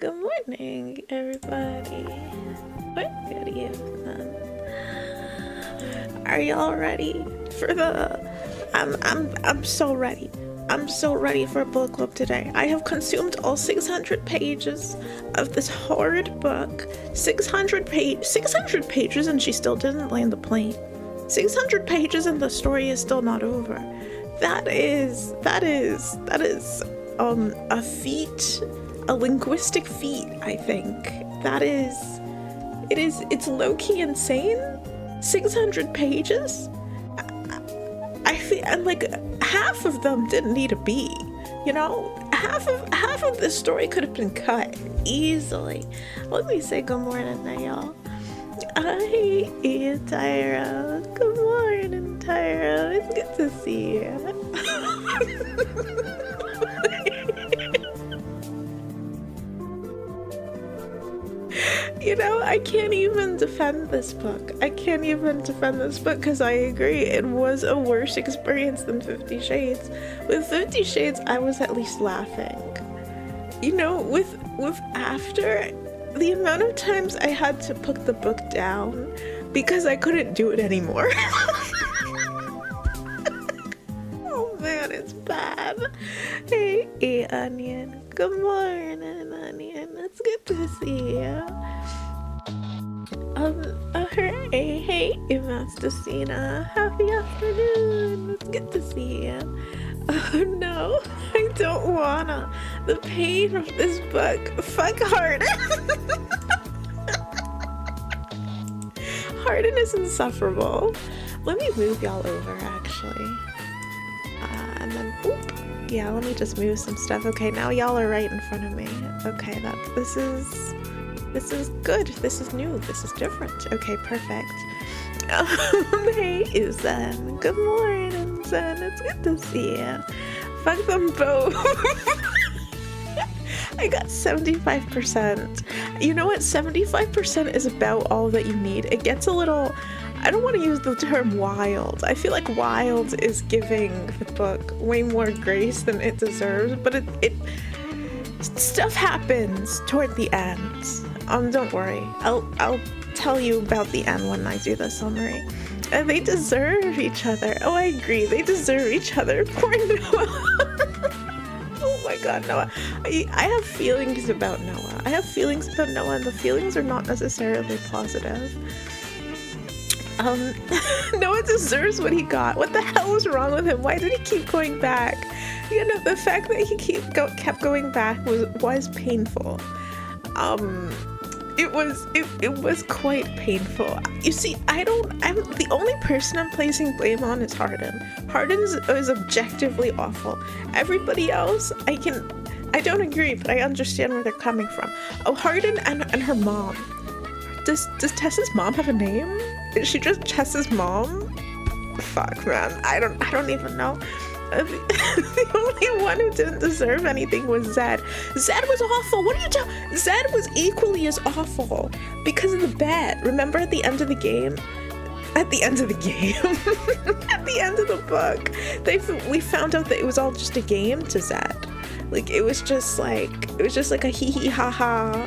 Good morning, everybody. What good evening. Are y'all ready for the? I'm so ready. I'm so ready for book club today. I have consumed all 600 pages of this horrid book. 600 pages, and she still didn't land the plane. 600 pages and the story is still not over. That is a feat, a linguistic feat, I think. It's low-key insane. 600 pages? I feel, and like half of them didn't need to be, you know? Half of this story could have been cut easily. Let me say good morning to y'all. Hi, Tyra. Good morning, Tyra. It's good to see you. You know, I can't even defend this book. Because I agree, it was a worse experience than 50 Shades. With 50 Shades, I was at least laughing. You know, with After, the amount of times I had to put the book down because I couldn't do it anymore. Oh man, it's bad. Hey, Onion. Good morning, Onion. It's good to see you. Hey, Emasticina. Happy afternoon. It's good to see you. Oh no, I don't wanna. The pain of this book. Fuck Harden. Harden is insufferable. Let me move y'all over, actually. And then, oop. Yeah, let me just move some stuff. Okay, now y'all are right in front of me. Okay, this is good. This is new. This is different. Okay, perfect. Hey, Zen. Good morning, Zen. It's good to see you. Fuck them both. I got 75%. You know what? 75% is about all that you need. It gets a little... I don't want to use the term wild. I feel like wild is giving the book way more grace than it deserves, but it stuff happens toward the end. Don't worry. I'll tell you about the end when I do the summary. They deserve each other. Oh, I agree. They deserve each other. Poor Noah. Oh my god, Noah. I have feelings about Noah. And the feelings are not necessarily positive. Noah deserves what he got. What the hell was wrong with him? Why did he keep going back? You know, the fact that he kept going back was painful. It was quite painful. You see, I'm the only person I'm placing blame on is Harden. Harden is objectively awful. Everybody else, I don't agree, but I understand where they're coming from. Oh, Harden and her mom. Does Tessa's mom have a name? Is she just Tessa's mom? Fuck, man. I don't even know. The only one who didn't deserve anything was Zed. Zed was awful. What are you talking? Zed was equally as awful because of the bet. Remember at the end of the game? At the end of the book, we found out that it was all just a game to Zed. Like it was just like a hee hee ha ha.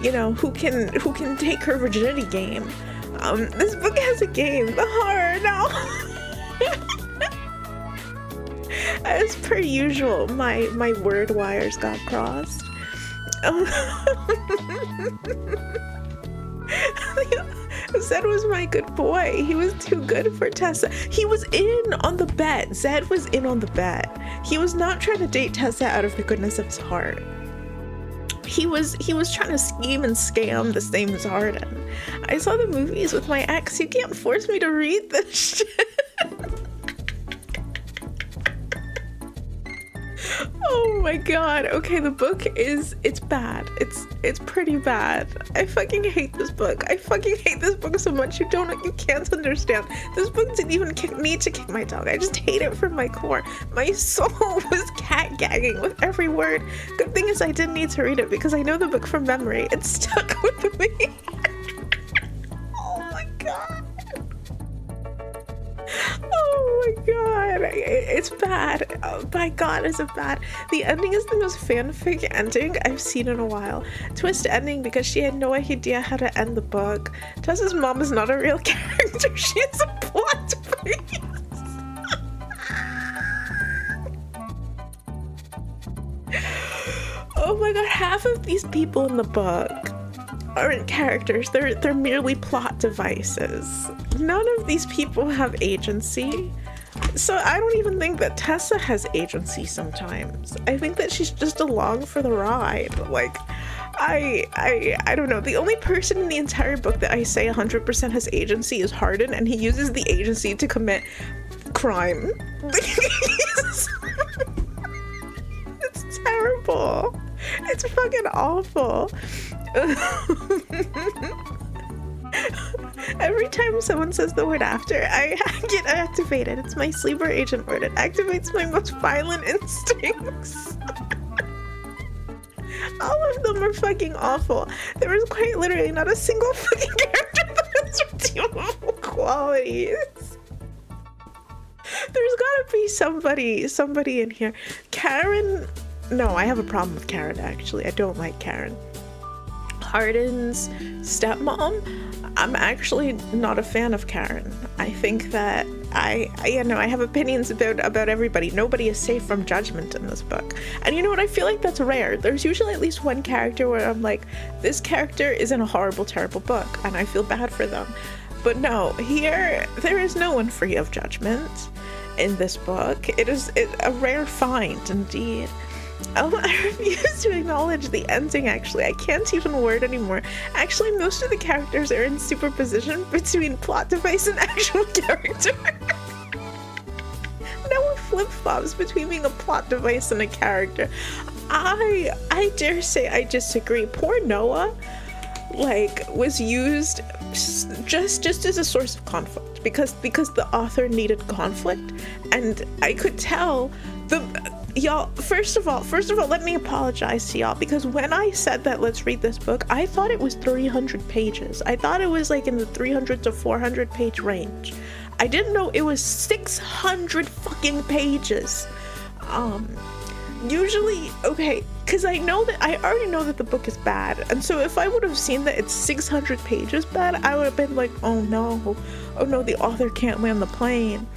You know, who can take her virginity game. This book has a game. The horror, no. As per usual, my word wires got crossed. Zed was my good boy. He was too good for Tessa. He was in on the bet. Zed was in on the bet. He was not trying to date Tessa out of the goodness of his heart. He was trying to scheme and scam the same as Harden. I saw the movies with my ex. You can't force me to read this shit. Oh my god. Okay, the book it's bad. It's pretty bad. I fucking hate this book. I fucking hate this book so much you can't understand. This book didn't even need to kick my dog. I just hate it from my core. My soul was cat gagging with every word. Good thing is I didn't need to read it because I know the book from memory. It stuck with me. Oh my god. Oh Oh my god, it's bad. Oh my god, is it bad? The ending is the most fanfic ending I've seen in a while. Twist ending because she had no idea how to end the book. Tessa's mom is not a real character. She is a plot device. Oh my god, half of these people in the book aren't characters. They're merely plot devices. None of these people have agency. So I don't even think that Tessa has agency sometimes. I think that she's just along for the ride. Like, I don't know. The only person in the entire book that I say 100% has agency is Hardin, and he uses the agency to commit crime. It's terrible. It's fucking awful. Every time someone says the word after, I get activated. It's my sleeper agent word. It activates my most violent instincts. All of them are fucking awful. There is quite literally not a single fucking character that has redeemable qualities. There's gotta be somebody in here. Karen. No, I have a problem with Karen, actually. I don't like Karen. Hardin's stepmom, I'm actually not a fan of Karen. I think that I have opinions about everybody. Nobody is safe from judgment in this book. And you know what? I feel like that's rare. There's usually at least one character where I'm like, this character is in a horrible, terrible book, and I feel bad for them. But no, here, there is no one free of judgment in this book. It's a rare find, indeed. I refuse to acknowledge the ending, actually. I can't even word anymore. Actually, most of the characters are in superposition between plot device and actual character. No flip-flops between being a plot device and a character. I dare say I disagree. Poor Noah, like, was used just as a source of conflict because the author needed conflict, and I could tell y'all, first of all, let me apologize to y'all, because when I said that let's read this book, I thought it was 300 pages. I thought it was like in the 300 to 400 page range. I didn't know it was 600 fucking pages. Usually, okay, because I already know that the book is bad, and so if I would have seen that it's 600 pages bad, I would have been like, oh no, the author can't land the plane.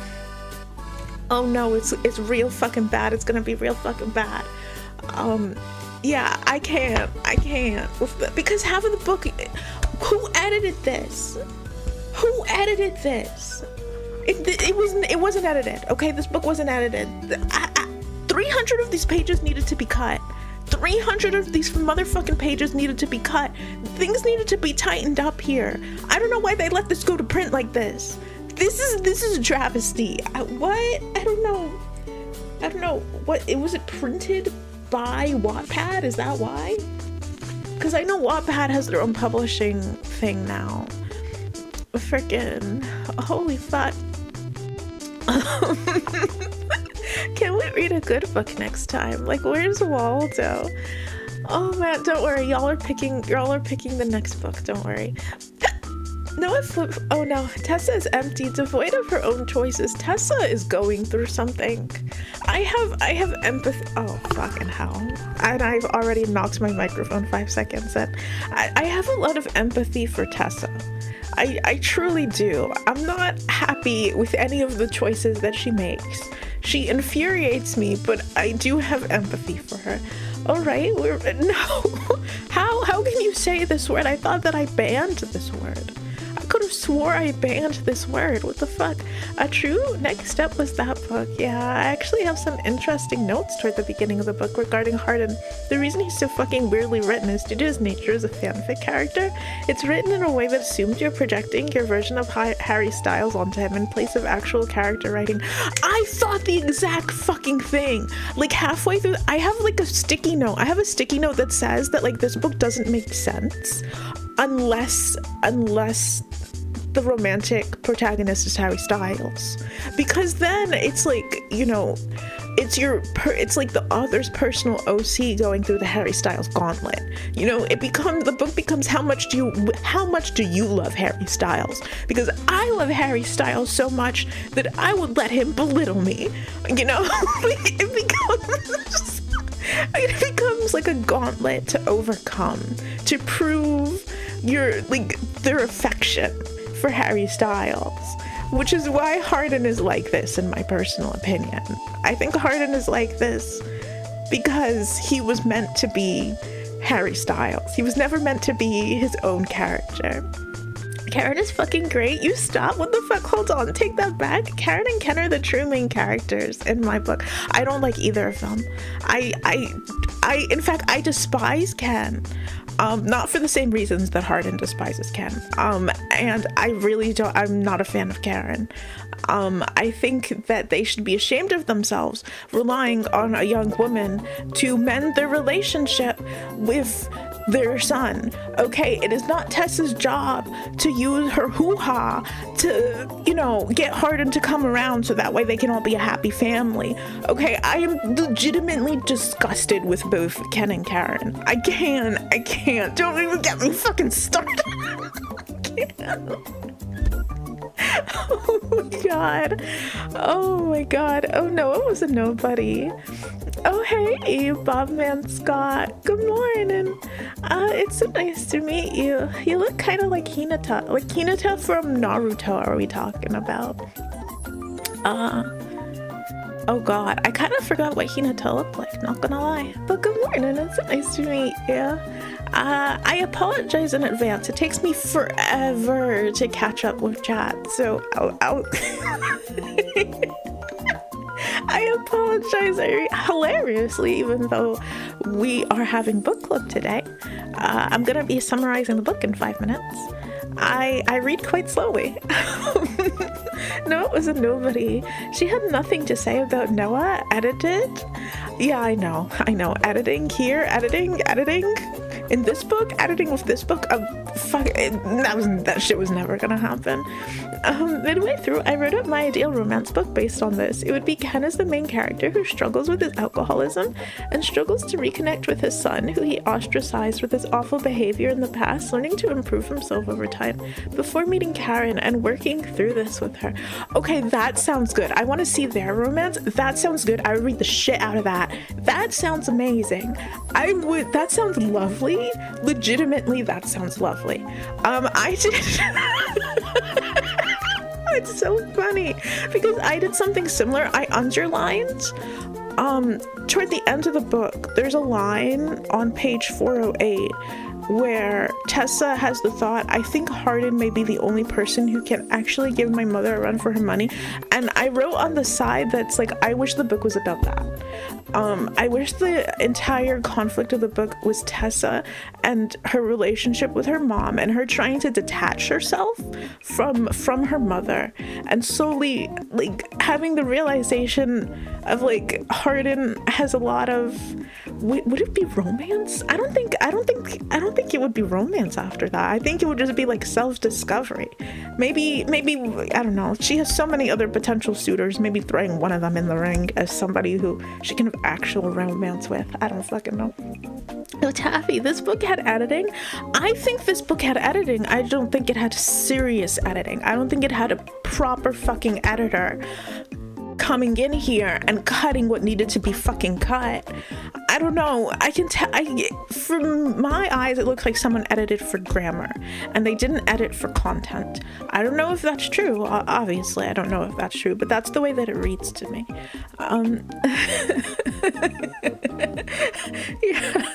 Oh no, it's real fucking bad. It's gonna be real fucking bad. Yeah, I can't. Because half of the book, who edited this? It wasn't edited, okay? This book wasn't edited. 300 of these pages needed to be cut. 300 of these motherfucking pages needed to be cut. Things needed to be tightened up here. I don't know why they let this go to print like this. This is a travesty. What? I don't know. What? Was it printed by Wattpad? Is that why? Because I know Wattpad has their own publishing thing now. Frickin' holy fuck. Can we read a good book next time? Like, where's Waldo? Oh man, don't worry. Y'all are picking the next book. Don't worry. No, oh no, Tessa is empty, devoid of her own choices. Tessa is going through something. I have empathy. Oh, fucking hell. And I've already knocked my microphone 5 seconds in. I have a lot of empathy for Tessa. I truly do. I'm not happy with any of the choices that she makes. She infuriates me, but I do have empathy for her. All right, no. How can you say this word? I thought that I banned this word. I could have swore I banned this word. What the fuck? A true next step was that book. Yeah, I actually have some interesting notes toward the beginning of the book regarding Hardin. The reason he's so fucking weirdly written is due to his nature as a fanfic character. It's written in a way that assumes you're projecting your version of Harry Styles onto him in place of actual character writing. I thought the exact fucking thing. Like halfway through, I have like a sticky note. I have a sticky note that says that like this book doesn't make sense unless the romantic protagonist is Harry Styles, because then it's like, you know, it's like the author's personal OC going through the Harry Styles gauntlet. You know, the book becomes how much do you love Harry Styles? Because I love Harry Styles so much that I would let him belittle me. You know, it becomes like a gauntlet to overcome, to prove their affection for Harry Styles. Which is why Hardin is like this, in my personal opinion. I think Hardin is like this because he was meant to be Harry Styles. He was never meant to be his own character. Karen is fucking great. You stop. What the fuck? Hold on. Take that back. Karen and Ken are the true main characters in my book. I don't like either of them. In fact, I despise Ken. Not for the same reasons that Hardin despises Ken. And I'm not a fan of Karen. I think that they should be ashamed of themselves relying on a young woman to mend their relationship with their son. Okay, it is not Tessa's job to use her hoo-ha to, you know, get Hardin to come around so that way they can all be a happy family. Okay, I am legitimately disgusted with both Ken and Karen. I can't. Don't even get me fucking started. I can't. Oh my god. Oh no, it was a nobody. Oh hey, Bob Man Scott. Good morning. It's so nice to meet you. You look kind of like Hinata. Like Hinata from Naruto are we talking about? Oh god, I kind of forgot what Hinata looked like, not gonna lie. But good morning, it's so nice to meet you. I apologize in advance. It takes me forever to catch up with chat, so I'll I apologize hilariously, even though we are having book club today. I'm gonna be summarizing the book in 5 minutes. I read quite slowly. No, it was a nobody. She had nothing to say about Noah. Edited? Yeah, I know. Editing here, editing. In this book, editing with this book, that shit was never gonna happen. Midway through, I wrote up my ideal romance book based on this. It would be Ken as the main character who struggles with his alcoholism and struggles to reconnect with his son, who he ostracized with his awful behavior in the past, learning to improve himself over time before meeting Karen and working through this with her. Okay, that sounds good. I want to see their romance. That sounds good. I would read the shit out of that. That sounds amazing. That sounds lovely. Legitimately, that sounds lovely. I did. It's so funny because I did something similar. I underlined toward the end of the book, there's a line on page 408 where Tessa has the thought, I think Hardin may be the only person who can actually give my mother a run for her money. And I wrote on the side that's like, I wish the book was about that. I wish the entire conflict of the book was Tessa and her relationship with her mom and her trying to detach herself from her mother and slowly like having the realization of like Hardin has a lot of, would it be romance? I don't think it would be romance after that. I think it would just be like self-discovery. Maybe I don't know. She has so many other potential suitors, maybe throwing one of them in the ring as somebody who she can have actual romance with. I don't fucking know. No, Taffy, this book had editing. I think this book had editing. I don't think it had serious editing. I don't think it had a proper fucking editor coming in here and cutting what needed to be fucking cut. I don't know. I can tell. From my eyes, it looks like someone edited for grammar and they didn't edit for content. I don't know if that's true. Obviously, I don't know if that's true, but that's the way that it reads to me. Yeah.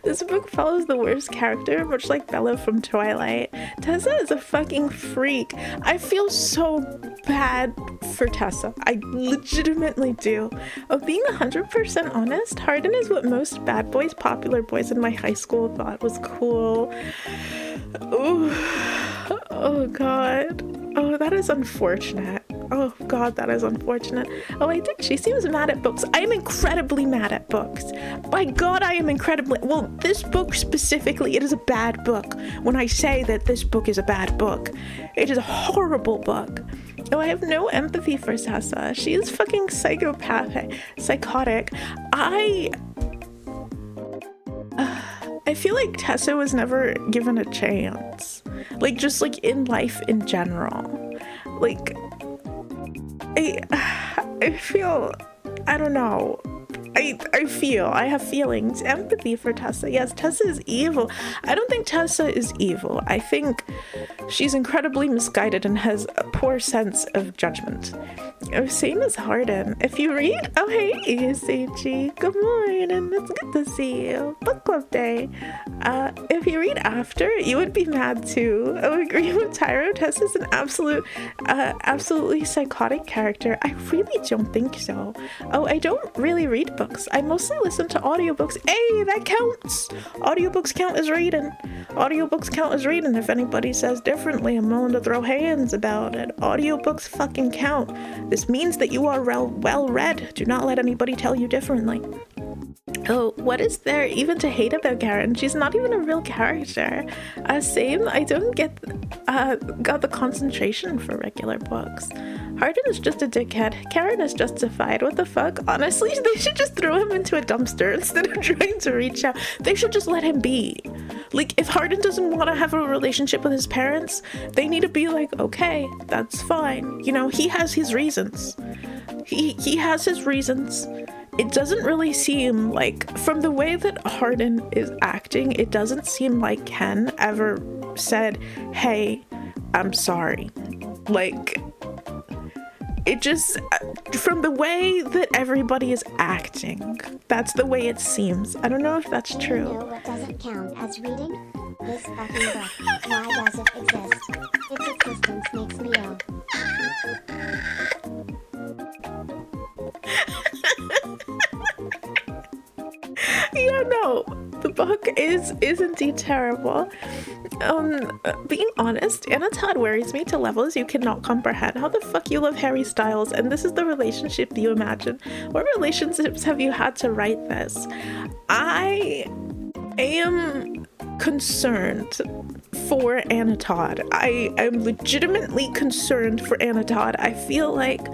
This book follows the worst character, much like Bella from Twilight. Tessa is a fucking freak. I feel so bad for Tessa. I legitimately do. Of being 100% honest, Hardin is what most bad boys, popular boys in my high school thought was cool. Ooh. Oh god. Oh, that is unfortunate. Oh god, that is unfortunate. Oh, I think she seems mad at books. I am incredibly mad at books. By god, I am incredibly... Well, this book specifically, it is a bad book. When I say that this book is a bad book, it is a horrible book. Oh, I have no empathy for Tessa. She is fucking psychotic. I feel like Tessa was never given a chance. Like, just like in life in general. Like, I feel, I don't know. I have feelings. Empathy for Tessa. Yes, Tessa is evil. I don't think Tessa is evil. I think she's incredibly misguided and has a poor sense of judgment. Same as Hardin. If you read... Oh, hey, Seichi. Good morning. It's good to see you. Book club day. If you read after, you would be mad too. I would agree with Tyro. Tessa's an absolutely psychotic character. I really don't think so. Oh, I don't really read books. I mostly listen to audiobooks. Hey, that counts. Audiobooks count as reading. Audiobooks count as reading. If anybody says differently, I'm willing to throw hands about it. Audiobooks fucking count. This means that you are well read. Do not let anybody tell you differently. Oh, what is there even to hate about Karen? She's not even a real character. Same, I don't got the concentration for regular books. Hardin is just a dickhead. Karen is justified. What the fuck? Honestly, they should just throw him into a dumpster instead of trying to reach out. They should just let him be. Like, if Hardin doesn't want to have a relationship with his parents, they need to be like, okay, that's fine. You know, he has his reasons. He has his reasons. It doesn't really seem like, from the way that Hardin is acting, it doesn't seem like Ken ever said, hey, I'm sorry. Like, it just, from the way that everybody is acting, that's the way it seems. I don't know if that's true. You know what doesn't count as reading? This fucking book. Why does it exist? Its existence makes me ill. Yeah, no, the book is indeed terrible. Being honest, Anna Todd worries me to levels you cannot comprehend. How the fuck you love Harry Styles and this is the relationship you imagine? What relationships have you had to write this? I am concerned for Anna Todd. I am legitimately concerned for Anna Todd. I feel like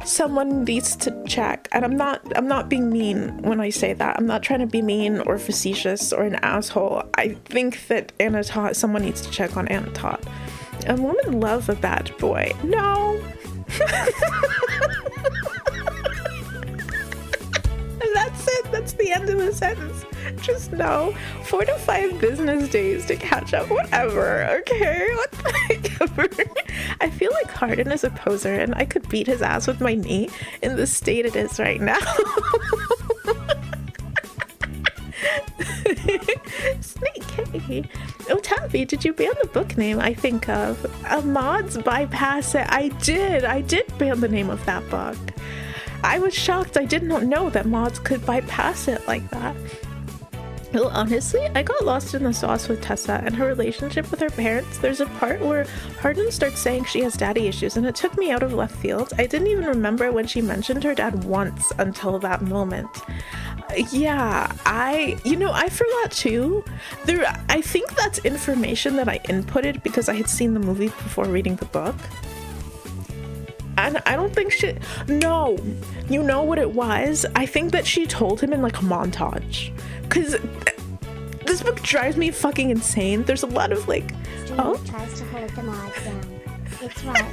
someone needs to check, and I'm not being mean when I say that. I'm not trying to be mean or facetious or an asshole. I think that Anna Todd, someone needs to check on Anna Todd. A woman love a bad boy. No. That's it. That's the end of the sentence. Just no. 4 to 5 business days to catch up. Whatever. Okay. Whatever. I feel like Hardin is a poser and I could beat his ass with my knee in the state it is right now. Snake, hey. Oh, Taffy, did you ban the book name I think of? Mods Bypass It. I did ban the name of that book. I was shocked. I did not know that mods could bypass it like that. Well, honestly, I got lost in the sauce with Tessa and her relationship with her parents. There's a part where Hardin starts saying she has daddy issues and it took me out of left field. I didn't even remember when she mentioned her dad once until that moment. Yeah, I forgot too. I think that's information that I inputted because I had seen the movie before reading the book. And I don't think no, you know what it was? I think that she told him in like a montage. Because this book drives me fucking insane. There's a lot of like, Streamer tries to hold the mods down. It's riot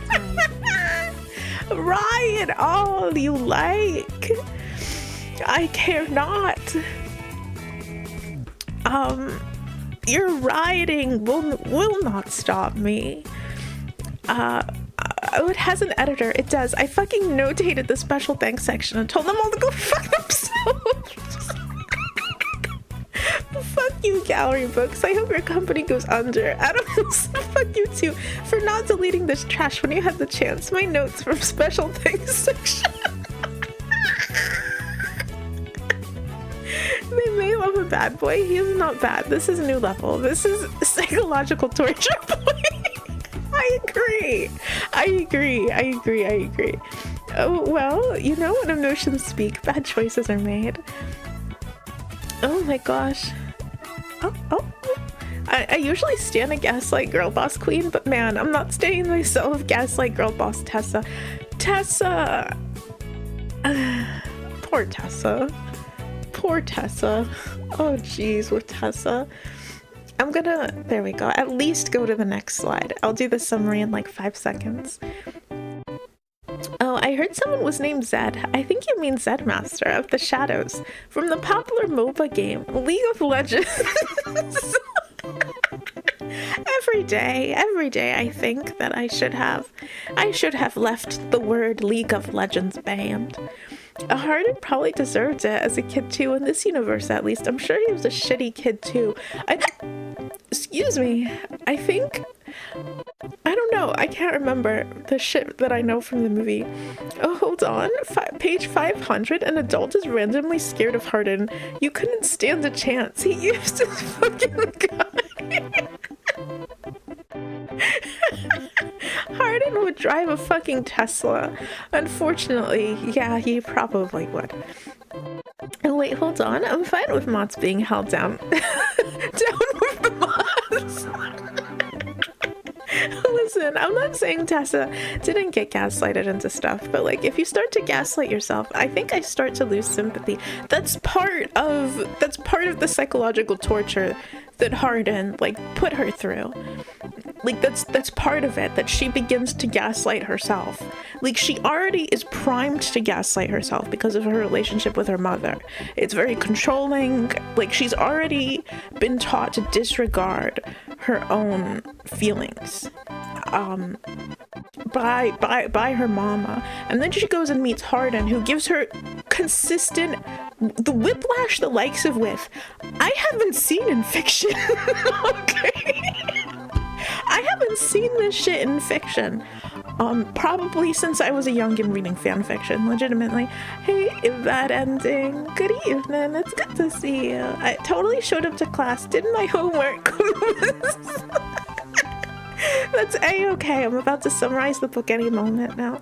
time. Riot all you like. I care not. Your rioting will not stop me. Oh, it has an editor. It does. I fucking notated the special thanks section and told them all to go fuck themselves. Fuck you, Gallery Books. I hope your company goes under. Adams, fuck you too for not deleting this trash when you had the chance. My notes from special thanks section. They may love a bad boy. He is not bad. This is a new level. This is psychological torture boy. I agree. I agree. Oh, well, you know when emotions speak, bad choices are made. Oh my gosh. Oh. I usually stand a Gaslight Girl Boss Queen, but man, I'm not standing myself Gaslight Girl Boss Tessa. Poor Tessa. Oh jeez, with Tessa. I'm gonna, there we go, at least go to the next slide. I'll do the summary in like 5 seconds. Oh, I heard someone was named Zed. I think you mean Zed Master of the Shadows from the popular MOBA game, League of Legends. Every day I think that I should have left the word League of Legends banned. Harden probably deserved it as a kid too, in this universe at least. I'm sure he was a shitty kid too. Excuse me, I don't know, I can't remember the shit that I know from the movie. Oh, hold on, page 500, an adult is randomly scared of Harden. You couldn't stand a chance. He used his fucking gun. Harden would drive a fucking Tesla. Unfortunately, yeah, he probably would. Oh wait, hold on. I'm fine with mods being held down. Down with the mods. Listen, I'm not saying Tessa didn't get gaslighted into stuff, but like if you start to gaslight yourself, I think I start to lose sympathy. That's part of the psychological torture that Harden like put her through. Like that's part of it, that she begins to gaslight herself. Like she already is primed to gaslight herself because of her relationship with her mother. It's very controlling. Like she's already been taught to disregard her own feelings by her mama, and then she goes and meets Harden, who gives her consistent the whiplash the likes of with I haven't seen in fiction. Okay, I haven't seen this shit in fiction probably since I was a youngin' reading fan fiction, legitimately. Hey, that ending. Good evening, it's good to see you. I totally showed up to class, did my homework. That's a-okay. I'm about to summarize the book any moment now.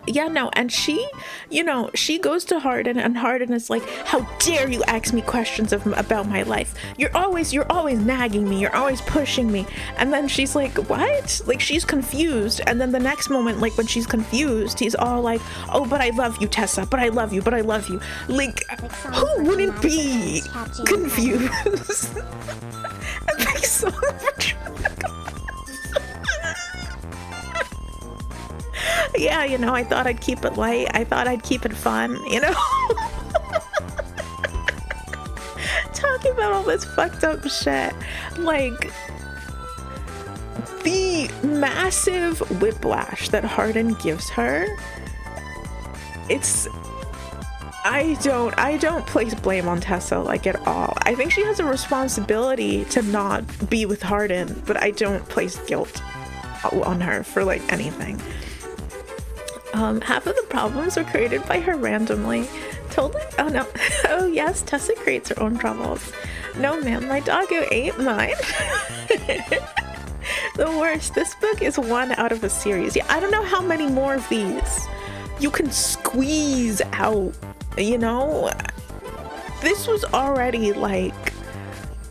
Yeah, no, and she, you know, she goes to Harden, and Harden is like, how dare you ask me questions about my life? You're always nagging me, you're always pushing me. And then she's like, what? Like, she's confused, and then the next moment, like, when she's confused, he's all like, oh, but I love you, Tessa, but I love you. Like, who wouldn't be confused? It makes so much. Yeah, you know, I thought I'd keep it light. I thought I'd keep it fun, you know? Talking about all this fucked up shit. Like, the massive whiplash that Harden gives her, I don't place blame on Tessa, like, at all. I think she has a responsibility to not be with Harden, but I don't place guilt on her for, like, anything. Half of the problems were created by her randomly. Totally. Oh no. Oh yes, Tessa creates her own troubles. No ma'am, my doggo ain't mine. The worst. This book is one out of a series. Yeah, I don't know how many more of these you can squeeze out, you know? This was already like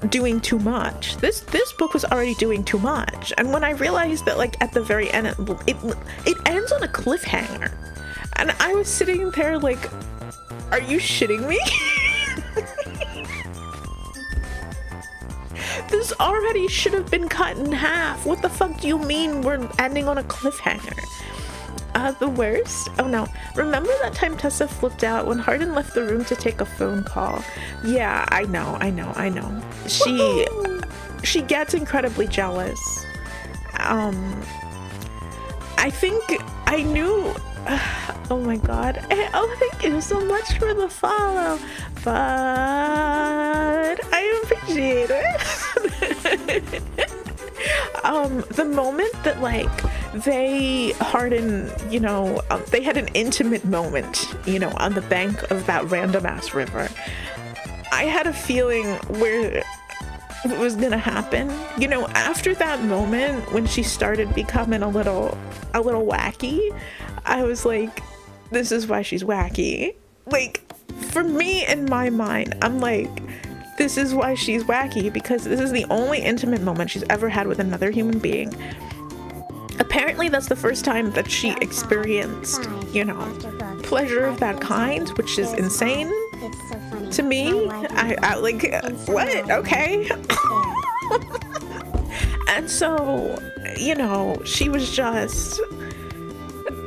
doing too much. This book was already doing too much, and when I realized that, like, at the very end it ends on a cliffhanger, and I was sitting there like, are you shitting me? This already should have been cut in half. What the fuck do you mean we're ending on a cliffhanger? The worst? Oh no. Remember that time Tessa flipped out when Harden left the room to take a phone call? Yeah, I know. She gets incredibly jealous. I think I knew. Oh my god. Oh, thank you so much for the follow. But I appreciate it. The moment that, like, Harden, you know, they had an intimate moment, you know, on the bank of that random ass river, I had a feeling where was gonna happen. You know, after that moment when she started becoming a little wacky, I was like, this is why she's wacky. Like, for me, in my mind, I'm like, this is why she's wacky, because this is the only intimate moment she's ever had with another human being. Apparently that's the first time that she experienced, you know, pleasure of that kind, which is insane to me. I like, what? Okay. And so, you know, she was just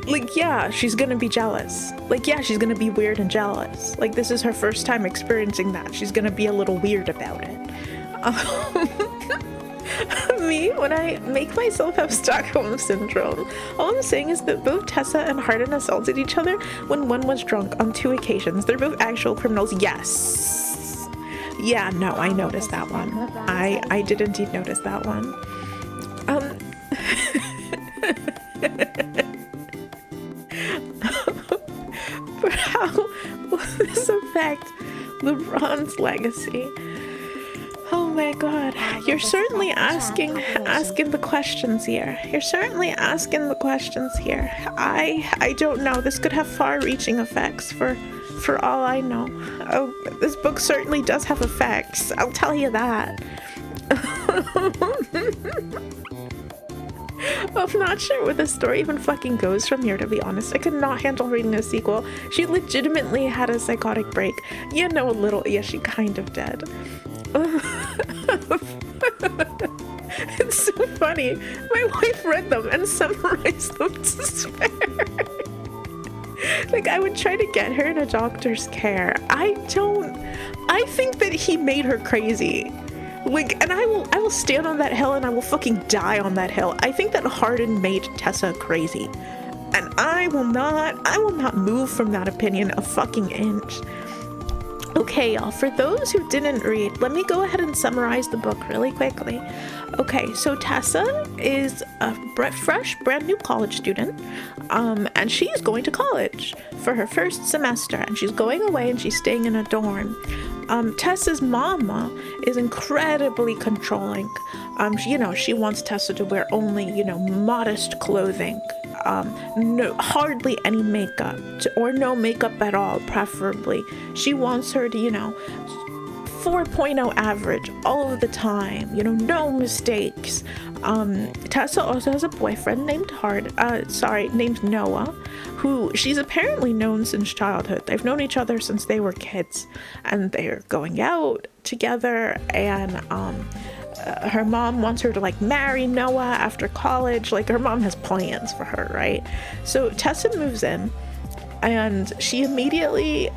like, yeah, she's gonna be jealous. Like, yeah, she's gonna be weird and jealous. Like, this is her first time experiencing that. She's gonna be a little weird about it. Me, when I make myself have Stockholm Syndrome, all I'm saying is that both Tessa and Hardin assaulted each other when one was drunk on 2 occasions. They're both actual criminals. Yes. Yeah, no, I noticed that one. I did indeed notice that one. But how will this affect LeBron's legacy? Oh my god, you're certainly asking the questions here. You're certainly asking the questions here. I don't know. This could have far-reaching effects for all I know. Oh, this book certainly does have effects. I'll tell you that. I'm not sure where the story even fucking goes from here, to be honest. I could not handle reading a sequel. She legitimately had a psychotic break. You know, a little. Yeah, she kind of did. It's so funny. My wife read them and summarized them to spare. Like, I would try to get her in a doctor's care. I think that he made her crazy. Like, and I will stand on that hill and I will fucking die on that hill. I think that Hardin made Tessa crazy. And I will not move from that opinion a fucking inch. Okay, y'all, for those who didn't read, let me go ahead and summarize the book really quickly. Okay, so Tessa is a fresh, brand new college student, and she's going to college for her first semester, and she's going away and she's staying in a dorm. Tessa's mama is incredibly controlling. You know, she wants Tessa to wear only, you know, modest clothing. Hardly any makeup, or no makeup at all, preferably. She wants her to, you know, 4.0 average all of the time, you know, no mistakes. Tessa also has a boyfriend named named Noah, who she's apparently known since childhood. They've known each other since they were kids, and they're going out together, and her mom wants her to like marry Noah after college. Like, her mom has plans for her, right? So Tessa moves in, and she immediately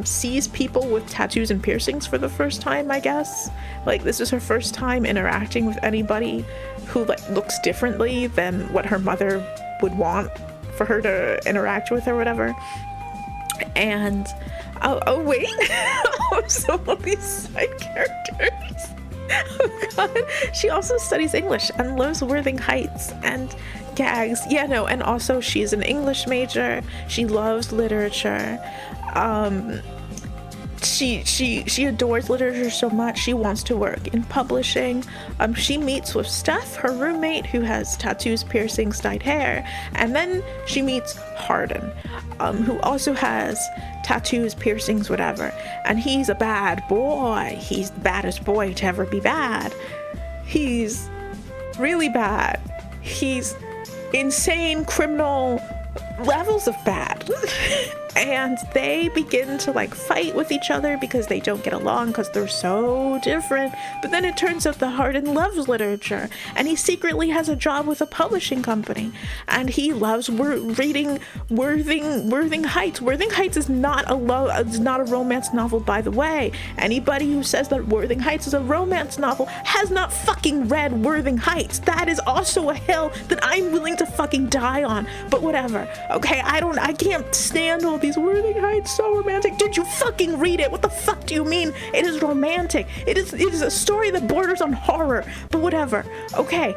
sees people with tattoos and piercings for the first time, I guess. Like, this is her first time interacting with anybody who like looks differently than what her mother would want for her to interact with or whatever. And oh wait, so all these side characters. Oh god, she also studies English and loves Worthing Heights and gags. Yeah, no, and also she's an English major. She loves literature. She adores literature so much she wants to work in publishing. She meets with Steph, her roommate, who has tattoos, piercings, dyed hair, and then she meets Hardin, who also has tattoos, piercings, whatever, and he's a bad boy. He's the baddest boy to ever be bad. He's really bad. He's insane, criminal levels of bad. And they begin to like fight with each other because they don't get along because they're so different. But then it turns out that Hardin loves literature, and he secretly has a job with a publishing company, and he loves reading Worthing Heights. Worthing Heights is not a romance novel, by the way. Anybody who says that Worthing Heights is a romance novel has not fucking read Worthing Heights. That is also a hill that I'm willing to fucking die on. But whatever. Okay, I can't stand all these Worthing Heights, so romantic. Did you fucking read it? What the fuck do you mean it is romantic? It is a story that borders on horror, but whatever. Okay,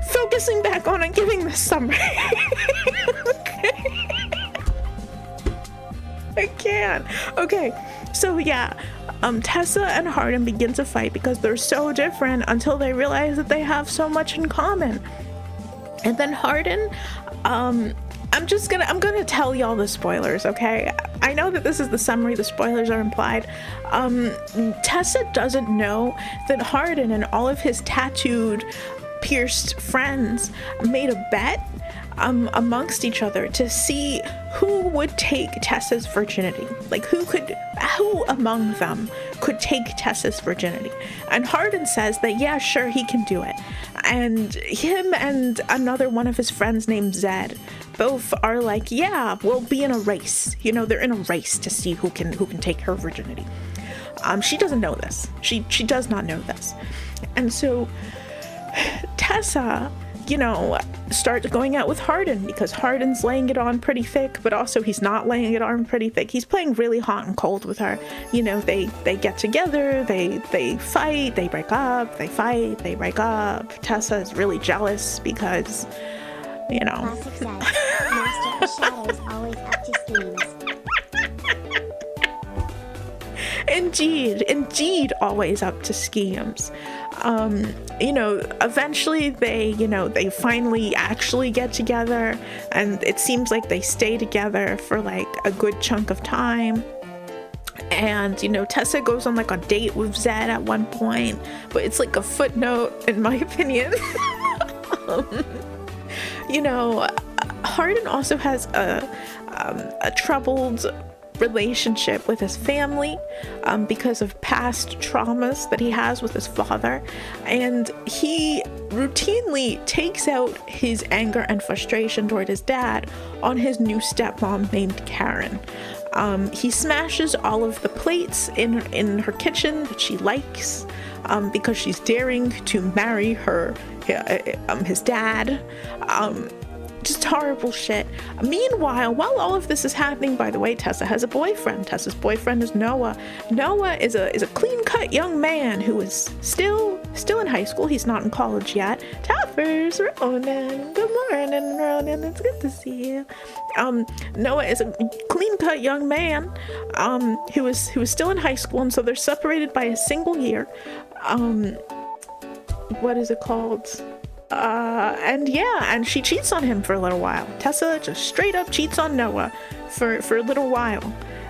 focusing back on and giving this summary. Okay. I can't. Okay, so yeah, Tessa and Hardin begin to fight because they're so different until they realize that they have so much in common. And then Hardin, I'm gonna tell y'all the spoilers, okay? I know that this is the summary, the spoilers are implied. Tessa doesn't know that Hardin and all of his tattooed, pierced friends made a bet amongst each other to see who would take Tessa's virginity. Like who among them could take Tessa's virginity. And Hardin says that yeah, sure, he can do it. And him and another one of his friends named Zed both are like, yeah, we'll be in a race. You know, they're in a race to see who can take her virginity. She doesn't know this. She does not know this. And so Tessa, you know, starts going out with Hardin because Hardin's laying it on pretty thick, but also he's not laying it on pretty thick. He's playing really hot and cold with her. You know, they get together, they fight, they break up, they fight, they break up. Tessa is really jealous because, you know. Classic Zed. Master of Shadows always up to schemes. Indeed, always up to schemes. You know, eventually they finally actually get together, and it seems like they stay together for like a good chunk of time. And, you know, Tessa goes on like a date with Zed at one point, but it's like a footnote in my opinion. You know, Hardin also has a troubled relationship with his family because of past traumas that he has with his father, and he routinely takes out his anger and frustration toward his dad on his new stepmom named Karen. He smashes all of the plates in her kitchen that she likes because she's daring to marry his dad. Just horrible shit. Meanwhile, while all of this is happening, by the way, Tessa has a boyfriend. Tessa's boyfriend is Noah. Noah is a clean-cut young man who is still in high school. He's not in college yet. Toppers, Ronan. Good morning, Ronan. It's good to see you. Noah is a clean-cut young man who is still in high school, and so they're separated by a single year. What is it called? And she cheats on him for a little while. Tessa just straight up cheats on Noah for a little while.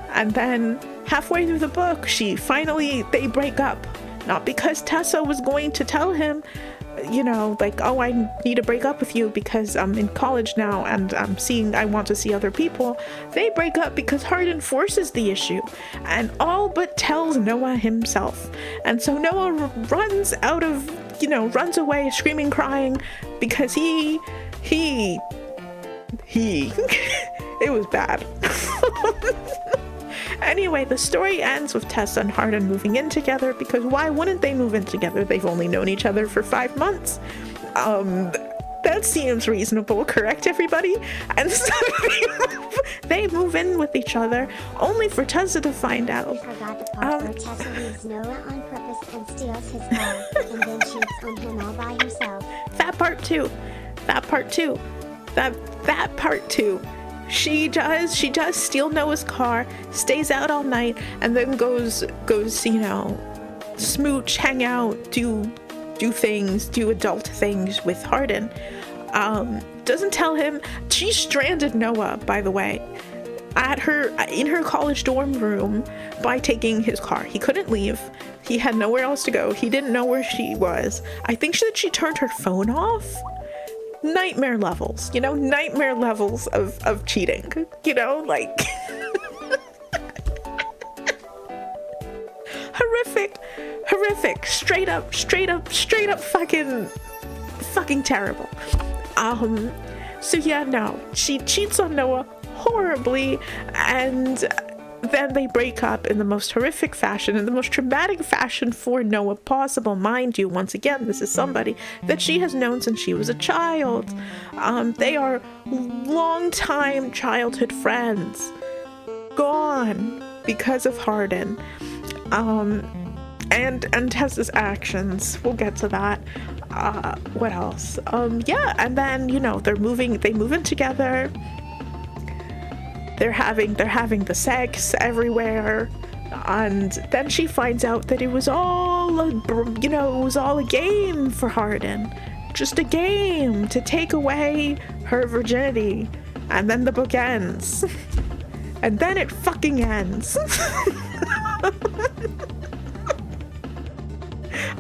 And then halfway through the book, they break up. Not because Tessa was going to tell him, you know, like, oh, I need to break up with you because I'm in college now and I want to see other people. They break up because Hardin forces the issue and all but tells Noah himself. And so Noah runs away screaming, crying because he it was bad. Anyway, the story ends with Tessa and Hardin moving in together because why wouldn't they move in together? They've only known each other for 5 months. That seems reasonable, correct, everybody? And so they move in with each other, only for Tessa to find out. We forgot the part where Tessa leaves Noah on purpose and steals his car, and then cheats on him all by himself. That part too. She does steal Noah's car, stays out all night, and then goes, you know, smooch, hang out, do adult things with Hardin. Doesn't tell him. She stranded Noah, by the way, in her college dorm room by taking his car. He couldn't leave. He had nowhere else to go. He didn't know where she was. I think that she turned her phone off. Nightmare levels, you know, nightmare levels of cheating, you know, like horrific, straight up fucking terrible. So yeah, no, she cheats on Noah horribly, and then they break up in the most horrific fashion, in the most traumatic fashion for Noah possible. Mind you, once again, this is somebody that she has known since she was a child. They are longtime childhood friends. Gone because of Hardin. And Tessa's actions. We'll get to that. What else? Yeah, and then, you know, they move in together. they're having the sex everywhere. And then she finds out that it was all a game for Hardin. Just a game to take away her virginity. And then the book ends. And then it fucking ends.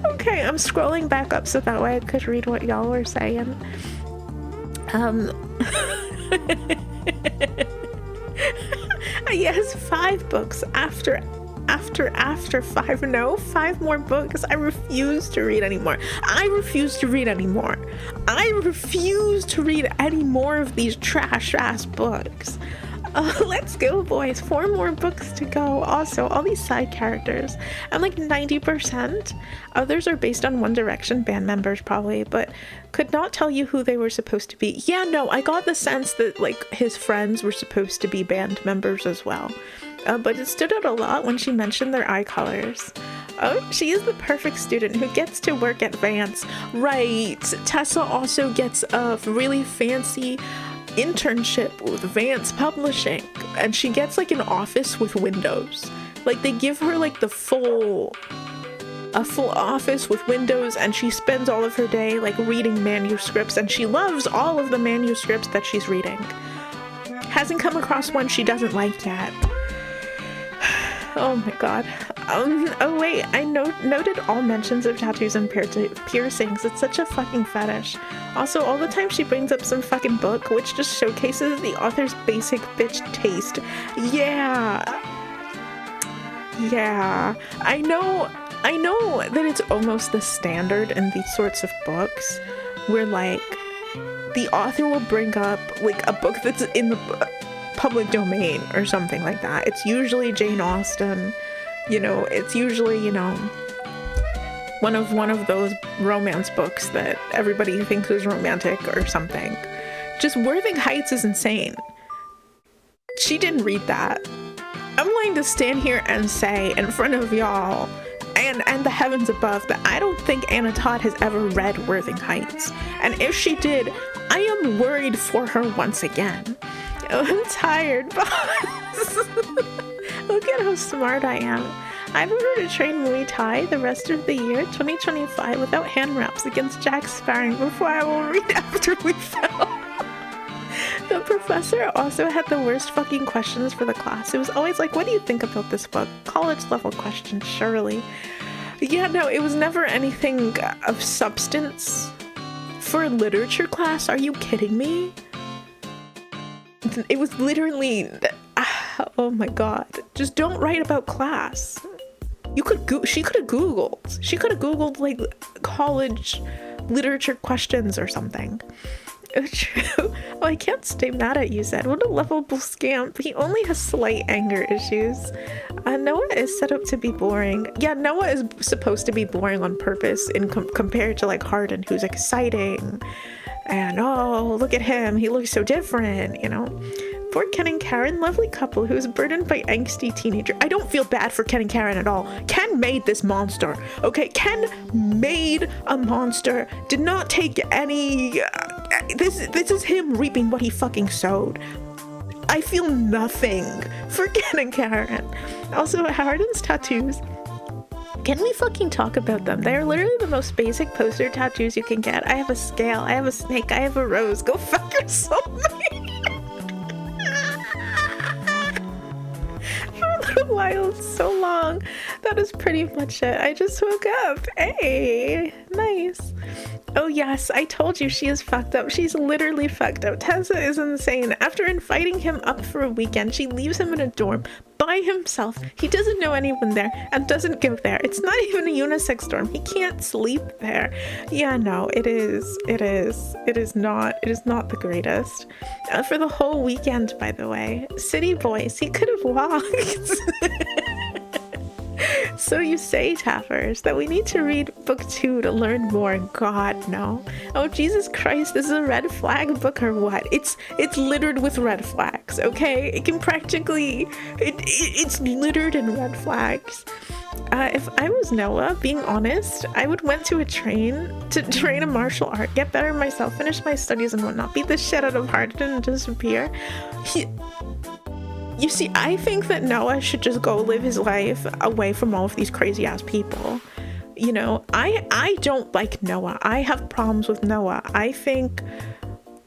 Okay, I'm scrolling back up so that way I could read what y'all were saying. Yes, 5 books after 5. No, 5 more books. I refuse to read anymore. I refuse to read anymore. I refuse to read any more of these trash ass books. Let's go, boys. 4 more books to go. Also, all these side characters, and like 90%, others are based on One Direction band members probably, but could not tell you who they were supposed to be. Yeah, no, I got the sense that like his friends were supposed to be band members as well. But it stood out a lot when she mentioned their eye colors. Oh, she is the perfect student who gets to work at Vance. Right, Tessa also gets a really fancy internship with Vance Publishing, and she gets like an office with windows. Like they give her like a full office with windows, and she spends all of her day like reading manuscripts, and she loves all of the manuscripts that she's reading. Hasn't come across one she doesn't like yet. Oh my god. Oh wait, I noted all mentions of tattoos and piercings. It's such a fucking fetish. Also, all the time she brings up some fucking book, which just showcases the author's basic bitch taste. Yeah. I know that it's almost the standard in these sorts of books, where like the author will bring up like a book that's in the public domain or something like that. It's usually Jane Austen, it's usually, one of those romance books that everybody thinks is romantic or something. Just Wuthering Heights is insane. She didn't read that. I'm willing to stand here and say in front of y'all and the heavens above that I don't think Anna Todd has ever read Wuthering Heights. And if she did, I am worried for her once again. I'm tired, boss. Look at how smart I am. I prefer to train Muay Thai the rest of the year 2025 without hand wraps against Jack sparring before I will read after we fell. The professor also had the worst fucking questions for the class. It was always like, what do you think about this book? College level questions, surely. Yeah, no, it was never anything of substance. For a literature class, are you kidding me? It was literally, oh my god, just don't write about class. She could have googled like college literature questions or something. True. Oh, I can't stay mad at you, Zed. What a lovable scamp. He only has slight anger issues. Noah is set up to be boring. Yeah, Noah is supposed to be boring on purpose compared to like Hardin, who's exciting. And oh, look at him, he looks so different, Poor Ken and Karen, lovely couple who is burdened by angsty teenager. I don't feel bad for Ken and Karen at all. Ken made this monster, okay? Ken made a monster, did not take any, this is him reaping what he fucking sowed. I feel nothing for Ken and Karen. Also, Hardin's tattoos. Can we fucking talk about them? They're literally the most basic poster tattoos you can get. I have a scale, I have a snake, I have a rose. Go fuck yourself, man. For a little while, so long. That is pretty much it. I just woke up. Hey, nice. Oh yes, I told you she is fucked up. She's literally fucked up. Tessa is insane. After inviting him up for a weekend, she leaves him in a dorm by himself. He doesn't know anyone there and doesn't go there. It's not even a unisex dorm. He can't sleep there. Yeah, no, it is not the greatest. For the whole weekend, by the way. City boys, he could have walked. So you say, Taffers, that we need to read book 2 to learn more. God, no. Oh, Jesus Christ, this is a red flag book or what? It's littered with red flags, okay? It can practically, it's littered in red flags. If I was Noah, being honest, I would went to train a martial art, get better myself, finish my studies and whatnot, beat the shit out of Hardin and disappear. You see, I think that Noah should just go live his life away from all of these crazy ass people. You know, I don't like Noah. I have problems with Noah. I think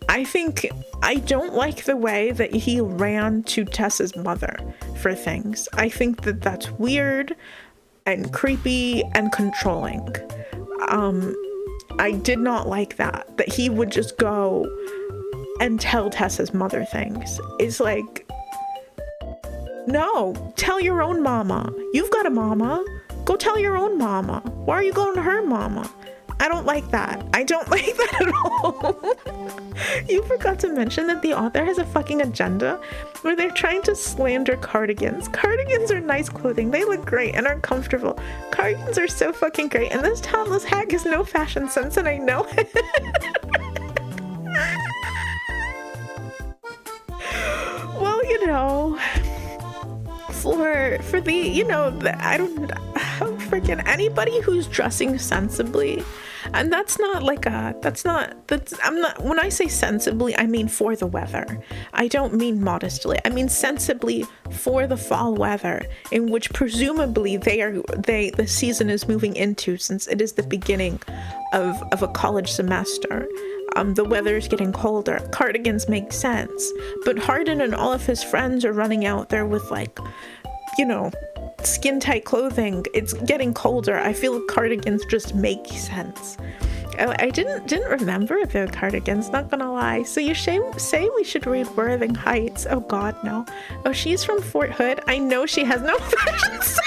I don't like the way that he ran to Tessa's mother for things. I think that that's weird and creepy and controlling. I did not like that he would just go and tell Tessa's mother things. It's like, no, tell your own mama. You've got a mama. Go tell your own mama. Why are you going to her mama? I don't like that. I don't like that at all. You forgot to mention that the author has a fucking agenda where they're trying to slander cardigans. Cardigans are nice clothing. They look great and are comfortable. Cardigans are so fucking great. And this topless hag has no fashion sense, and I know it. Well, you know, for the, you know, I don't freaking anybody who's dressing sensibly, and that's not I'm not, when I say sensibly, I mean for the weather. I don't mean modestly. I mean sensibly for the fall weather, in which presumably the season is moving into, since it is the beginning of a college semester. The weather is getting colder. Cardigans make sense, but Hardin and all of his friends are running out there with, like, you know, skin tight clothing. It's getting colder. I feel cardigans just make sense. I didn't remember the cardigans, not gonna lie. So you say we should read Wuthering Heights. Oh god, no. Oh, she's from Fort Hood. I know she has no fashion sense.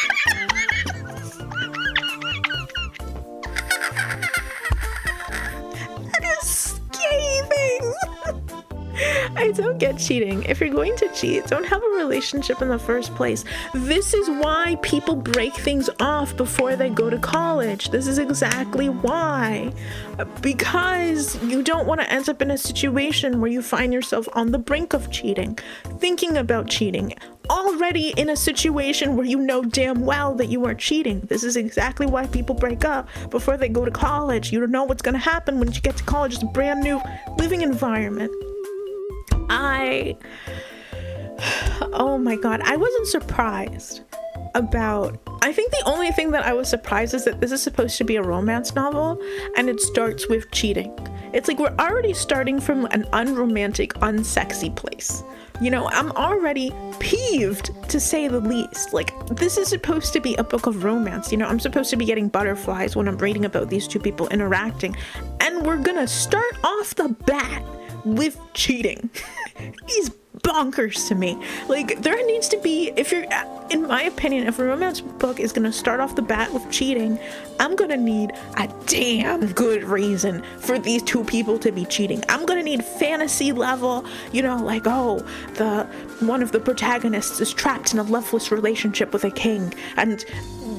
That is scathing. I don't get cheating. If you're going to cheat, don't have a relationship in the first place. This is why people break things off before they go to college. This is exactly why. Because you don't want to end up in a situation where you find yourself on the brink of cheating, thinking about cheating, already in a situation where you know damn well that you are cheating. This is exactly why people break up before they go to college. You don't know what's going to happen when you get to college. It's a brand new living environment. Oh my god, I wasn't surprised about, I think the only thing that I was surprised is that this is supposed to be a romance novel and it starts with cheating. It's like we're already starting from an unromantic, unsexy place. You know, I'm already peeved, to say the least. Like, this is supposed to be a book of romance. You know, I'm supposed to be getting butterflies when I'm reading about these two people interacting, and we're gonna start off the bat with cheating. He's bonkers to me. Like, there needs to be, if you're, in my opinion, if a romance book is gonna start off the bat with cheating, I'm gonna need a damn good reason for these two people to be cheating. I'm gonna need fantasy level, you know, like, oh, one of the protagonists is trapped in a loveless relationship with a king, and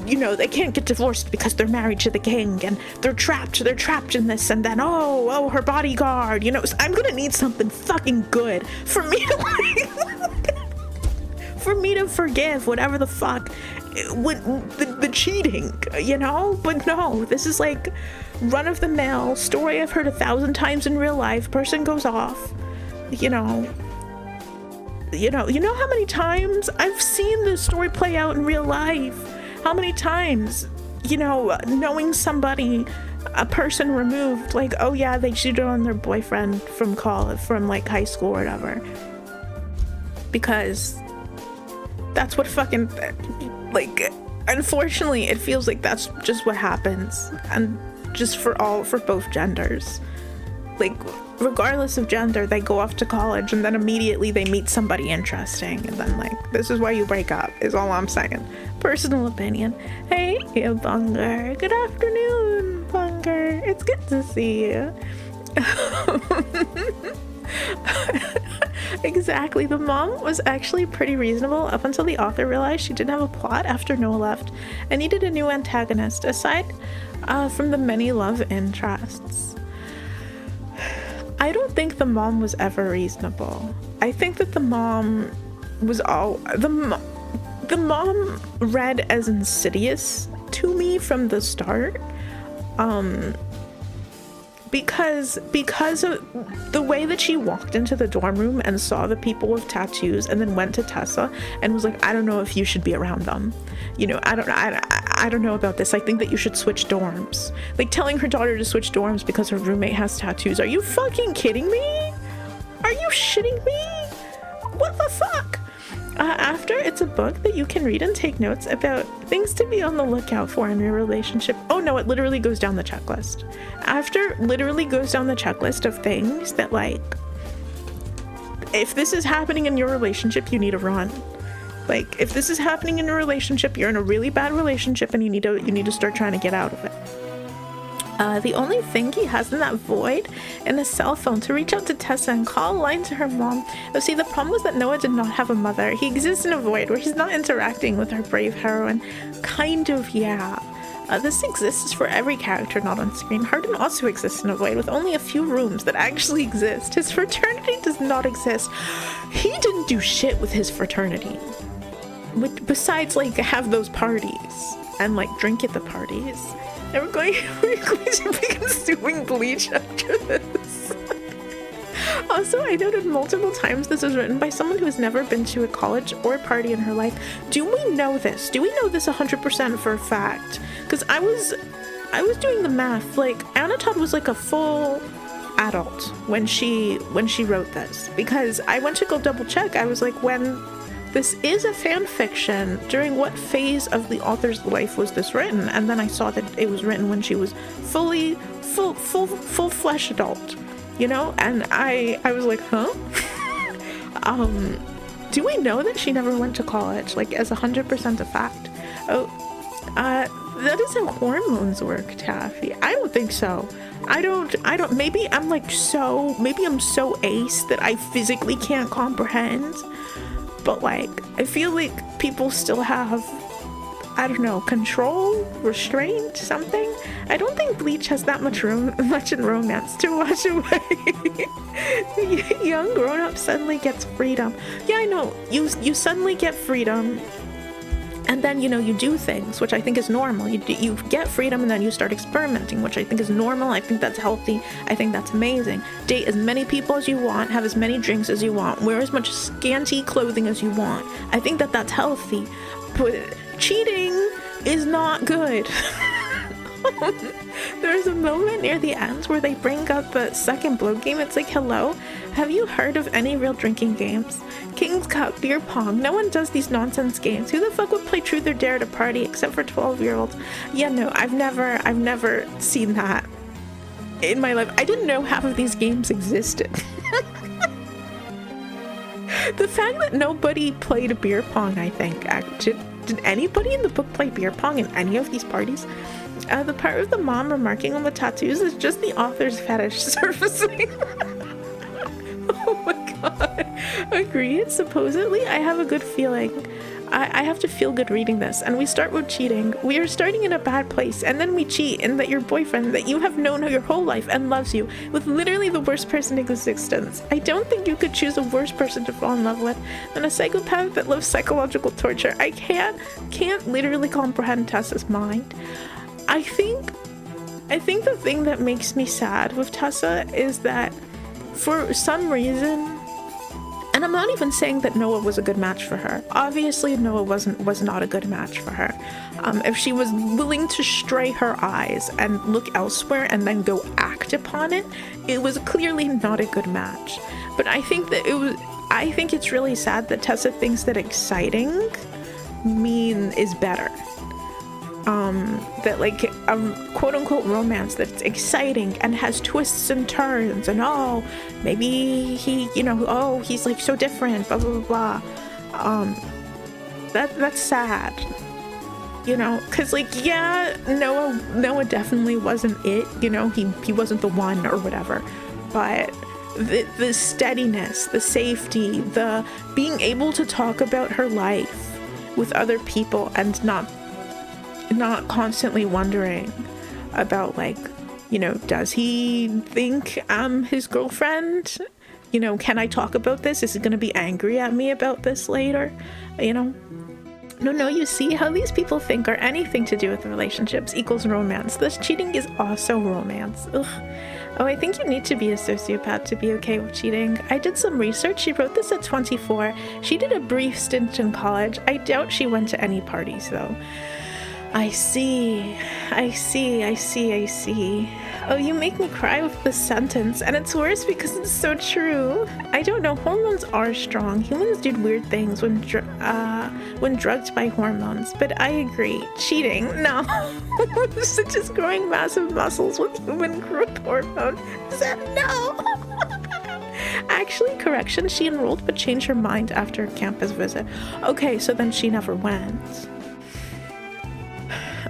you know, they can't get divorced because they're married to the king, and they're trapped in this, and then oh, her bodyguard, you know. So I'm gonna need something fucking good for me to for me to forgive whatever the fuck with the cheating, you know. But no, this is like run-of-the-mill story I've heard 1,000 times in real life. Person goes off, you know how many times I've seen this story play out in real life. How many times, you know, knowing somebody, a person removed, like, oh yeah, they cheated on their boyfriend from college, from like high school or whatever, because that's what fucking, like, unfortunately it feels like that's just what happens, and just for both genders. Like, regardless of gender, they go off to college and then immediately they meet somebody interesting, and then, like, this is why you break up, is all I'm saying. Personal opinion. Hey, Bunger. Good afternoon, Bunger. It's good to see you. Exactly. The mom was actually pretty reasonable up until the author realized she didn't have a plot after Noah left and needed a new antagonist, aside from the many love interests. I don't think the mom was ever reasonable. I think that the mom was the mom read as insidious to me from the start. because of the way that she walked into the dorm room and saw the people with tattoos and then went to Tessa and was like, I don't know if you should be around them. You know, I don't know about this. I think that you should switch dorms. Like telling her daughter to switch dorms because her roommate has tattoos. Are you fucking kidding me? Are you shitting me? What the fuck? After, it's a book that you can read and take notes about things to be on the lookout for in your relationship. Oh no, it literally goes down the checklist. After literally goes down the checklist of things that, like, if this is happening in your relationship, you need to run. Like, if this is happening in a relationship, you're in a really bad relationship and you need to start trying to get out of it. The only thing he has in that void in a cell phone to reach out to Tessa and call a line to her mom. Oh, see, the problem was that Noah did not have a mother. He exists in a void where he's not interacting with our brave heroine. Kind of, yeah. This exists for every character not on screen. Hardin also exists in a void with only a few rooms that actually exist. His fraternity does not exist. He didn't do shit with his fraternity. Besides, like, have those parties and, like, drink at the parties. And we're going to be consuming bleach after this. Also, I noted multiple times this was written by someone who has never been to a college or a party in her life. Do we know this? Do we know this 100% for a fact? Because I was doing the math. Like, Anna Todd was like a full adult when she wrote this. Because I went to go double check. I was like, when this is a fan fiction, during what phase of the author's life was this written? And then I saw that it was written when she was full-fledged adult, you know? And I was like, huh? Do we know that she never went to college, like, as 100% a fact? Oh, that is how hormones work, Taffy. I don't think so. I don't, maybe I'm so ace that I physically can't comprehend. But, like, I feel like people still have, I don't know, control, restraint, something. I don't think Bleach has that much in romance to wash away. Young grown-up suddenly gets freedom. Yeah, I know. You suddenly get freedom, and then, you know, you do things, which I think is normal. You get freedom and then you start experimenting, which I think is normal. I think that's healthy. I think that's amazing. Date as many people as you want, have as many drinks as you want, wear as much scanty clothing as you want. I think that that's healthy. But cheating is not good. There's a moment near the end where they bring up the second blow game. It's like, hello, have you heard of any real drinking games? King's Cup, beer pong, no one does these nonsense games. Who the fuck would play Truth or Dare at a party except for 12-year-olds? Yeah, no, I've never seen that in my life. I didn't know half of these games existed. The fact that nobody played beer pong, I think, did anybody in the book play beer pong in any of these parties? The part of the mom remarking on the tattoos is just the author's fetish surfacing. Oh my god. Agreed. Supposedly, I have a good feeling. I have to feel good reading this. And we start with cheating. We are starting in a bad place. And then we cheat, and that your boyfriend that you have known your whole life and loves you with literally the worst person in existence. I don't think you could choose a worse person to fall in love with than a psychopath that loves psychological torture. I can't literally comprehend Tessa's mind. I think the thing that makes me sad with Tessa is that for some reason, and I'm not even saying that Noah was a good match for her. Obviously, Noah was not a good match for her. If she was willing to stray her eyes and look elsewhere and then go act upon it, it was clearly not a good match. But I think it's really sad that Tessa thinks that exciting is better. That, like, a quote-unquote romance that's exciting and has twists and turns and, oh, maybe he, you know, oh, he's, like, so different, blah, blah, blah, blah. That's sad, you know, because, like, yeah, Noah definitely wasn't it, you know, he wasn't the one or whatever, but the steadiness, the safety, the being able to talk about her life with other people and not constantly wondering about, like, you know, does he think I'm his girlfriend? You know, can I talk about this? Is he gonna be angry at me about this later? You know? No, you see how these people think or anything to do with relationships equals romance. This cheating is also romance. Ugh. Oh, I think you need to be a sociopath to be okay with cheating. I did some research. She wrote this at 24. She did a brief stint in college. I doubt she went to any parties, though. I see. Oh, you make me cry with this sentence, and it's worse because it's so true. I don't know, hormones are strong. Humans do weird things when drugged by hormones, but I agree. Cheating, no. Such as growing massive muscles with human growth hormone. No. Actually, correction, she enrolled but changed her mind after a campus visit. Okay, so then she never went.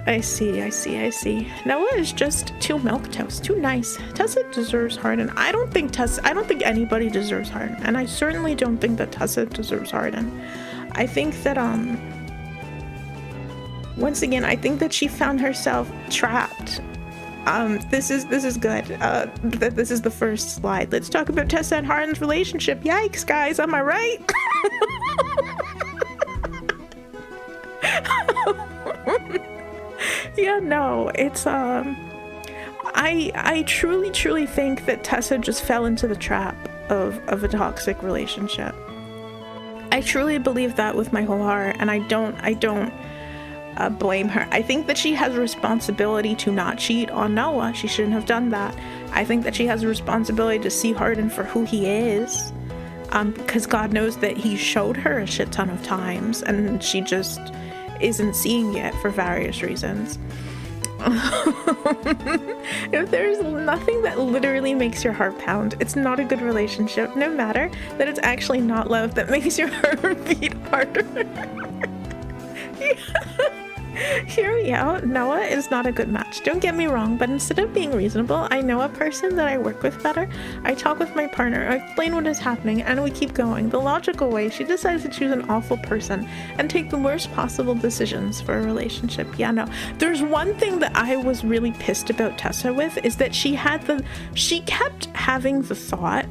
I see. Noah is just too milquetoast, too nice. Tessa deserves Hardin. I don't think anybody deserves Hardin, and I certainly don't think that Tessa deserves Hardin. I think that once again, I think that she found herself trapped. This is good. This is the first slide. Let's talk about Tessa and Hardin's relationship. Yikes, guys, am I right? Yeah, no, it's I truly think that Tessa just fell into the trap of a toxic relationship. I truly believe that with my whole heart, and I don't blame her. I think that she has a responsibility to not cheat on Noah. She shouldn't have done that. I think that she has a responsibility to see Hardin for who he is, because God knows that he showed her a shit ton of times, and she just isn't seeing it for various reasons. If there's nothing that literally makes your heart pound, it's not a good relationship, no matter that it's actually not love that makes your heart beat harder. Hear me out, Noah is not a good match. Don't get me wrong, but instead of being reasonable, I know a person that I work with better. I talk with my partner, I explain what is happening, and we keep going. The logical way, she decides to choose an awful person and take the worst possible decisions for a relationship. Yeah, no. There's one thing that I was really pissed about Tessa with, is that she kept having the thought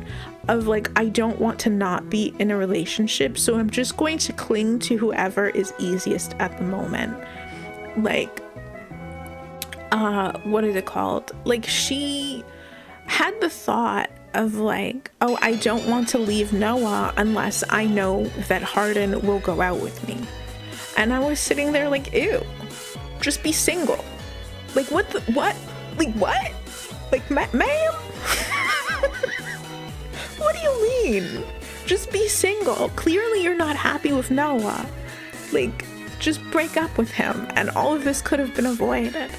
of like, I don't want to not be in a relationship, so I'm just going to cling to whoever is easiest at the moment. Like, what is it called? Like, she had the thought of like, oh, I don't want to leave Noah unless I know that Hardin will go out with me. And I was sitting there like, ew, just be single. Like, what? Like, what? Like, ma'am? What do you mean? Just be single. Clearly you're not happy with Noah. Like, just break up with him and all of this could have been avoided.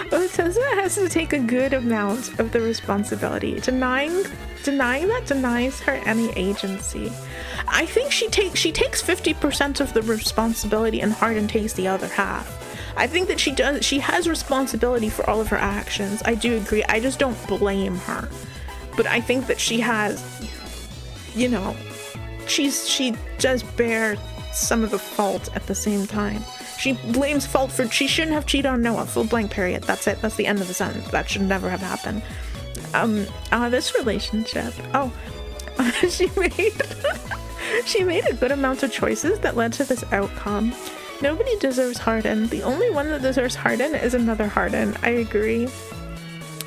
Tessa has to take a good amount of the responsibility. Denying that denies her any agency. I think she takes 50% of the responsibility and Hardin takes the other half. I think that she has responsibility for all of her actions. I do agree. I just don't blame her. But I think that she has, you know, she does bear some of the fault at the same time. She blames fault for she shouldn't have cheated on Noah. Full blank period. That's it. That's the end of the sentence. That should never have happened. This relationship. Oh, she made a good amount of choices that led to this outcome. Nobody deserves Hardin. The only one that deserves Hardin is another Hardin. I agree.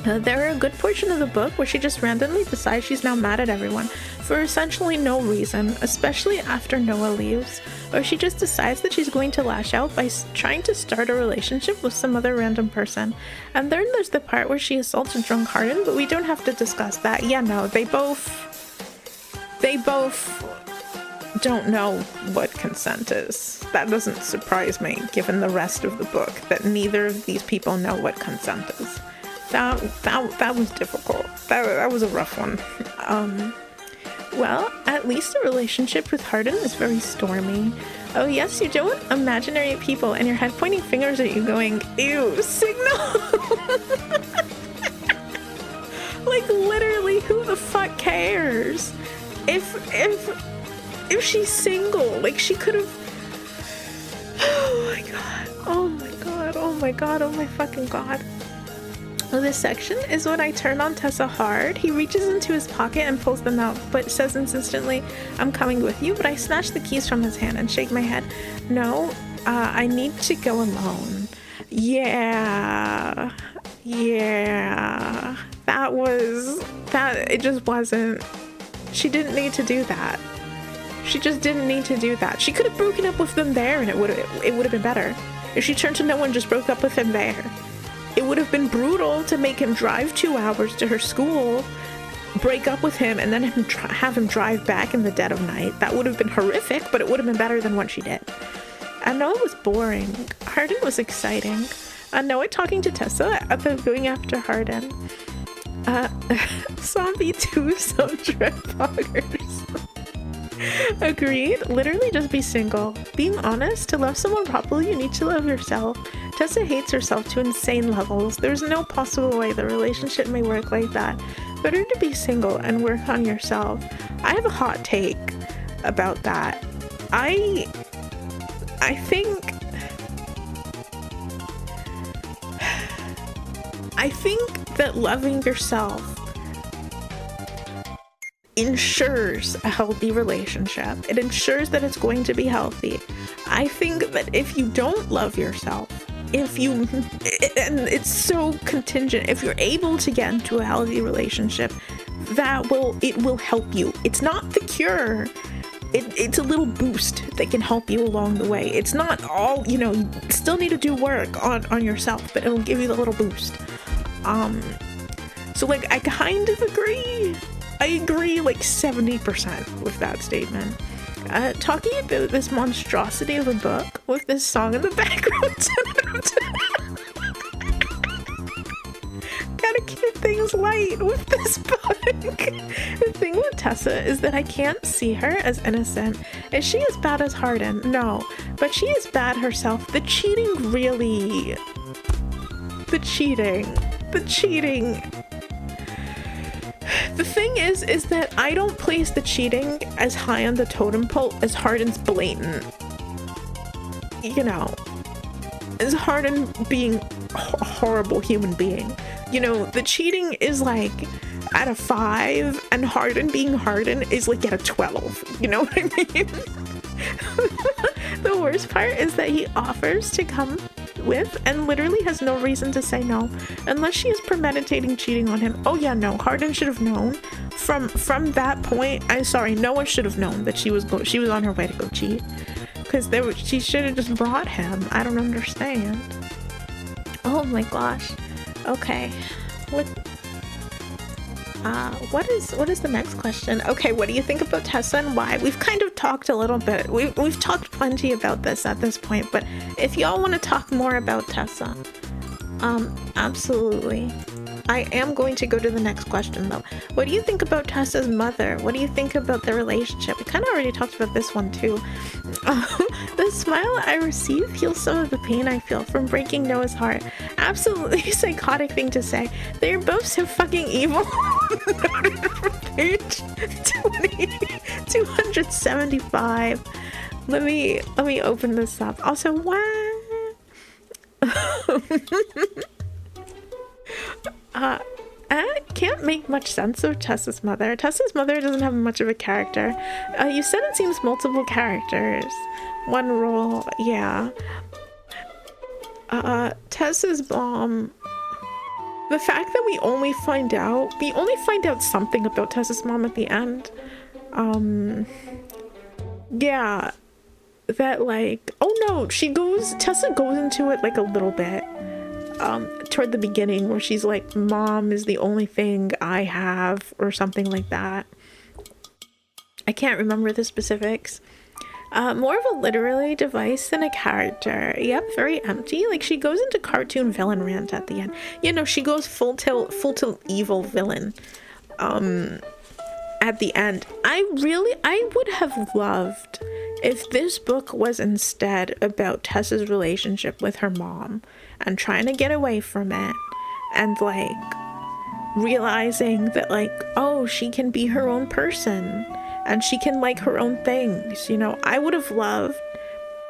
There are a good portion of the book where she just randomly decides she's now mad at everyone for essentially no reason, especially after Noah leaves, or she just decides that she's going to lash out by trying to start a relationship with some other random person. And then there's the part where she assaults a drunk Hardin, but we don't have to discuss that. Yeah, no, they both don't know what consent is. That doesn't surprise me, given the rest of the book, that neither of these people know what consent is. That was difficult. That was a rough one. Well, at least a relationship with Hardin is very stormy. Oh yes, you don't want imaginary people in your head pointing fingers at you going, ew, signal! Like, literally, who the fuck cares? If she's single, like, she could have... Oh my god, oh my god, oh my god, oh my fucking god. This section is when I turn on Tessa hard. He reaches into his pocket and pulls them out, but says insistently, I'm coming with you, but I snatch the keys from his hand and shake my head. No, I need to go alone. Yeah. Yeah, it just wasn't, she didn't need to do that. She just didn't need to do that. She could have broken up with them there and it would have been better. If she turned to no one and just broke up with him there. It would have been brutal to make him drive 2 hours to her school, break up with him, and then have him drive back in the dead of night. That would have been horrific, but it would have been better than what she did. I know it was boring. Hardin was exciting. Noah talking to Tessa about going after Hardin. Zombie 2, some dread poggers. Agreed. Literally just be single. Being honest, to love someone properly, you need to love yourself. Tessa hates herself to insane levels. There's no possible way the relationship may work like that. Better to be single and work on yourself. I have a hot take about that. I think that loving yourself ensures a healthy relationship. It ensures that it's going to be healthy. I think that if you don't love yourself, and it's so contingent, if you're able to get into a healthy relationship, it will help you. It's not the cure. It's a little boost that can help you along the way. It's not all, you still need to do work on yourself, but it'll give you the little boost. So like, I kind of agree. I agree like 70% with that statement. Talking about this monstrosity of a book with this song in the background. Gotta keep things light with this book. The thing with Tessa is that I can't see her as innocent. Is she as bad as Hardin? No, but she is bad herself. The cheating. The thing is that I don't place the cheating as high on the totem pole as Hardin's blatant, as Hardin being a horrible human being. The cheating is like at a 5 and Hardin being Hardin is like at a 12. You know what I mean? The worst part is that he offers to come with and literally has no reason to say no unless she is premeditating cheating on him. Oh yeah, no, Hardin should have known from that point. No one should have known that she was on her way to go cheat, because she should have just brought him. I don't understand. Oh my gosh. Okay, what is the next question? Okay, what do you think about Tessa and why? We've kind of talked a little bit. We've talked plenty about this at this point, but if y'all want to talk more about Tessa, absolutely. I am going to go to the next question though. What do you think about Tessa's mother? What do you think about the relationship? We kind of already talked about this one too. The smile I receive heals some of the pain I feel from breaking Noah's heart. Absolutely psychotic thing to say. They're both so fucking evil. Noted from page 275. Let me open this up. Also, what? I can't make much sense of Tessa's mother. Tessa's mother doesn't have much of a character. You said it seems multiple characters. One role, yeah. Tessa's mom. The fact that we only find out something about Tessa's mom at the end. Yeah. That like, oh no, Tessa goes into it like a little bit. Toward the beginning where she's like, mom is the only thing I have, or something like that. I can't remember the specifics. More of a literary device than a character. Yep, very empty. Like, she goes into cartoon villain rant at the end. She goes full tilt evil villain at the end. I would have loved if this book was instead about Tessa's relationship with her mom and trying to get away from it, and like realizing that like, oh, she can be her own person and she can like her own things. I would have loved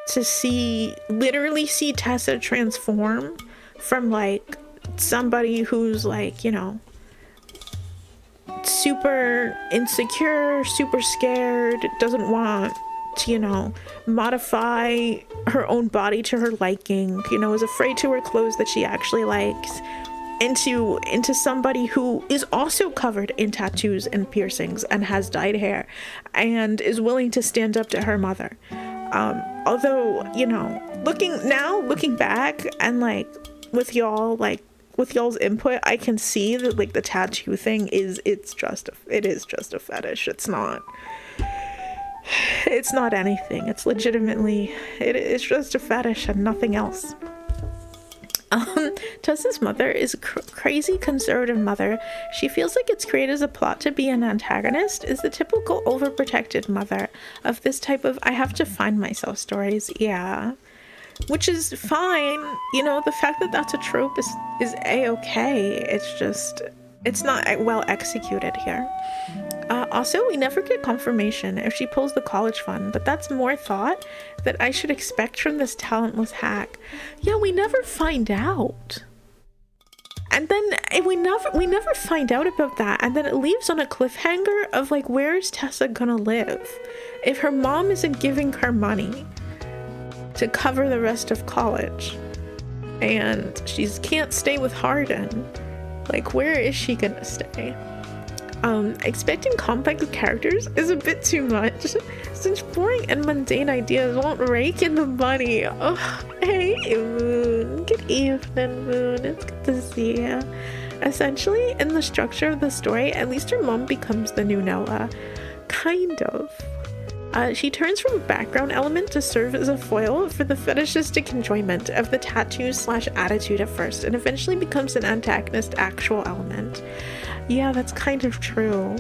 to literally see Tessa transform from like somebody who's like, super insecure, super scared, doesn't want to, modify her own body to her liking, is afraid to wear clothes that she actually likes, into somebody who is also covered in tattoos and piercings and has dyed hair and is willing to stand up to her mother. Although, you know, looking back and like with y'all's input, I can see that like the tattoo thing is just a fetish. It's not anything. It's legitimately, it's just a fetish and nothing else. Tessa's mother is a crazy conservative mother. She feels like it's created as a plot to be an antagonist, is the typical overprotected mother of this type of I have to find myself stories. Yeah. Which is fine. You know, the fact that that's a trope is a-okay. It's just, it's not well executed here. Also, we never get confirmation if she pulls the college fund, but that's more thought that I should expect from this talentless hack. Yeah, we never find out. And then we never find out about that, and then it leaves on a cliffhanger of like, where is Tessa gonna live if her mom isn't giving her money to cover the rest of college and she can't stay with Hardin? Like, where is she gonna stay? Expecting complex characters is a bit too much, since boring and mundane ideas won't rake in the money. Oh, hey Moon. Good evening, Moon. It's good to see you. Essentially, in the structure of the story, at least her mom becomes the new Noah. Kind of. She turns from a background element to serve as a foil for the fetishistic enjoyment of the tattoo/attitude at first, and eventually becomes an antagonist actual element. Yeah, that's kind of true.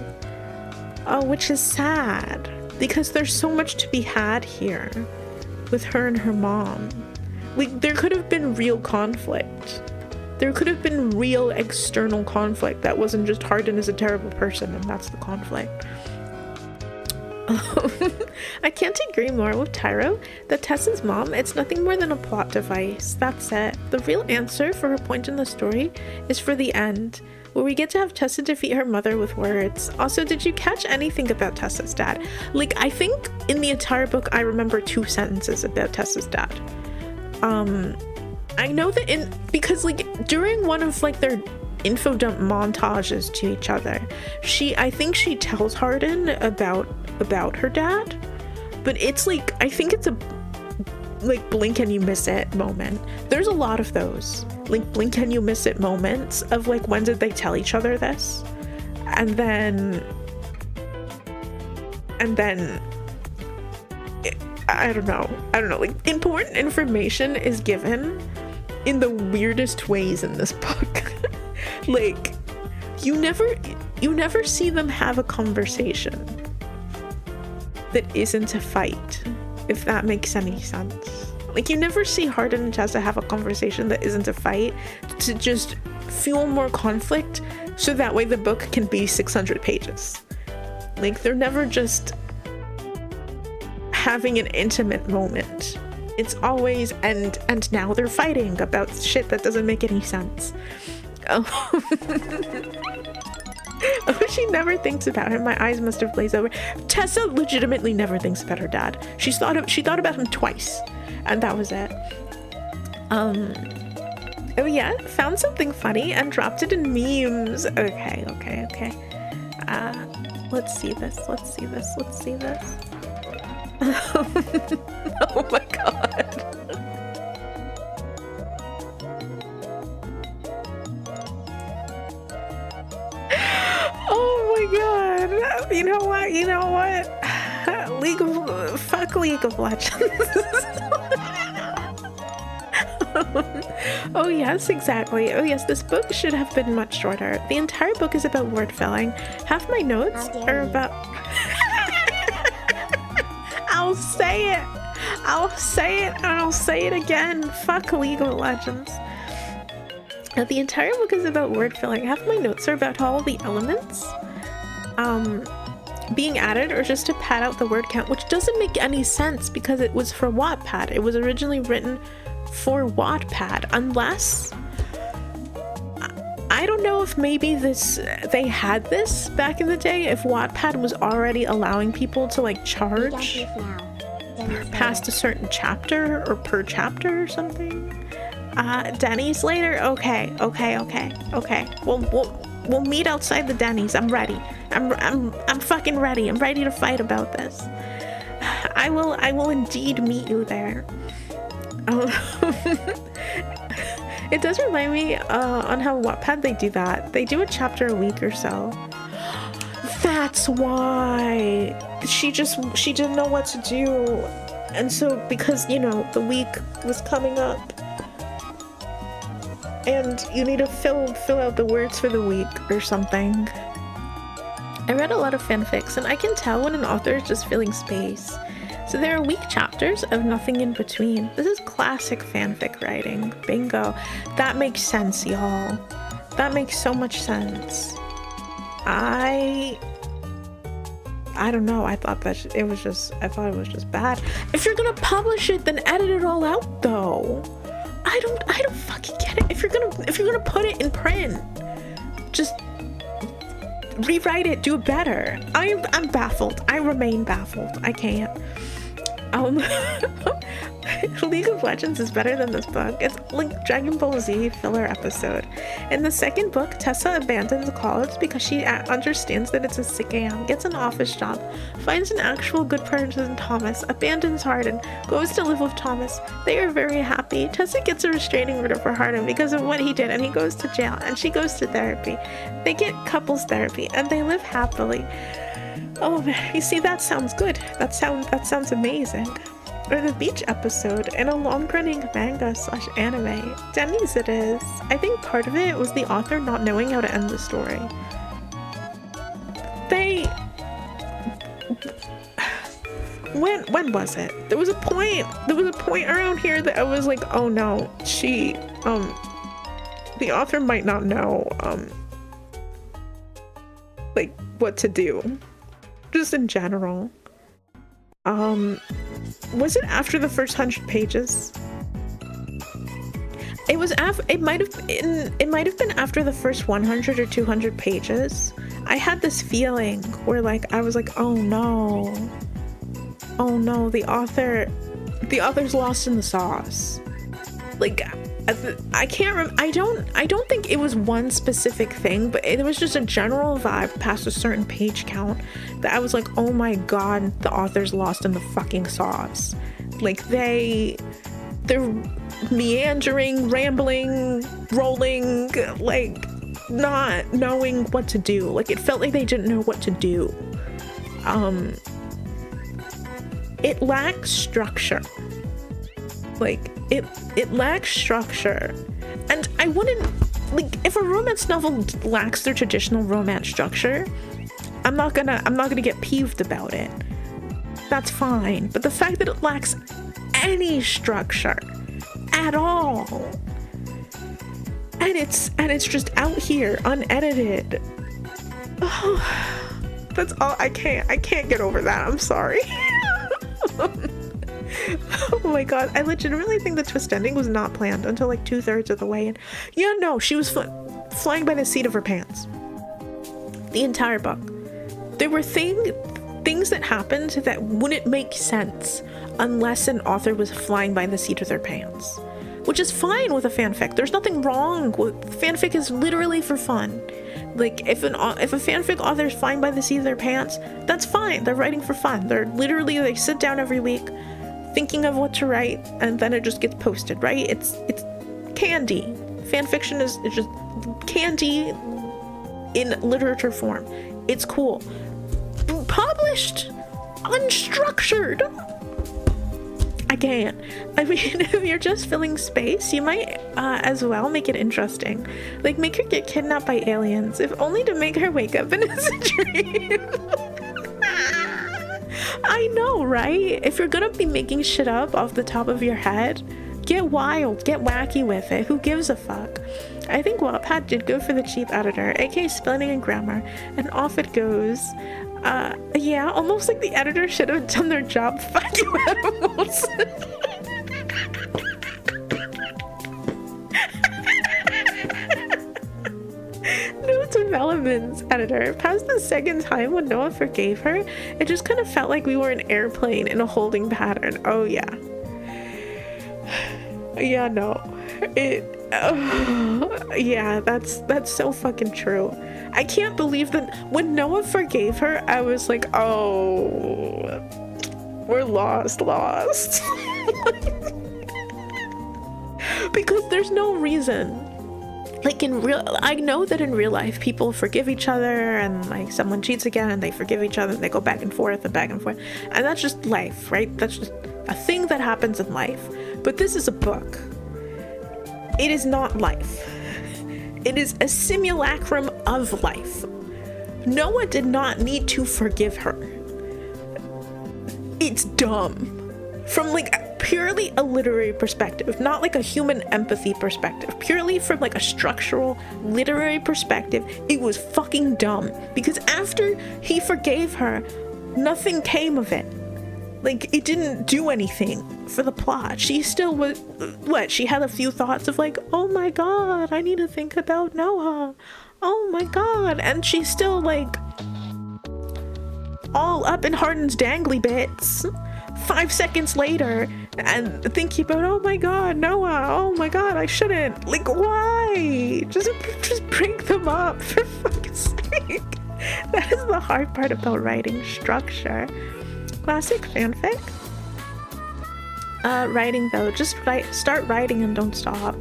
Oh, which is sad, because there's so much to be had here with her and her mom. There could have been real conflict. There could have been real external conflict that wasn't just Hardin is a terrible person and that's the conflict. I can't agree more with Tyro that Tessa's mom, it's nothing more than a plot device. That's it. The real answer for her point in the story is for the end, where we get to have Tessa defeat her mother with words. Also, did you catch anything about Tessa's dad? Like, I think in the entire book I remember 2 sentences about Tessa's dad. I know that because like during one of like their info dump montages to each other, I think she tells Hardin about her dad, but it's like, I think it's a like blink and you miss it moment. There's a lot of those like blink and you miss it moments of like, when did they tell each other this, and then I don't know, like important information is given in the weirdest ways in this book. Like, you never see them have a conversation that isn't a fight, if that makes any sense. Like, you never see Hardin and Tessa have a conversation that isn't a fight to just fuel more conflict so that way the book can be 600 pages. Like, they're never just having an intimate moment. It's always and now they're fighting about shit that doesn't make any sense. Oh. Oh, she never thinks about him. My eyes must have glazed over. Tessa legitimately never thinks about her dad. She thought about him twice, and that was it. Oh yeah, found something funny and dropped it in memes. Okay. Let's see this. Oh my god. Oh my god. You know what? Fuck League of Legends. Oh yes, exactly. Oh yes, this book should have been much shorter. The entire book is about word filling. Half my notes are about... I'll say it and I'll say it again. Fuck League of Legends. The entire book is about word filling. Half my notes are about all the elements being added or just to pad out the word count, which doesn't make any sense because it was for Wattpad. It was originally written for Wattpad, unless I don't know if maybe they had this back in the day, if Wattpad was already allowing people to like charge past a certain chapter or per chapter or something. Denny's later? Okay. We'll meet outside the Denny's. I'm ready. I'm fucking ready. I'm ready to fight about this. I will indeed meet you there. It does remind me on how Wattpad they do that. They do a chapter a week or so. That's why she didn't know what to do. And so because, you know, the week was coming up and you need to fill out the words for the week or something. I read a lot of fanfics and I can tell when an author is just filling space. So there are weak chapters of nothing in between. This is classic fanfic writing. Bingo. That makes sense, y'all. That makes so much sense. I don't know. I thought it was just bad. If you're gonna publish it, then edit it all out, though. I don't fucking get it. If you're gonna put it in print, just rewrite it, do it better. I'm baffled. I remain baffled. I can't. League of Legends is better than this book. It's like Dragon Ball Z filler episode. In the second book, Tessa abandons college because she understands that it's a scam, gets an office job, finds an actual good person, Thomas, abandons Hardin, goes to live with Thomas. They are very happy. Tessa gets a restraining order for Hardin because of what he did, and he goes to jail, and she goes to therapy. They get couples therapy, and they live happily. Oh man, you see, that sounds good. That sounds amazing. Or the beach episode in a long-running manga/anime. Denny's it is. I think part of it was the author not knowing how to end the story. When was it? There was a point around here that I was like, oh no, the author might not know like what to do. Just in general. Was it after the first 100 pages? It might have been after the first 100 or 200 pages. I had this feeling where like I was like, oh no, the author's lost in the sauce. Like I don't think it was one specific thing, but it was just a general vibe past a certain page count that I was like, oh my god, the author's lost in the fucking sauce. Like they're meandering, rambling, rolling, like not knowing what to do. Like it felt like they didn't know what to do. It lacks structure. Like it lacks structure, and I wouldn't like if a romance novel lacks their traditional romance structure. I'm not gonna get peeved about it. That's fine. But the fact that it lacks any structure at all, and it's just out here unedited. Oh, that's all. I can't get over that. I'm sorry. Oh my god, I legitimately think the twist ending was not planned until like 2/3 of the way in. Yeah, no, she was flying by the seat of her pants. The entire book. There were things that happened that wouldn't make sense unless an author was flying by the seat of their pants. Which is fine with a fanfic. There's nothing wrong with fanfic. Is literally for fun. Like if a fanfic author is flying by the seat of their pants, that's fine. They're writing for fun. They sit down every week thinking of what to write, and then it just gets posted, right? It's candy. Fanfiction is just candy in literature form. It's cool. Published unstructured, I can't. I mean, if you're just filling space, you might as well make it interesting. Like make her get kidnapped by aliens, if only to make her wake up and it's a dream. I know, right? If you're gonna be making shit up off the top of your head, get wild, get wacky with it. Who gives a fuck? I think Wattpad did go for the cheap editor, aka spelling and grammar, and off it goes. Yeah, almost like the editor should have done their job. Fuck you, animals. No developments, editor. Past the second time when Noah forgave her, it just kind of felt like we were an airplane in a holding pattern. Oh yeah. Yeah, no. Yeah, that's so fucking true. I can't believe that when Noah forgave her, I was like, oh, we're lost. Because there's no reason. Like I know that in real life people forgive each other, and like someone cheats again and they forgive each other and they go back and forth, and that's just life, right? That's just a thing that happens in life. But this is a book. It is not life. It is a simulacrum of life. Noah did not need to forgive her. It's dumb. From like purely a literary perspective, not like a human empathy perspective, purely from like a structural literary perspective, it was fucking dumb. Because after he forgave her, nothing came of it. Like, it didn't do anything for the plot. She still was, she had a few thoughts of like, oh my god, I need to think about Noah. Oh my god. And she's still like all up in Hardin's dangly bits 5 seconds later and thinking about, oh my god, Noah, oh my god, I shouldn't. Like, why? Just break them up, for fuck's sake. That is the hard part about writing structure. Classic fanfic. Writing though, just start writing and don't stop.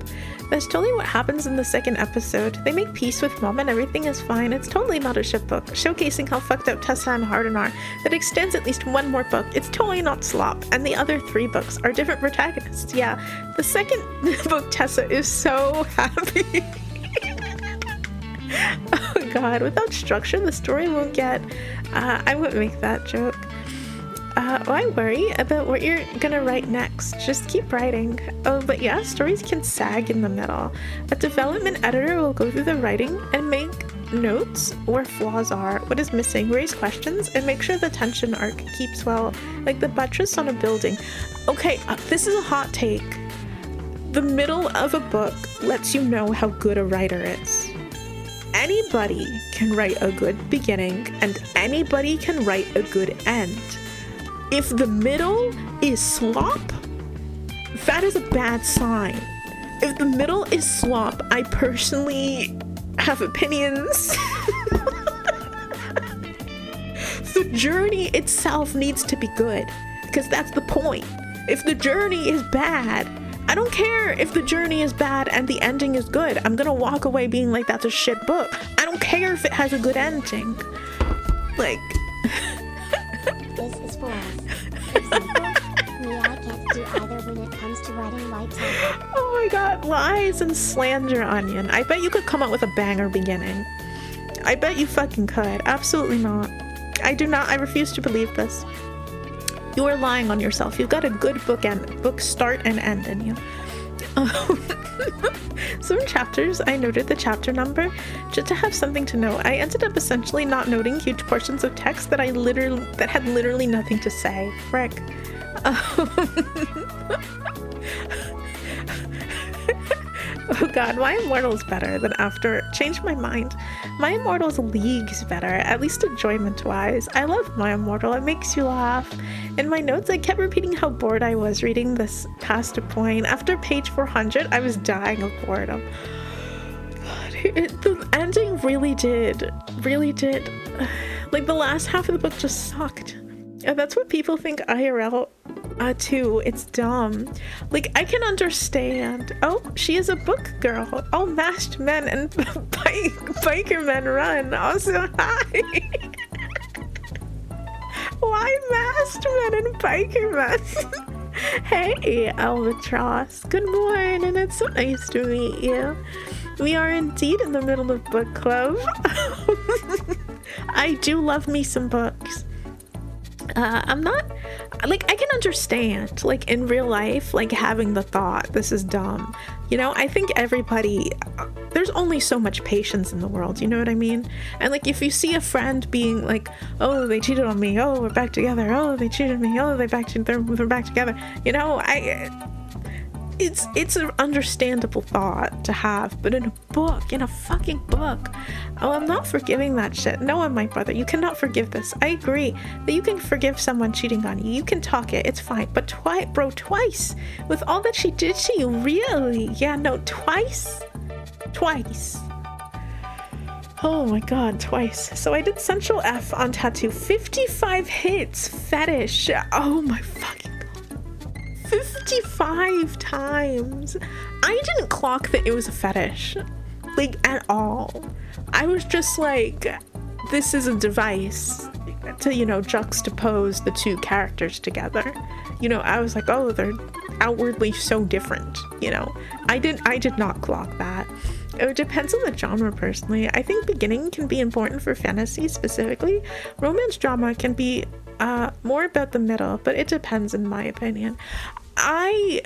That's totally what happens in the second episode. They make peace with Mom and everything is fine. It's totally not a ship book, showcasing how fucked up Tessa and Hardin are. That extends at least one more book. It's totally not slop. And the other 3 books are different protagonists. Yeah, the second book, Tessa is so happy. Oh god, without structure, the story won't get... I wouldn't make that joke. Why worry about what you're gonna write next? Just keep writing. Oh, but yeah, stories can sag in the middle. A development editor will go through the writing and make notes where flaws are, what is missing, raise questions, and make sure the tension arc keeps well, like the buttress on a building. Okay, this is a hot take. The middle of a book lets you know how good a writer is. Anybody can write a good beginning, and anybody can write a good end. If the middle is slop, that is a bad sign. If the middle is slop, I personally have opinions. The journey itself needs to be good, because that's the point. If the journey is bad, I don't care if the journey is bad and the ending is good. I'm gonna walk away being like, that's a shit book. I don't care if it has a good ending. Like... This is for us. For example, me, I can't do either when it comes to writing light topic. Oh my god, lies and slander, Onion. I bet you could come up with a banger beginning. I bet you fucking could. Absolutely not. I refuse to believe this. You are lying on yourself. You've got a good book start and end in you. Some chapters I noted the chapter number just to have something to know. I ended up essentially not noting huge portions of text that had literally nothing to say. Frick. Oh god, My Immortal's better than After. Changed my mind. My Immortal's leagues better, at least enjoyment-wise. I love My Immortal, it makes you laugh. In my notes, I kept repeating how bored I was reading this past a point. After page 400, I was dying of boredom. God, the ending really did. Like, the last half of the book just sucked. And that's what people think IRL too. It's dumb. Like, I can understand. Oh, she is a book girl. All masked men and biker men run. Also, hi. Why masked men and biker men? Hey, Albatross. Good morning. It's so nice to meet you. We are indeed in the middle of book club. I do love me some books. I'm not, like, I can understand, like, in real life, like, having the thought, this is dumb. You know, I think everybody, there's only so much patience in the world, you know what I mean? And, like, if you see a friend being like, oh, they cheated on me, oh, we're back together, oh, they cheated on me, oh, they're back together, you know, it's an understandable thought to have, but in a book, in a fucking book, oh, I'm not forgiving that shit. No, my brother, you cannot forgive this. I agree that you can forgive someone cheating on you. You can talk it, it's fine. But twice, with all that she did to you, really? Yeah, no, twice. Oh my god, twice. So I did Central F on tattoo. 55 hits. Fetish. Oh my fucking god. 55 times. I didn't clock that it was a fetish. Like, at all. I was just like, this is a device to, you know, juxtapose the two characters together. You know, I was like, oh, they're outwardly so different, you know. I did not clock that. It depends on the genre, personally. I think beginning can be important for fantasy specifically. Romance drama can be more about the middle, but it depends in my opinion. I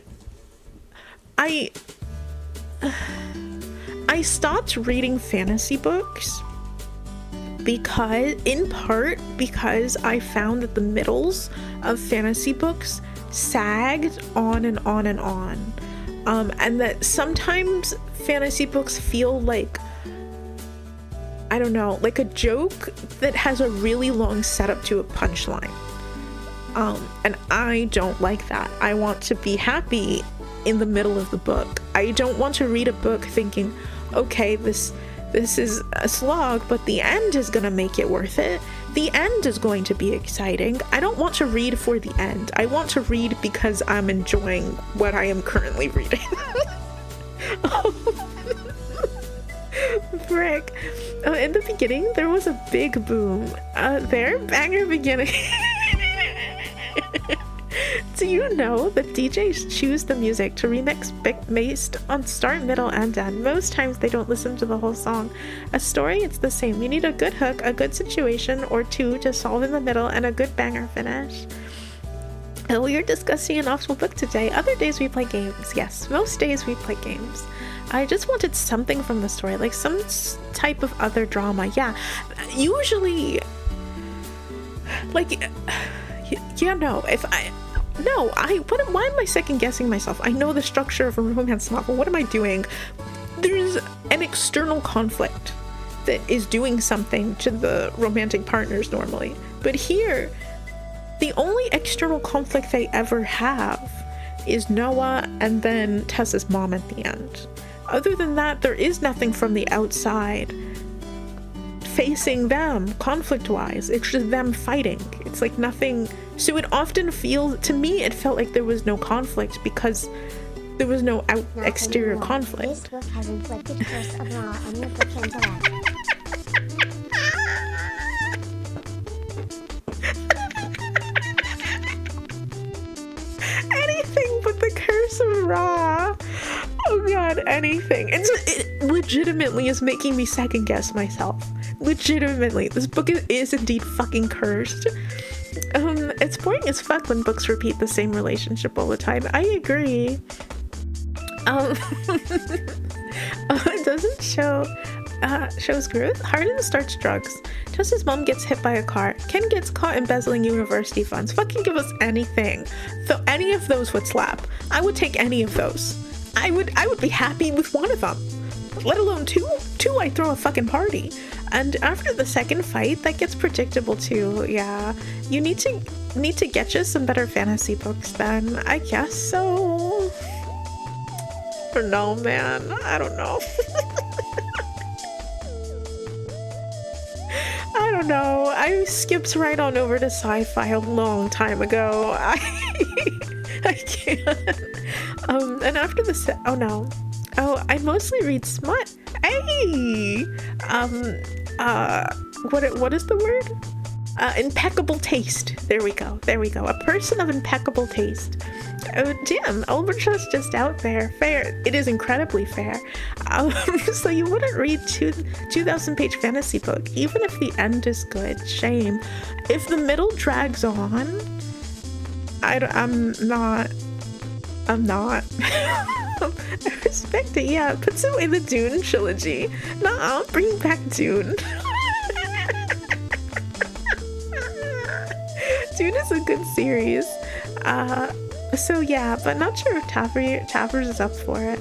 stopped reading fantasy books in part because I found that the middles of fantasy books sagged on and on and on. And that sometimes fantasy books feel like, I don't know, like a joke that has a really long setup to a punchline. And I don't like that. I want to be happy in the middle of the book. I don't want to read a book thinking, okay, this is a slog, but the end is gonna make it worth it. The end is going to be exciting. I don't want to read for the end. I want to read because I'm enjoying what I am currently reading. Frick. In the beginning, there was a big boom. Banger beginning. Do you know that DJs choose the music to remix based on start, middle, and end? Most times they don't listen to the whole song. A story, it's the same. You need a good hook, a good situation or two to solve in the middle, and a good banger finish. We are discussing an optional book today. Other days we play games. Yes, most days we play games. I just wanted something from the story, like some type of other drama. Yeah, usually, like, yeah, no, why am I second guessing myself? I know the structure of a romance novel. What am I doing? There's an external conflict that is doing something to the romantic partners normally. But here, the only external conflict they ever have is Noah and then Tessa's mom at the end. Other than that, there is nothing from the outside facing them conflict-wise. It's just them fighting. It's like nothing. So it often feels, to me, it felt like there was no conflict because there was no exterior conflict. This book has inflicted 𝘁𝗲𝗿𝗶𝗯𝗹𝗲 on your bookend. Anything but the curse of Ra. Oh god, anything. It legitimately is making me second guess myself. Legitimately, this book is indeed fucking cursed. It's boring as fuck when books repeat the same relationship all the time. I agree. It doesn't shows growth. Harden starts drugs. Tessa's mom gets hit by a car. Ken gets caught embezzling university funds. Fucking give us anything. So any of those would slap. I would take any of those. I would be happy with one of them. Let alone two. I throw a fucking party. And after the second fight, that gets predictable too. Yeah, you need to get you some better fantasy books then. I guess so. I don't know, man. I don't know. I don't know. I skipped right on over to sci-fi a long time ago. I can't. And after the I mostly read smut. Hey! What is the word? Impeccable taste. There we go. A person of impeccable taste. Oh, damn. Albatross just out there. Fair. It is incredibly fair. So you wouldn't read 2,000-page fantasy book, even if the end is good. Shame. If the middle drags on, I'm not. I respect it, yeah. Puts away the Dune trilogy. Nuh-uh, bring back Dune. Dune is a good series. So yeah, but not sure if Tappers is up for it.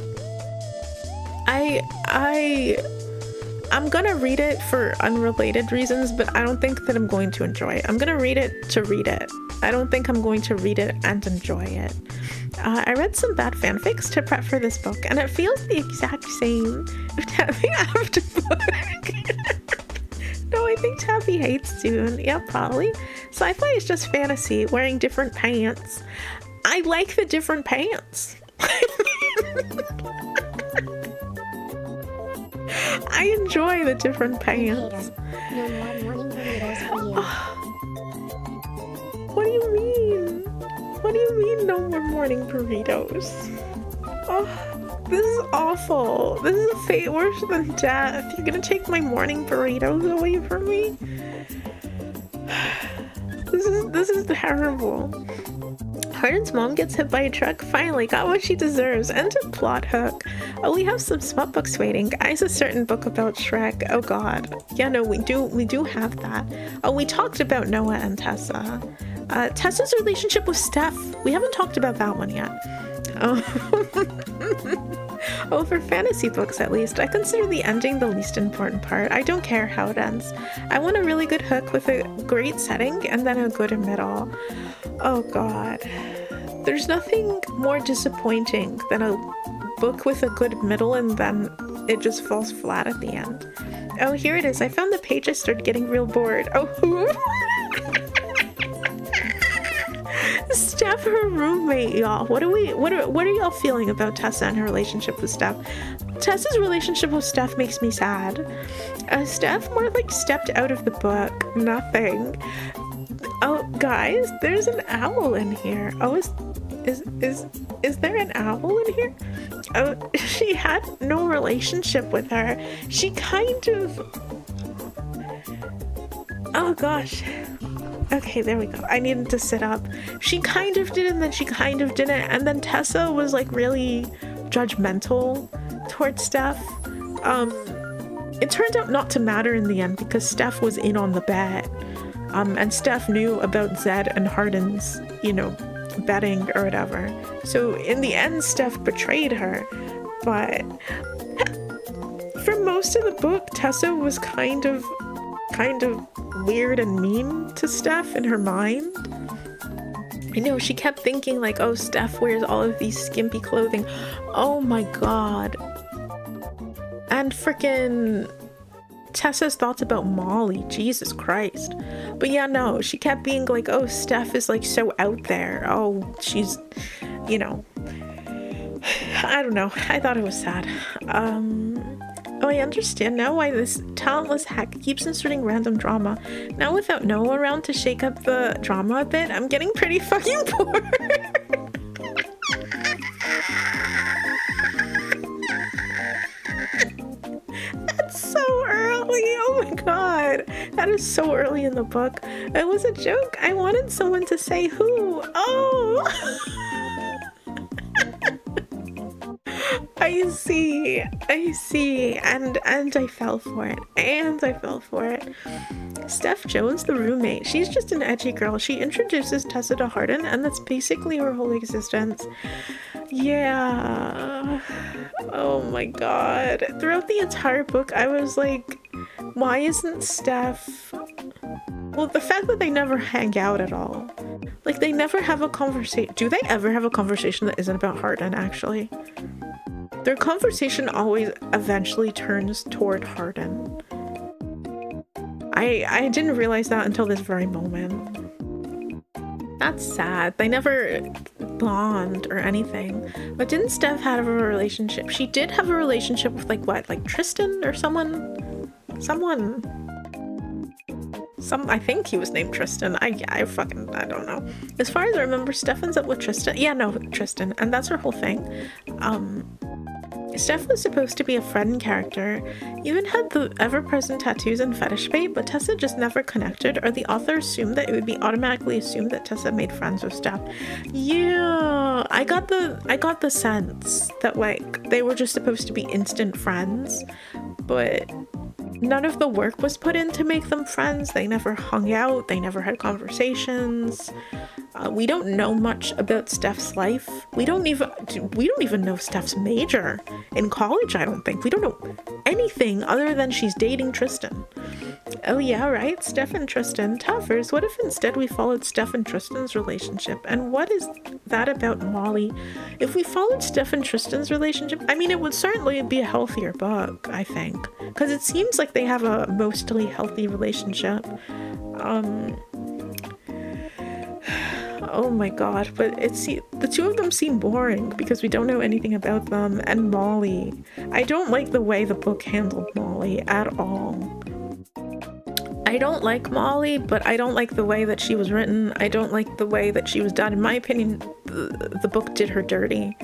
I'm gonna read it for unrelated reasons, but I don't think that I'm going to enjoy it. I'm gonna read it to read it. I don't think I'm going to read it and enjoy it. I read some bad fanfics to prep for this book, and it feels the exact same as Taffy after book. No, I think Taffy hates Dune. Yeah, probably. Sci-fi is just fantasy, wearing different pants. I like the different pants. I enjoy the different pants. No more morning burritos for you. What do you mean? What do you mean no more morning burritos? Oh, this is awful. This is a fate worse than death. You're gonna take my morning burritos away from me? This is terrible. Hardin's mom gets hit by a truck. Finally got what she deserves. End of plot hook. Oh, we have some smut books waiting. Guys, a certain book about Shrek. Oh god. Yeah, no, we do have that. Oh, we talked about Noah and Tessa. Tessa's relationship with Steph. We haven't talked about that one yet. Oh. Oh, for fantasy books at least, I consider the ending the least important part. I don't care how it ends. I want a really good hook with a great setting and then a good middle. Oh god. There's nothing more disappointing than a book with a good middle and then it just falls flat at the end. Oh, here it is. I found the page. I started getting real bored. Oh, Steph, her roommate, y'all. What are y'all feeling about Tessa and her relationship with Steph? Tessa's relationship with Steph makes me sad. Steph more like stepped out of the book. Nothing. Oh, guys, there's an owl in here. Oh, is there an owl in here? Oh, she had no relationship with her. She kind of... Oh, gosh. Okay, there we go. I needed to sit up. She kind of did, and then she kind of didn't. And then Tessa was like really judgmental towards Steph. It turned out not to matter in the end because Steph was in on the bet. And Steph knew about Zed and Hardin's, betting or whatever. So in the end, Steph betrayed her. But for most of the book, Tessa was kind of weird and mean to Steph in her mind. She kept thinking like, oh, Steph wears all of these skimpy clothing. Oh my god. And freaking Tessa's thoughts about Molly. Jesus Christ. But yeah, no, she kept being like, oh, Steph is like so out there. Oh, she's, I don't know. I thought it was sad. Oh, I understand now why this talentless hack keeps inserting random drama. Now without Noah around to shake up the drama a bit, I'm getting pretty fucking bored. That's so early. Oh my god. That is so early in the book. It was a joke. I wanted someone to say who. Oh. I see, and I fell for it, Steph Jones, the roommate, she's just an edgy girl. She introduces Tessa to Hardin, and that's basically her whole existence. Yeah. Oh my god. Throughout the entire book, I was like, why isn't Steph... Well, the fact that they never hang out at all. Like, they never have a conversation. Do they ever have a conversation that isn't about Hardin, actually? Their conversation always eventually turns toward Hardin. I didn't realize that until this very moment. That's sad. They never bond or anything. But didn't Steph have a relationship? She did have a relationship with like Tristan or someone? I think he was named Tristan. I don't know. As far as I remember, Steph ends up with Tristan. Yeah, no, Tristan. And that's her whole thing. Steph was supposed to be a friend character, even had the ever-present tattoos and fetish bait, but Tessa just never connected, or the author assumed that it would be automatically assumed that Tessa made friends with Steph. Yeah, I got the sense that like they were just supposed to be instant friends, but none of the work was put in to make them friends. They never hung out, they never had conversations. We don't know much about Steph's life. We don't even know Steph's major in college, I don't think. We don't know anything other than she's dating Tristan. Oh yeah, right? Steph and Tristan. Toughers, what if instead we followed Steph and Tristan's relationship? And what is that about Molly? If we followed Steph and Tristan's relationship, I mean, it would certainly be a healthier book, I think. Because it seems like they have a mostly healthy relationship. Oh my god, but the two of them seem boring because we don't know anything about them. And Molly. I don't like the way the book handled Molly at all. I don't like Molly, but I don't like the way that she was written. I don't like the way that she was done. In my opinion, the book did her dirty.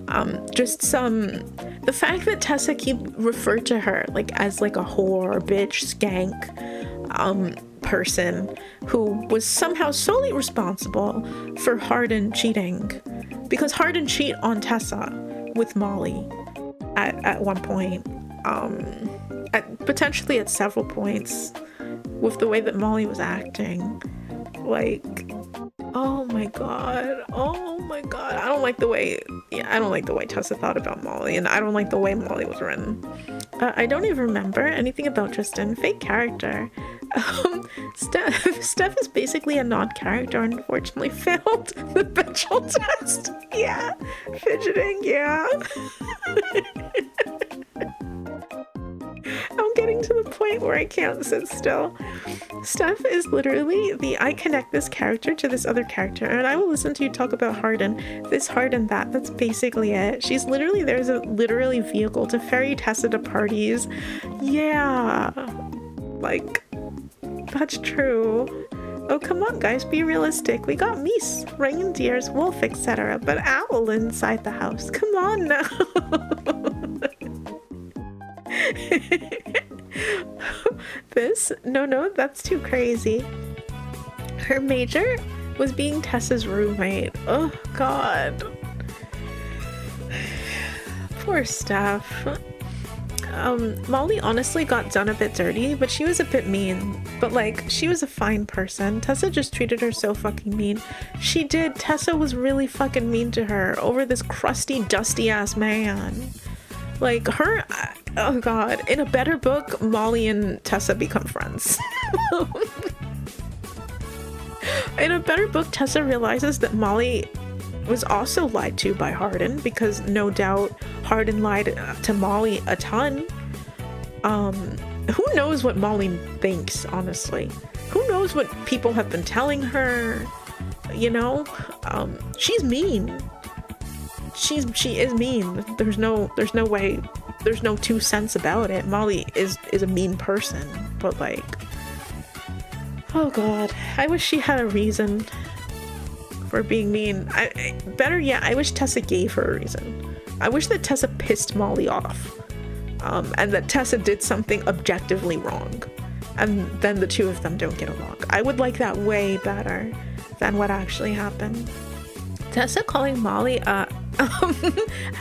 The fact that Tessa referred to her as a whore, bitch, skank, person who was somehow solely responsible for Hardin cheating, because Hardin cheated on Tessa with Molly at one point, potentially at several points, with the way that Molly was acting. Oh my god, I don't like the way Tessa thought about Molly, and I don't like the way Molly was written. I don't even remember anything about Tristan. Fake character. Steph is basically a non-character, unfortunately failed the Bechdel test. Yeah, fidgeting, yeah. I'm getting to the point where I can't sit still. Steph is literally I connect this character to this other character, and I will listen to you talk about Hardin, this Hardin that. That's basically it. She's literally there's a literally vehicle to ferry Tessa to parties. Yeah, that's true. Oh, come on, guys, be realistic. We got meese, reindeers, wolf, etc., but owl inside the house. Come on now. No, that's too crazy. Her major was being Tessa's roommate. Oh god, poor Steph. Molly honestly got done a bit dirty, but she was a bit mean. But she was a fine person. Tessa just treated her so fucking mean. She did. Tessa was really fucking mean to her over this crusty, dusty ass man. Oh god, in a better book, Molly and Tessa become friends. In a better book, Tessa realizes that Molly was also lied to by Hardin, because no doubt Hardin lied to Molly a ton. Who knows what Molly thinks, honestly? Who knows what people have been telling her? She's mean. She is mean. There's no way, there's no 2 cents about it. Molly is a mean person, but oh god, I wish she had a reason for being mean. Better yet, I wish Tessa gave her a reason. I wish that Tessa pissed Molly off, and that Tessa did something objectively wrong, and then the two of them don't get along. I would like that way better than what actually happened. Tessa calling Molly as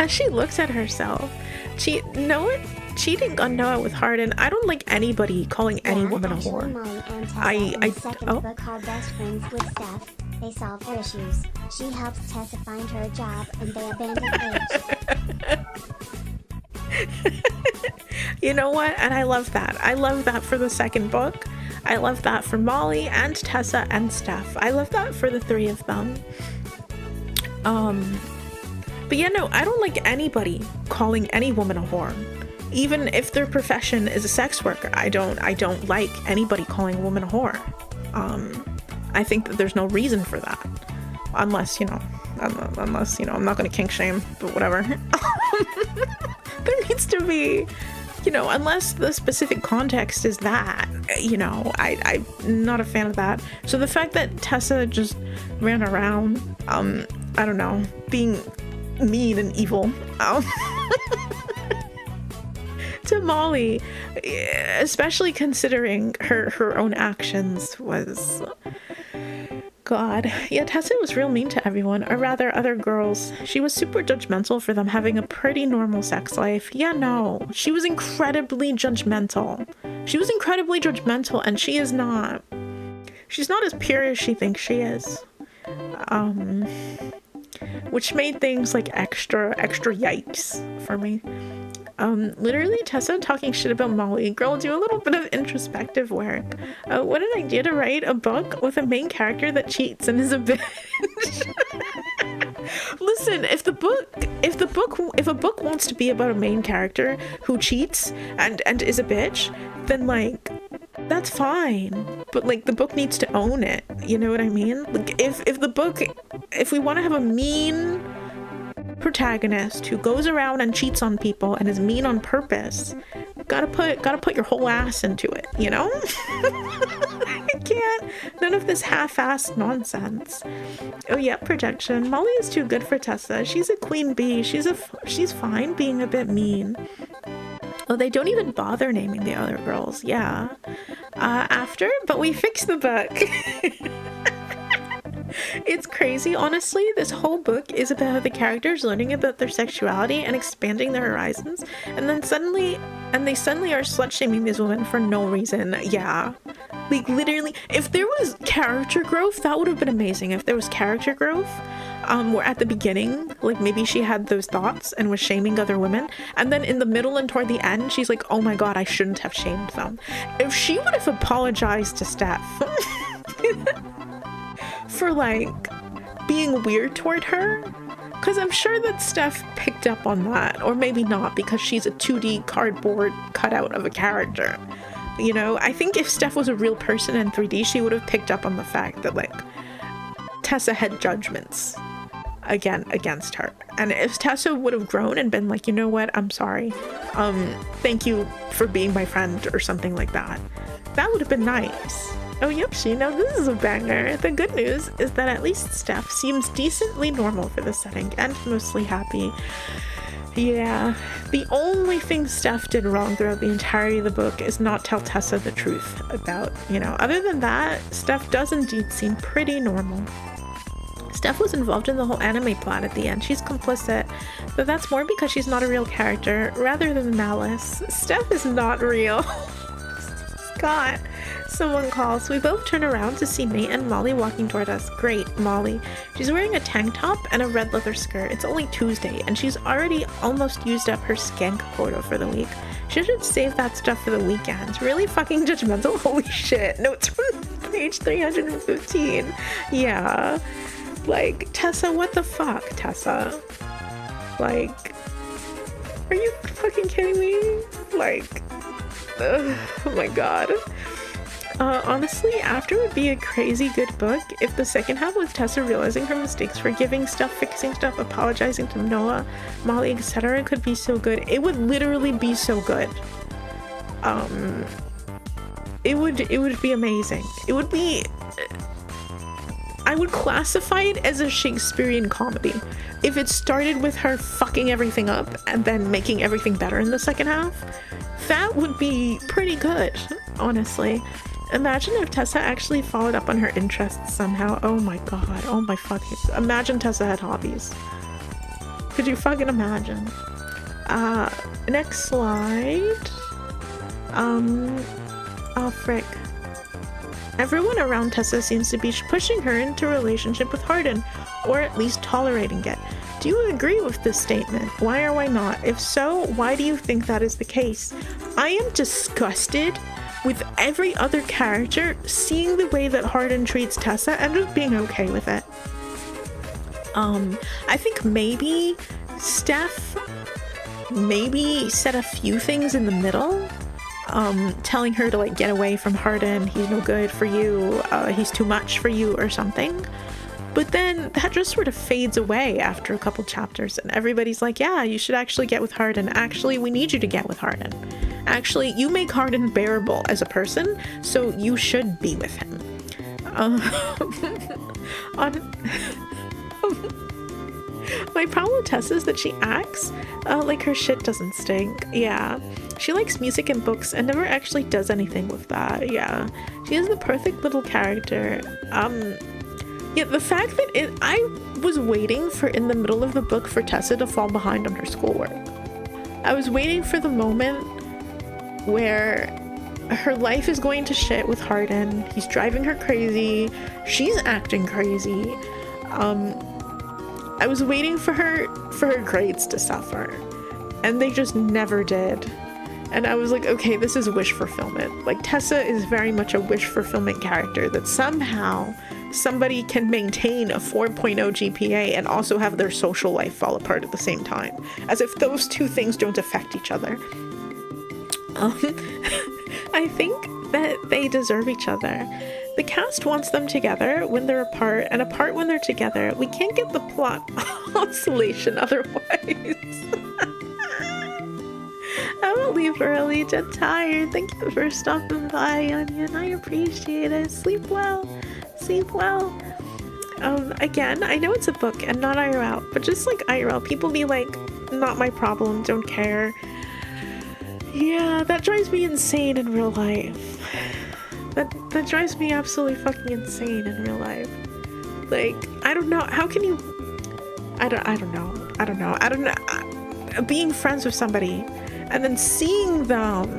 she looks at herself. Cheating on Noah with Hardin. I don't like anybody calling any woman a whore. Molly and Tessa in the second book are best friends with Steph. They solve her issues. She helps Tessa find her a job, and they abandon H. You know what? And I love that. I love that for the second book. I love that for Molly and Tessa and Steph. I love that for the 3 of them. But yeah, no, I don't like anybody calling any woman a whore. Even if their profession is a sex worker, I don't like anybody calling a woman a whore. I think that there's no reason for that. Unless, I'm not gonna kink shame, but whatever. There needs to be, unless the specific context is that, I'm not a fan of that. So the fact that Tessa just ran around, I don't know, being mean and evil to Molly, especially considering her own actions, was god. Yeah, Tessa was real mean to everyone, or rather other girls. She was super judgmental for them having a pretty normal sex life. Yeah, no, she was incredibly judgmental. And she's not as pure as she thinks she is. which made things like extra yikes for me. Literally Tessa talking shit about Molly. Girl, do a little bit of introspective work. What an idea to write a book with a main character that cheats and is a bitch. Listen, if a book wants to be about a main character who cheats and is a bitch, then like that's fine. But like the book needs to own it. You know what I mean? Like if we want to have a mean protagonist who goes around and cheats on people and is mean on purpose, gotta put your whole ass into it, you know? I can't. None of this half-assed nonsense. Oh yeah, projection. Molly is too good for Tessa. She's a queen bee. She's fine being a bit mean. Oh, they don't even bother naming the other girls. Yeah. But we fixed the book. It's crazy, honestly. This whole book is about the characters learning about their sexuality and expanding their horizons, and they suddenly are slut-shaming these women for no reason. Yeah. Like, literally, if there was character growth, that would have been amazing. If there was character growth, where at the beginning, like, maybe she had those thoughts and was shaming other women, and then in the middle and toward the end, she's like, oh my god, I shouldn't have shamed them. If she would have apologized to Steph for like being weird toward her, because I'm sure that Steph picked up on that, or maybe not, because she's a 2D cardboard cutout of a character, you know. I think if Steph was a real person in 3D, she would have picked up on the fact that like Tessa had judgments against her, and if Tessa would have grown and been like, you know what, I'm sorry, thank you for being my friend or something like that, that would have been nice. Oh, yep, now this is a banger. The good news is that at least Steph seems decently normal for the setting and mostly happy. Yeah, the only thing Steph did wrong throughout the entirety of the book is not tell Tessa the truth about, you know. Other than that, Steph does indeed seem pretty normal. Steph was involved in the whole anime plot at the end. She's complicit, but that's more because she's not a real character rather than malice. Steph is not real. Scott. Someone calls. We both turn around to see Nate and Molly walking toward us. Great, Molly. She's wearing a tank top and a red leather skirt. It's only Tuesday, and she's already almost used up her skank quota for the week. She should save that stuff for the weekend. Really fucking judgmental? Holy shit. Notes from page 315. Yeah. Like, Tessa, what the fuck, Tessa? Like, are you fucking kidding me? Like, oh my god. Honestly, After would be a crazy good book if the second half was Tessa realizing her mistakes, forgiving stuff, fixing stuff, apologizing to Noah, Molly, etc. could be so good. It would literally be so good. It would be amazing. It would be... I would classify it as a Shakespearean comedy. If it started with her fucking everything up and then making everything better in the second half, that would be pretty good, honestly. Imagine if Tessa actually followed up on her interests somehow. Oh my god. Oh my fucking... Imagine Tessa had hobbies. Could you fucking imagine? Next slide. Oh frick. Everyone around Tessa seems to be pushing her into a relationship with Hardin, or at least tolerating it. Do you agree with this statement? Why or why not? If so, why do you think that is the case? I am disgusted with every other character seeing the way that Hardin treats Tessa and just being okay with it. I think maybe Steph said a few things in the middle, telling her to like get away from Hardin, he's no good for you, he's too much for you or something. But then that just sort of fades away after a couple chapters and everybody's like, yeah, you should actually get with Hardin. Actually, we need you to get with Hardin. Actually, you make Hardin bearable as a person, so you should be with him. My problem with Tessa is that she acts like her shit doesn't stink. Yeah. She likes music and books and never actually does anything with that. Yeah. She is the perfect little character. Yeah, the fact that I was waiting for in the middle of the book for Tessa to fall behind on her schoolwork. I was waiting for the moment where her life is going to shit with Hardin. He's driving her crazy. She's acting crazy. I was waiting for her grades to suffer, and they just never did. And I was like, okay, this is wish fulfillment. Like, Tessa is very much a wish fulfillment character, that somehow somebody can maintain a 4.0 GPA and also have their social life fall apart at the same time, as if those two things don't affect each other. I think that they deserve each other. The cast wants them together when they're apart, and apart when they're together. We can't get the plot oscillation otherwise. I will leave early, just tired. Thank you for stopping by, Onion. I appreciate it. Sleep well. Sleep well. Again, I know it's a book and not IRL, but just like IRL, people be like, not my problem, don't care. Yeah, that drives me insane in real life. That drives me absolutely fucking insane in real life. Like, I don't know, how can you... I don't know. Being friends with somebody and then seeing them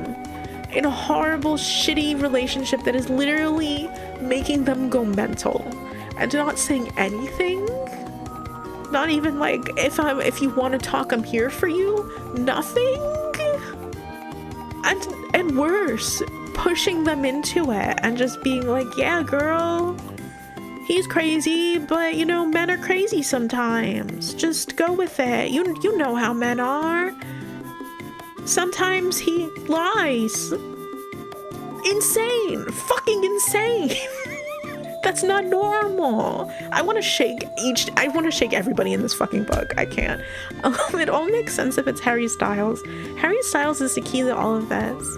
in a horrible, shitty relationship that is literally making them go mental and not saying anything. Not even like, if you want to talk, I'm here for you. Nothing. And worse, pushing them into it and just being like, yeah, girl, he's crazy, but you know, men are crazy sometimes. Just go with it. You know how men are. Sometimes he lies. Insane. Fucking insane. That's not normal. I want to shake everybody in this fucking book. I can't. It all makes sense if it's Harry Styles. Harry Styles is the key to all of this.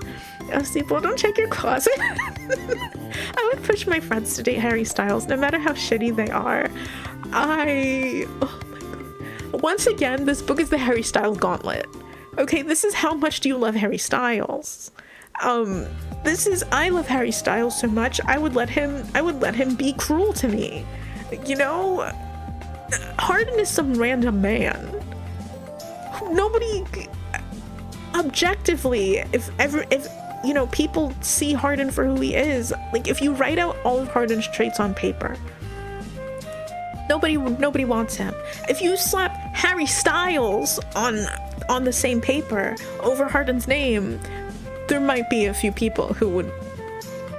People, don't check your closet. I would push my friends to date Harry Styles, no matter how shitty they are. Oh my god. Once again, this book is the Harry Styles gauntlet. Okay, this is how much do you love Harry Styles. I love Harry Styles so much, I would let him be cruel to me. You know, Hardin is some random man. Nobody, objectively, if you know, people see Hardin for who he is, like, if you write out all of Hardin's traits on paper, nobody wants him. If you slap Harry Styles on the same paper over Hardin's name, there might be a few people who would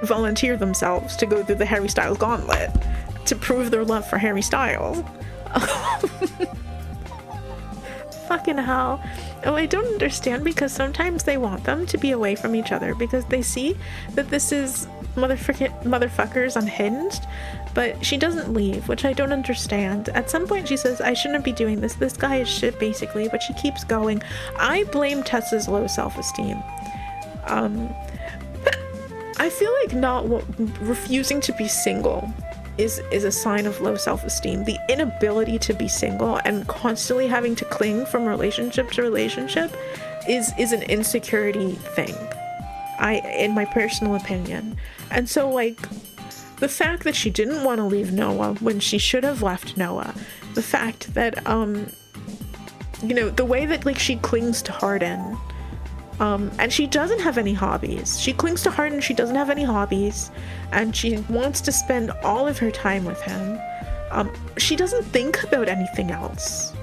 volunteer themselves to go through the Harry Styles gauntlet to prove their love for Harry Styles. Fucking hell. Oh, I don't understand, because sometimes they want them to be away from each other because they see that this is motherfuckers unhinged, but she doesn't leave, which I don't understand. At some point she says, I shouldn't be doing this. This guy is shit, basically, but she keeps going. I blame Tessa's low self-esteem. I feel like refusing to be single is a sign of low self-esteem. The inability to be single and constantly having to cling from relationship to relationship is an insecurity thing, in my personal opinion. And so, like, the fact that she didn't want to leave Noah when she should have left Noah, the fact that you know, the way that, like, she clings to Hardin, and she doesn't have any hobbies. She clings to Hardin, she doesn't have any hobbies, and she wants to spend all of her time with him. She doesn't think about anything else.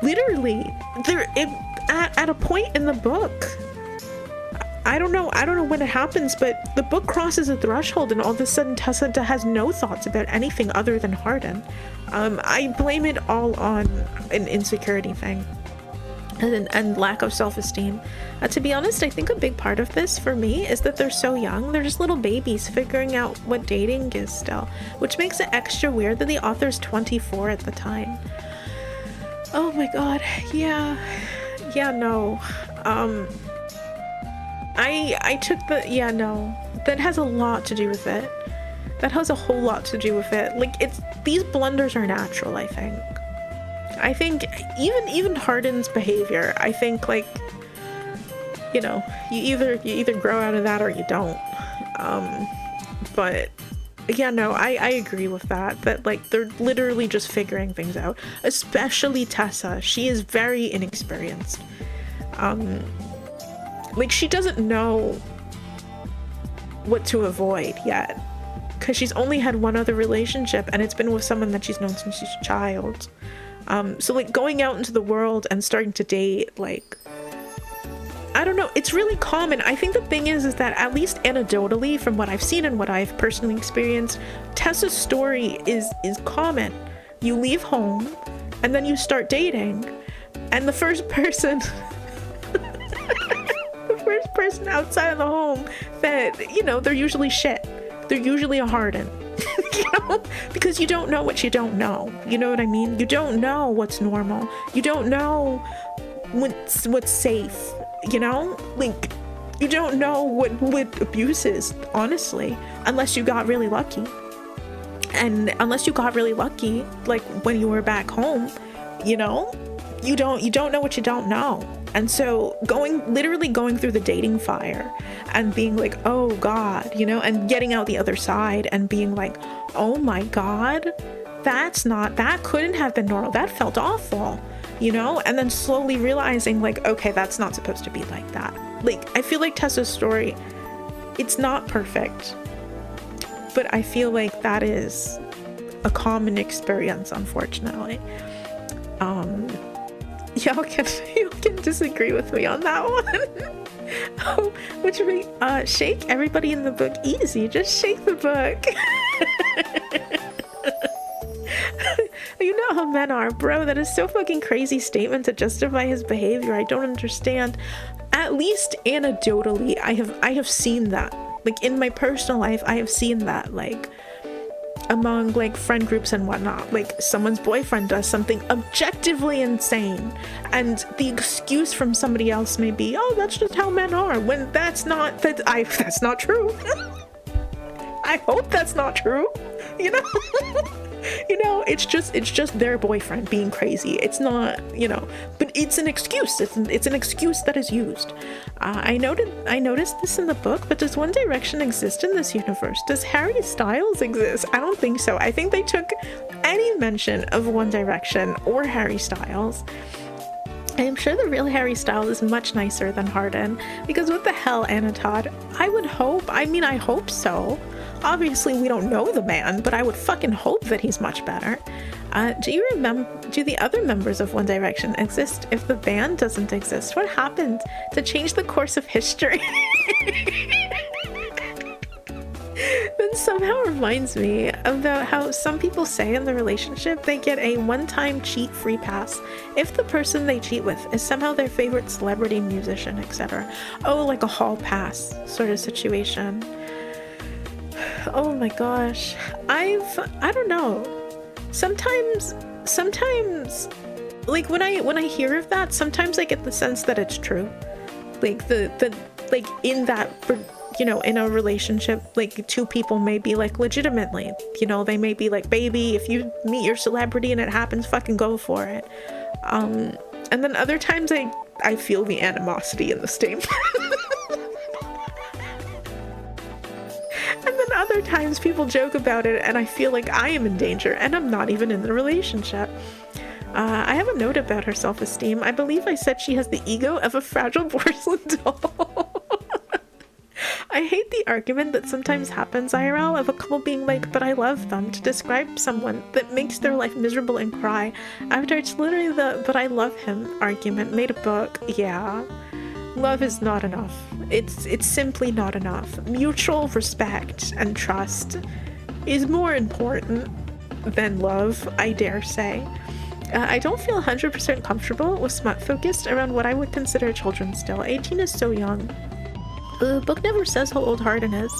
Literally, at a point in the book, I don't know when it happens, but the book crosses a threshold and all of a sudden Tessa has no thoughts about anything other than Hardin. I blame it all on an insecurity thing. And lack of self-esteem. To be honest, I think a big part of this for me is that they're so young. They're just little babies figuring out what dating is still, which makes it extra weird that the author's 24 at the time. Oh my god. Yeah, no. I took no. That has a lot to do with it. That has a whole lot to do with it. Like, these blunders are natural, I think. I think even Hardin's behavior, I think, like, you know, you either grow out of that or you don't. But yeah, no, I agree with that, like, they're literally just figuring things out, especially Tessa. She is very inexperienced. Like, she doesn't know what to avoid yet, because she's only had one other relationship, and it's been with someone that she's known since she's a child. So like going out into the world and starting to date, like, I don't know, it's really common. I think the thing is that at least anecdotally, from what I've seen and what I've personally experienced, Tessa's story is common. You leave home and then you start dating, and the first person the first person outside of the home that, you know, they're usually shit. They're usually a harden. You know? Because you don't know what you don't know. You know what I mean? You don't know what's normal. You don't know what's safe. You know? Like, you don't know what abuse is, honestly, unless you got really lucky. And unless you got really lucky, like when you were back home, you know, you don't know what you don't know. And so literally going through the dating fire and being like, oh God, you know, and getting out the other side and being like, oh my God, that couldn't have been normal. That felt awful, you know? And then slowly realizing like, okay, that's not supposed to be like that. Like, I feel like Tessa's story, it's not perfect, but I feel like that is a common experience, unfortunately. Y'all can disagree with me on that one. Oh, which would be shake everybody in the book easy. Just shake the book. You know how men are, bro. That is so fucking crazy statement to justify his behavior. I don't understand. At least anecdotally, I have seen that. Like in my personal life, I have seen that, like among like friend groups and whatnot. Like someone's boyfriend does something objectively insane, and the excuse from somebody else may be, oh, that's just how men are, when that's not true. I hope that's not true, you know. You know, it's just their boyfriend being crazy. It's not, you know, but it's an excuse. It's an excuse that is used. I noticed this in the book, but does One Direction exist in this universe? Does Harry Styles exist? I don't think so. I think they took any mention of One Direction or Harry Styles. I am sure the real Harry Styles is much nicer than Harden, because what the hell, Anna Todd? I hope so. Obviously, we don't know the man, but I would fucking hope that he's much better. Do the other members of One Direction exist if the band doesn't exist? What happened to change the course of history? That somehow reminds me about how some people say in the relationship they get a one-time cheat free pass if the person they cheat with is somehow their favorite celebrity, musician, etc. Oh, like a hall pass sort of situation. Oh my gosh. I don't know. Sometimes like when I hear of that, sometimes I get the sense that it's true. Like the like in that, you know, in a relationship, like two people may be like legitimately, you know, they may be like, baby, if you meet your celebrity and it happens, fucking go for it. And then other times I feel the animosity in the statement. And then other times people joke about it and I feel like I am in danger and I'm not even in the relationship. I have a note about her self-esteem. I believe I said she has the ego of a fragile porcelain doll. I hate the argument that sometimes happens IRL of a couple being like, but I love them, to describe someone that makes their life miserable and cry. After it's literally the but I love him argument made a book. Yeah. Love is not enough. It's simply not enough. Mutual respect and trust is more important than love, I dare say. I don't feel 100% comfortable with smut focused around what I would consider children still. 18 is so young. The book never says how old Harden is.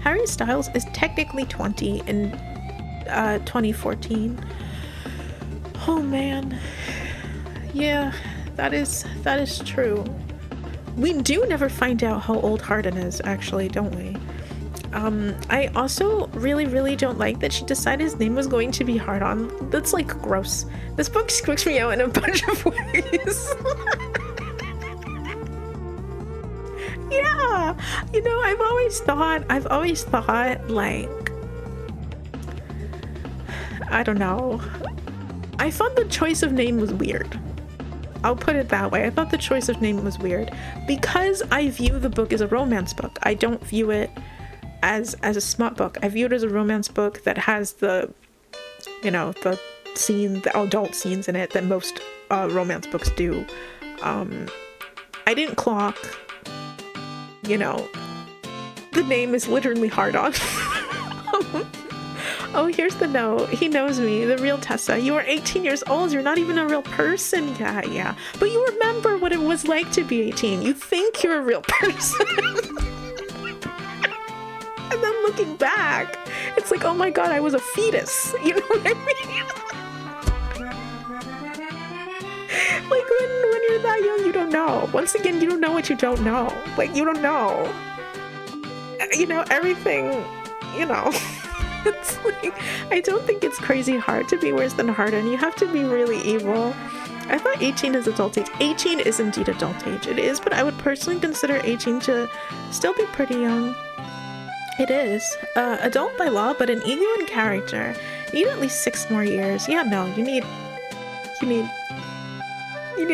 Harry Styles is technically 20 in 2014. Oh man. Yeah, that is true. We do never find out how old Harden is, actually, don't we? I also really don't like that she decided his name was going to be hard on. That's like gross. This book squicks me out in a bunch of ways. Yeah, you know, I've always thought like, I don't know. I thought the choice of name was weird. I'll put it that way. I thought the choice of name was weird because I view the book as a romance book. I don't view it as a smut book. I view it as a romance book that has the, you know, the adult scenes in it that most romance books do. I didn't clock, you know, the name is literally hard on. Oh, here's the note. He knows me, the real Tessa. You are 18 years old. You're not even a real person. Yeah. But you remember what it was like to be 18. You think you're a real person. And then looking back, it's like, oh my God, I was a fetus. You know what I mean? Like when you're that young, you don't know. Once again, you don't know what you don't know. Like, you don't know. You know, everything, you know. It's like, I don't think it's crazy hard to be worse than Harden. You have to be really evil. I thought 18 is adult age. 18 is indeed adult age. It is, but I would personally consider 18 to still be pretty young. It is. Adult by law, but an ego and character. You need at least 6 more years. Yeah, no, you need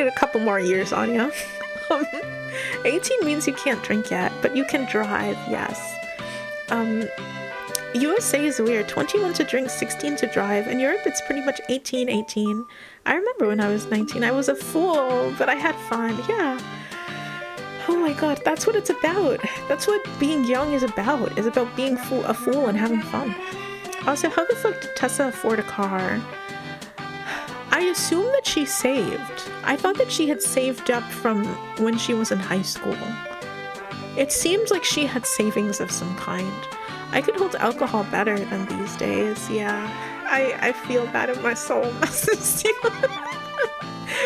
a couple more years on you. 18 means you can't drink yet, but you can drive, yes. USA is weird. 21 to drink, 16 to drive. In Europe, it's pretty much 18. I remember when I was 19, I was a fool, but I had fun. Yeah. Oh my God, that's what it's about. That's what being young is about. It's about being a fool and having fun. Also, how the fuck did Tessa afford a car? I assume that she saved. I thought that she had saved up from when she was in high school. It seems like she had savings of some kind. I could hold alcohol better than these days, yeah. I feel bad in my soul.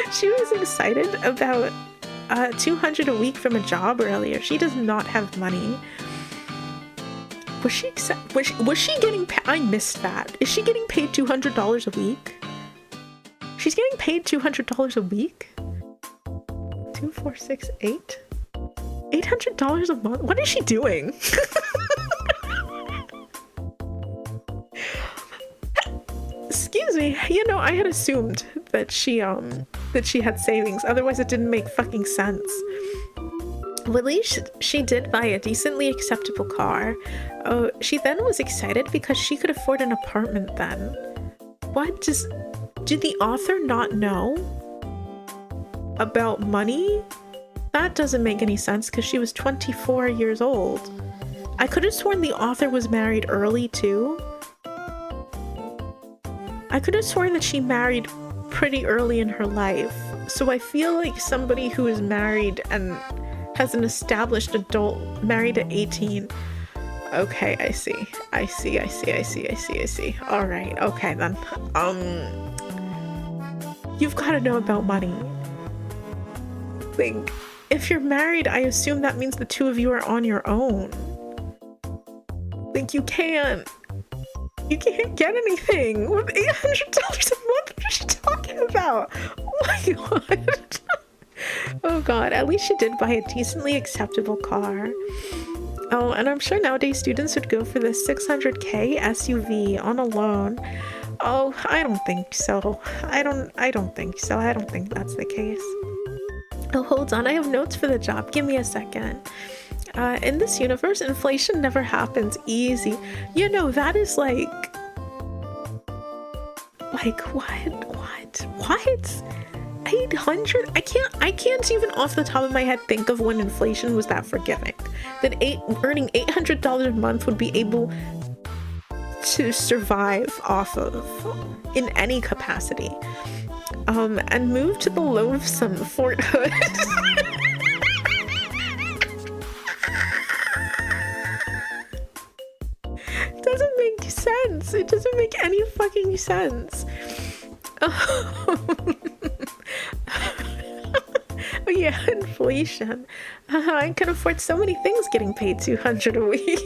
She was excited about $200 a week from a job earlier. She does not have money. Was she getting paid? I missed that. Is she getting paid $200 a week? She's getting paid $200 a week? 2, 4, 6, 8? $800 a month? What is she doing? Excuse me. You know, I had assumed that she had savings. Otherwise, it didn't make fucking sense. Well, at least she did buy a decently acceptable car. Oh, she then was excited because she could afford an apartment then. What? Did the author not know about money? That doesn't make any sense because she was 24 years old. I could have sworn the author was married early too. I could have sworn that she married pretty early in her life. So I feel like somebody who is married and has an established adult, married at 18. Okay, I see. All right, okay then. You've got to know about money. Like, if you're married, I assume that means the two of you are on your own. Like, you can't get anything with $800 a month. What is she talking about? Oh my God. Oh God, at least she did buy a decently acceptable car. Oh, and I'm sure nowadays students would go for the $600K SUV on a loan. Oh, I don't think so. I don't think so. I don't think that's the case. Oh, hold on. I have notes for the job. Give me a second. In this universe, inflation never happens. Easy. You know, that is like what? 800? I can't even off the top of my head think of when inflation was that forgiving. That earning $800 a month would be able to survive off of in any capacity. And move to the loathsome Fort Hood. It doesn't make sense. It doesn't make any fucking sense. Oh yeah, inflation. I can afford so many things getting paid $200 a week.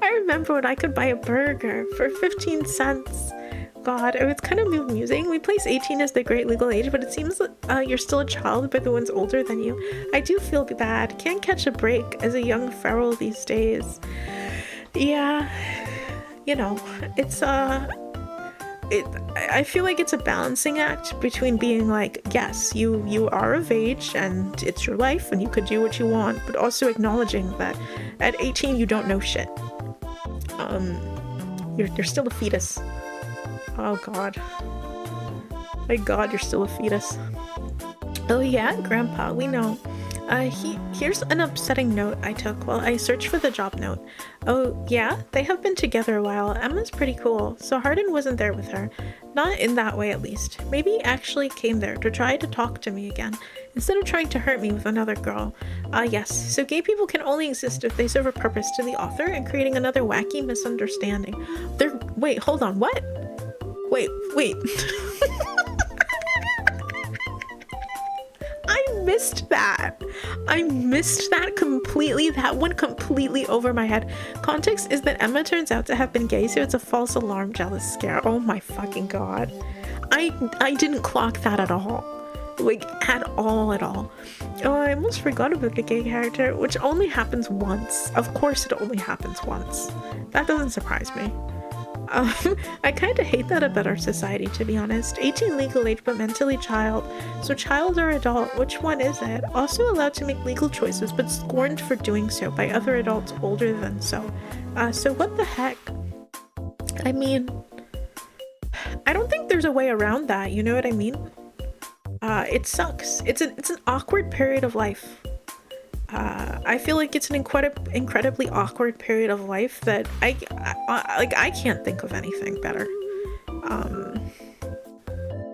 I remember when I could buy a burger for 15 cents. God, it's kind of amusing. We place 18 as the great legal age, but it seems you're still a child by the ones older than you. I do feel bad. Can't catch a break as a young feral these days. Yeah, you know, it's I feel like it's a balancing act between being like, yes, you are of age and it's your life and you could do what you want, but also acknowledging that at 18 you don't know shit. You're still a fetus. Oh god. My god, you're still a fetus. Oh yeah, Grandpa, we know. Here's an upsetting note I took while I searched for the job note. Oh yeah, they have been together a while. Emma's pretty cool, so Hardin wasn't there with her. Not in that way, at least. Maybe he actually came there to try to talk to me again, instead of trying to hurt me with another girl. Yes, so gay people can only exist if they serve a purpose to the author and creating another wacky misunderstanding. Wait, hold on, what? Wait. I missed that. I missed that completely. That went completely over my head. Context is that Emma turns out to have been gay, so it's a false alarm jealous scare. Oh my fucking god. I didn't clock that at all. Like, at all. Oh, I almost forgot about the gay character, which only happens once. Of course it only happens once. That doesn't surprise me. I kind of hate that about our society, to be honest. 18 legal age, but mentally child. So child or adult, which one is it? Also allowed to make legal choices, but scorned for doing so by other adults older than so. So what the heck? I mean, I don't think there's a way around that, you know what I mean? It sucks. It's an awkward period of life. I feel like it's an incredibly awkward period of life that I can't think of anything better.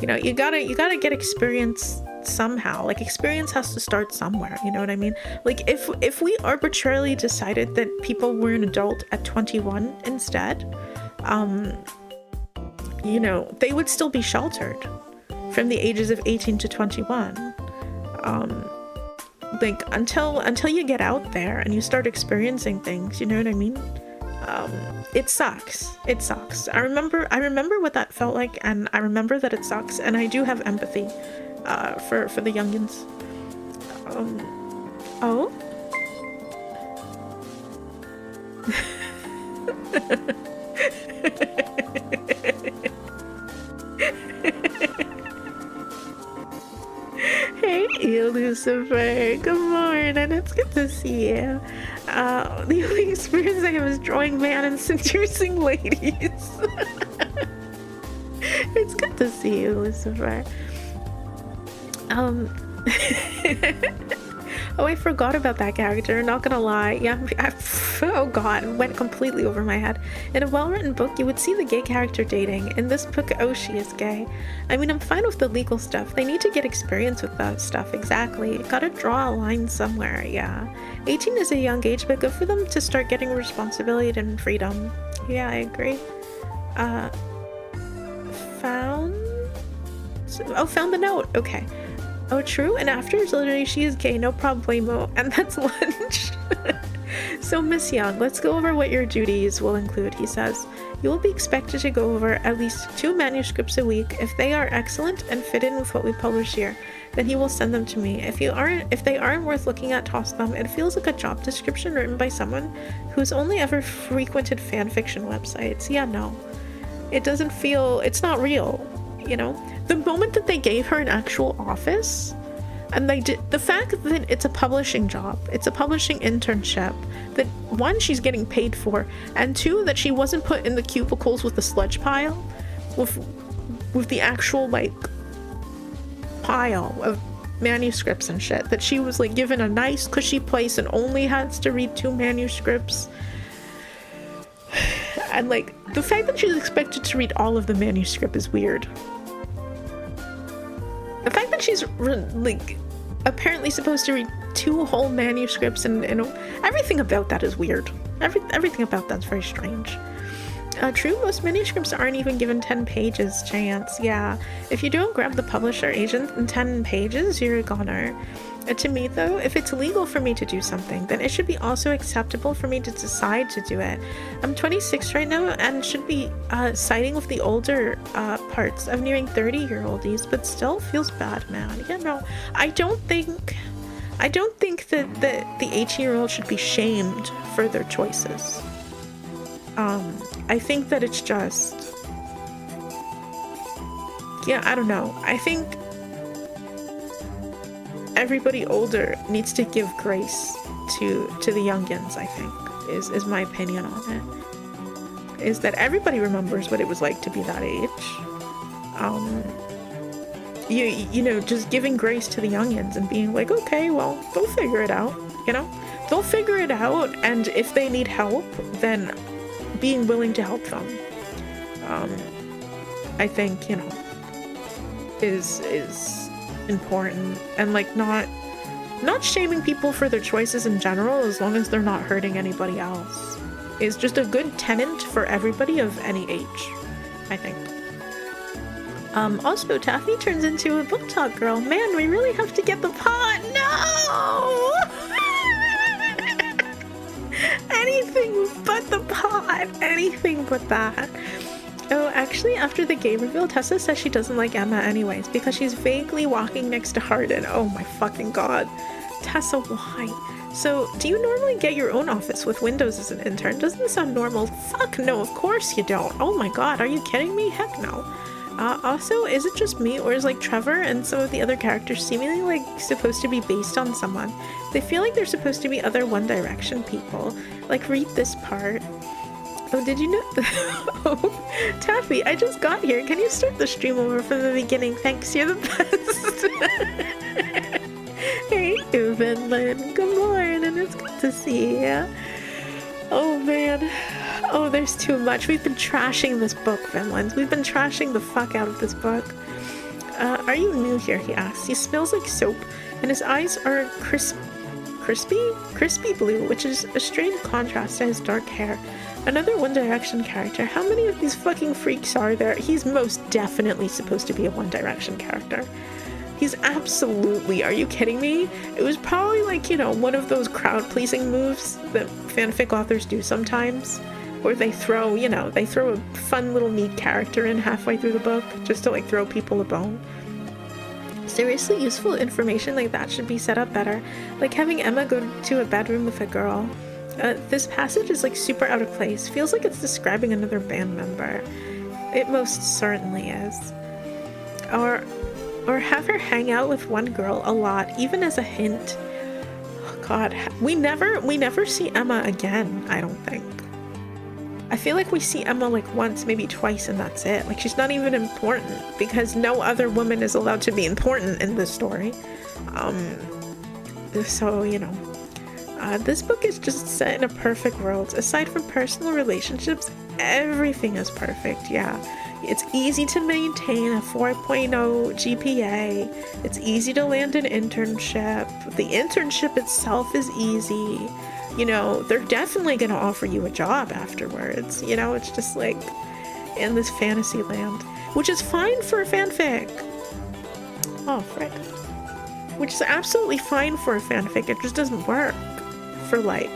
You know, you gotta get experience somehow. Like, experience has to start somewhere, you know what I mean? Like, if we arbitrarily decided that people were an adult at 21 instead, you know, they would still be sheltered from the ages of 18 to 21. Like, until you get out there and you start experiencing things, you know what I mean? It sucks. I remember what that felt like, and I remember that it sucks, and I do have empathy for the youngins. Oh? Hey, Lucifer. Good morning. It's good to see you. The only experience I have is drawing man and seducing ladies. It's good to see you, Lucifer. Oh, I forgot about that character, not gonna lie. Yeah, oh god, it went completely over my head. In a well-written book, you would see the gay character dating. In this book, oh, she is gay. I mean, I'm fine with the legal stuff. They need to get experience with that stuff, exactly. Gotta draw a line somewhere, yeah. 18 is a young age, but good for them to start getting responsibility and freedom. Yeah, I agree. Found the note, okay. Oh, true, and after it's literally, she is gay, no problemo, and that's lunch. So, Miss Young, let's go over what your duties will include, he says. You will be expected to go over at least 2 manuscripts a week. If they are excellent and fit in with what we publish here, then he will send them to me. If they aren't worth looking at, toss them. It feels like a job description written by someone who's only ever frequented fanfiction websites. Yeah, no. It doesn't feel, it's not real, you know? The moment that they gave her an actual office, and they did, the fact that it's a publishing job, it's a publishing internship, that 1, she's getting paid for, and 2, that she wasn't put in the cubicles with the sludge pile, with the actual, like, pile of manuscripts and shit, that she was, like, given a nice cushy place and only has to read 2 manuscripts. And, like, the fact that she's expected to read all of the manuscript is weird. The fact that she's, like, apparently supposed to read 2 whole manuscripts and everything about that is weird. Everything about that's very strange. True, most manuscripts aren't even given 10 pages chance. Yeah, if you don't grab the publisher agent in 10 pages, you're a goner. To me, though, if it's legal for me to do something, then it should be also acceptable for me to decide to do it. I'm 26 right now and should be siding with the older parts of nearing 30-year-oldies, but still feels bad, man. Yeah, no, I don't think that the 18-year-old should be shamed for their choices. I think that it's just yeah, I don't know. I think everybody older needs to give grace to the youngins, I think, is my opinion on it. Is that everybody remembers what it was like to be that age. You know, just giving grace to the youngins and being like, okay, well, they'll figure it out, you know? They'll figure it out, and if they need help, then being willing to help them, I think, you know, is important. And like not shaming people for their choices in general, as long as they're not hurting anybody else, is just a good tenet for everybody of any age, I think. Also, Taffy turns into a book talk girl. Man, we really have to get the pot. No! Anything but the pot. Anything but that. Oh, actually, after the game reveal, Tessa says she doesn't like Emma anyways because she's vaguely walking next to Hardin. Oh my fucking god. Tessa, why? So, do you normally get your own office with Windows as an intern? Doesn't sound normal. Fuck no, of course you don't. Oh my god, are you kidding me? Heck no. Also, is it just me, or is like Trevor and some of the other characters seemingly like supposed to be based on someone? They feel like they're supposed to be other One Direction people. Like, read this part. Oh, did you know? Oh, Taffy, I just got here. Can you start the stream over from the beginning? Thanks, you're the best. Hey, Vinland. Good morning. It's good to see you. Oh, man. Oh, there's too much. We've been trashing this book, Vinland. We've been trashing the fuck out of this book. Are you new here? He asks. He smells like soap, and his eyes are crispy blue, which is a strange contrast to his dark hair. Another One Direction character. How many of these fucking freaks are there? He's most definitely supposed to be a One Direction character. He's absolutely, are you kidding me? It was probably like, you know, one of those crowd-pleasing moves that fanfic authors do sometimes, where they throw, you know, they throw a fun little neat character in halfway through the book just to like throw people a bone. Seriously, useful information like that should be set up better. Like having Emma go to a bedroom with a girl. This passage is like super out of place. Feels like it's describing another band member. It most certainly is. Or have her hang out with one girl a lot, even as a hint. Oh god, we never see Emma again, I don't think. I feel like we see Emma like once, maybe twice, and that's it. Like, she's not even important, because no other woman is allowed to be important in this story. So, you know. This book is just set in a perfect world. Aside from personal relationships, everything is perfect, yeah. It's easy to maintain a 4.0 GPA. It's easy to land an internship. The internship itself is easy. You know, they're definitely going to offer you a job afterwards. You know, it's just like in this fantasy land, which is fine for a fanfic. Oh, frick. Which is absolutely fine for a fanfic. It just doesn't work for like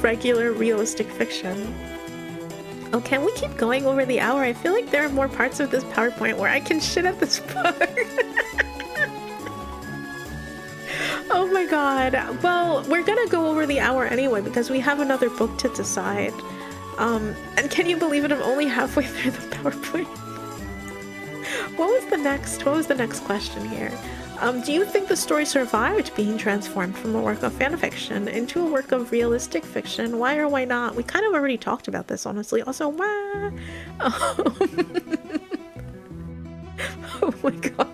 regular realistic fiction. Oh, can we keep going over the hour? I feel like there are more parts of this PowerPoint where I can shit at this book. Oh my god. Well, we're gonna go over the hour anyway because we have another book to decide. And can you believe it? I'm only halfway through the PowerPoint. What was the next question here? Do you think the story survived being transformed from a work of fanfiction into a work of realistic fiction? Why or why not? We kind of already talked about this, honestly. Also, why? Oh my god.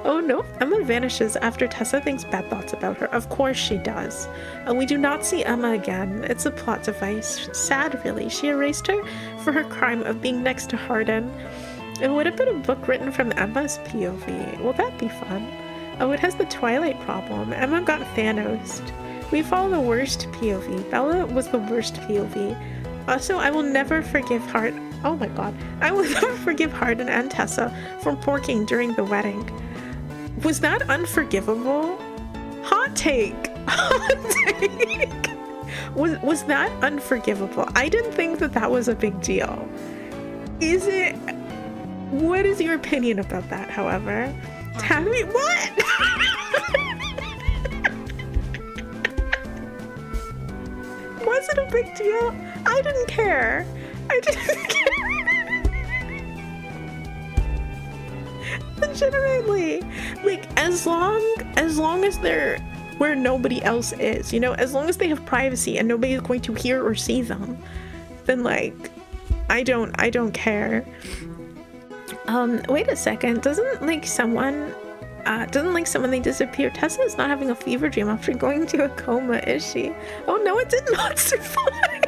Oh no, Emma vanishes after Tessa thinks bad thoughts about her. Of course she does. And we do not see Emma again. It's a plot device. Sad, really. She erased her for her crime of being next to Hardin. It would have been a book written from Emma's POV. Will that be fun? Oh, it has the Twilight problem. Emma got Thanos'd. We follow the worst POV. Bella was the worst POV. Also, I will never forgive Oh my god. I will never forgive Hardin and Tessa for porking during the wedding. Was that unforgivable? Hot take! Hot take! Was that unforgivable? I didn't think that was a big deal. Is it? What is your opinion about that, however? Tammy, what? Was it a big deal? I didn't care. I didn't care. Legitimately. Like, as long as they're where nobody else is, you know, as long as they have privacy and nobody's going to hear or see them, then like, I don't care. Wait a second, doesn't someone they disappear? Tessa is not having a fever dream after going to a coma, is she? Oh no, it did not survive.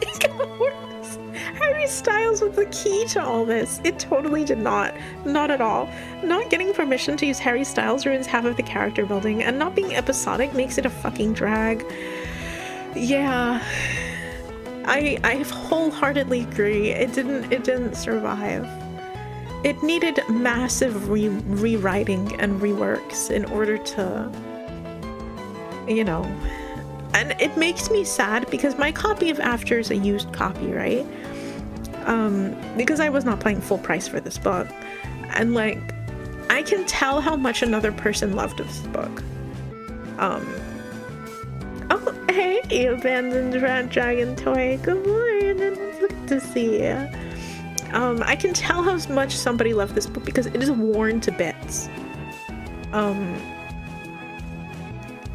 It got worse. Harry Styles was the key to all this. It totally did not. Not at all. Not getting permission to use Harry Styles ruins half of the character building, and not being episodic makes it a fucking drag. Yeah. I wholeheartedly agree. It didn't survive. It needed massive rewriting and reworks in order to, you know, and it makes me sad because my copy of After is a used copy, right? Because I was not paying full price for this book, and like, I can tell how much another person loved this book. Oh, hey, abandoned rat dragon toy. Good morning. It's good to see you. I can tell how much somebody loved this book because it is worn to bits.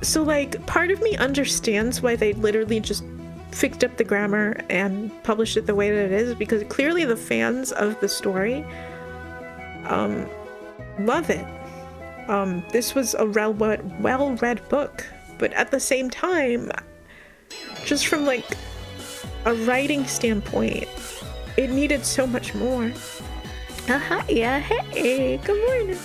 So like, part of me understands why they literally just fixed up the grammar and published it the way that it is, because clearly the fans of the story love it. This was a well-read book, but at the same time, just from like a writing standpoint, it needed so much more. Yeah, hey, good morning.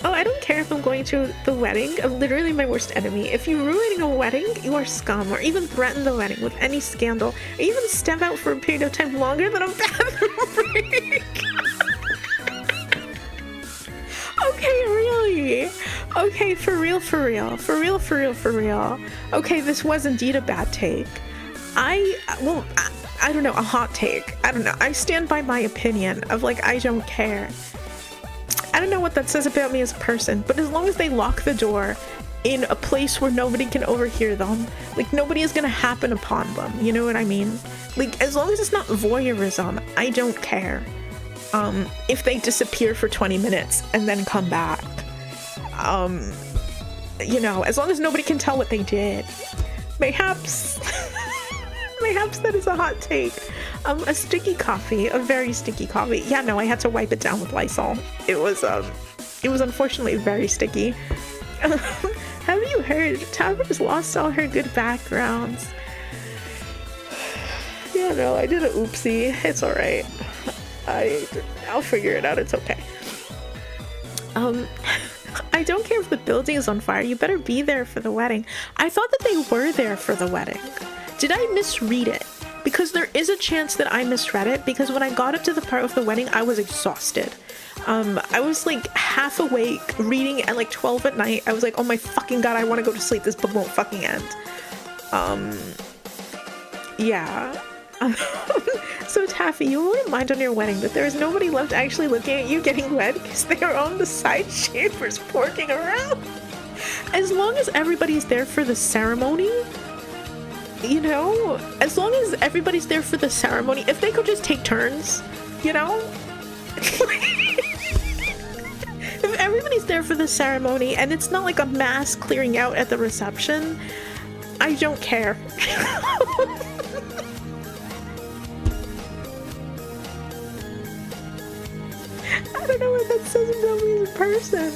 Oh, I don't care if I'm going to the wedding. I'm literally my worst enemy. If you're ruining a wedding, you are scum, or even threaten the wedding with any scandal, or even step out for a period of time longer than a bathroom break. Okay, really? Okay, for real. Okay, this was indeed a bad take. I don't know, a hot take. I don't know. I stand by my opinion of like, I don't care. I don't know what that says about me as a person, but as long as they lock the door in a place where nobody can overhear them, like nobody is gonna happen upon them, you know what I mean? Like, as long as it's not voyeurism, I don't care. If they disappear for 20 minutes and then come back. You know, as long as nobody can tell what they did. Mayhaps that is a hot take. A sticky coffee, a very sticky coffee. Yeah, no, I had to wipe it down with Lysol. It was unfortunately very sticky. Have you heard? Taver's lost all her good backgrounds. Yeah, no, I did a oopsie. It's alright. I'll figure it out, it's okay. I don't care if the building is on fire, you better be there for the wedding. I thought that they were there for the wedding. Did I misread it? Because there is a chance that I misread it, because when I got up to the part of the wedding, I was exhausted. I was like half awake, reading at like 12 at night. I was like, oh my fucking god, I want to go to sleep, this book won't fucking end. Yeah. So Taffy, you wouldn't mind on your wedding, but there is nobody left actually looking at you getting wet because they are on the side chambers porking around. As long as everybody's there for the ceremony, you know, as long as everybody's there for the ceremony, if they could just take turns, you know? If everybody's there for the ceremony and it's not like a mass clearing out at the reception, I don't care. I don't know what that says about me as a person,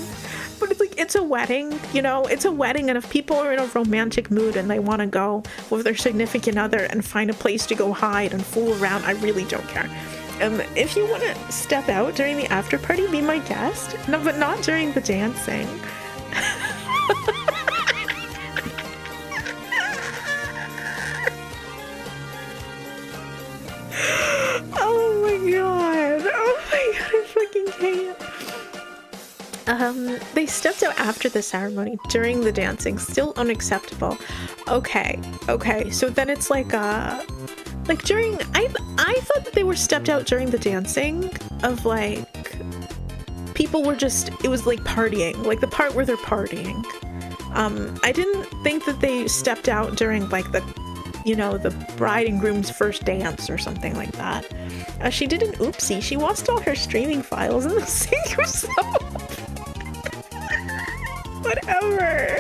but it's like, it's a wedding, you know, it's a wedding, and if people are in a romantic mood and they want to go with their significant other and find a place to go hide and fool around, I really don't care. If you want to step out during the after party, be my guest. No, but not during the dancing. Oh my god, I fucking can't. They stepped out after the ceremony, during the dancing, still unacceptable. Okay, so then it's like during, I thought that they were stepped out during the dancing, of like, people were just, it was like partying, like the part where they're partying. I didn't think that they stepped out during like the, you know, the bride and groom's first dance or something like that. She did an oopsie. She lost all her streaming files in the sink herself. Whatever.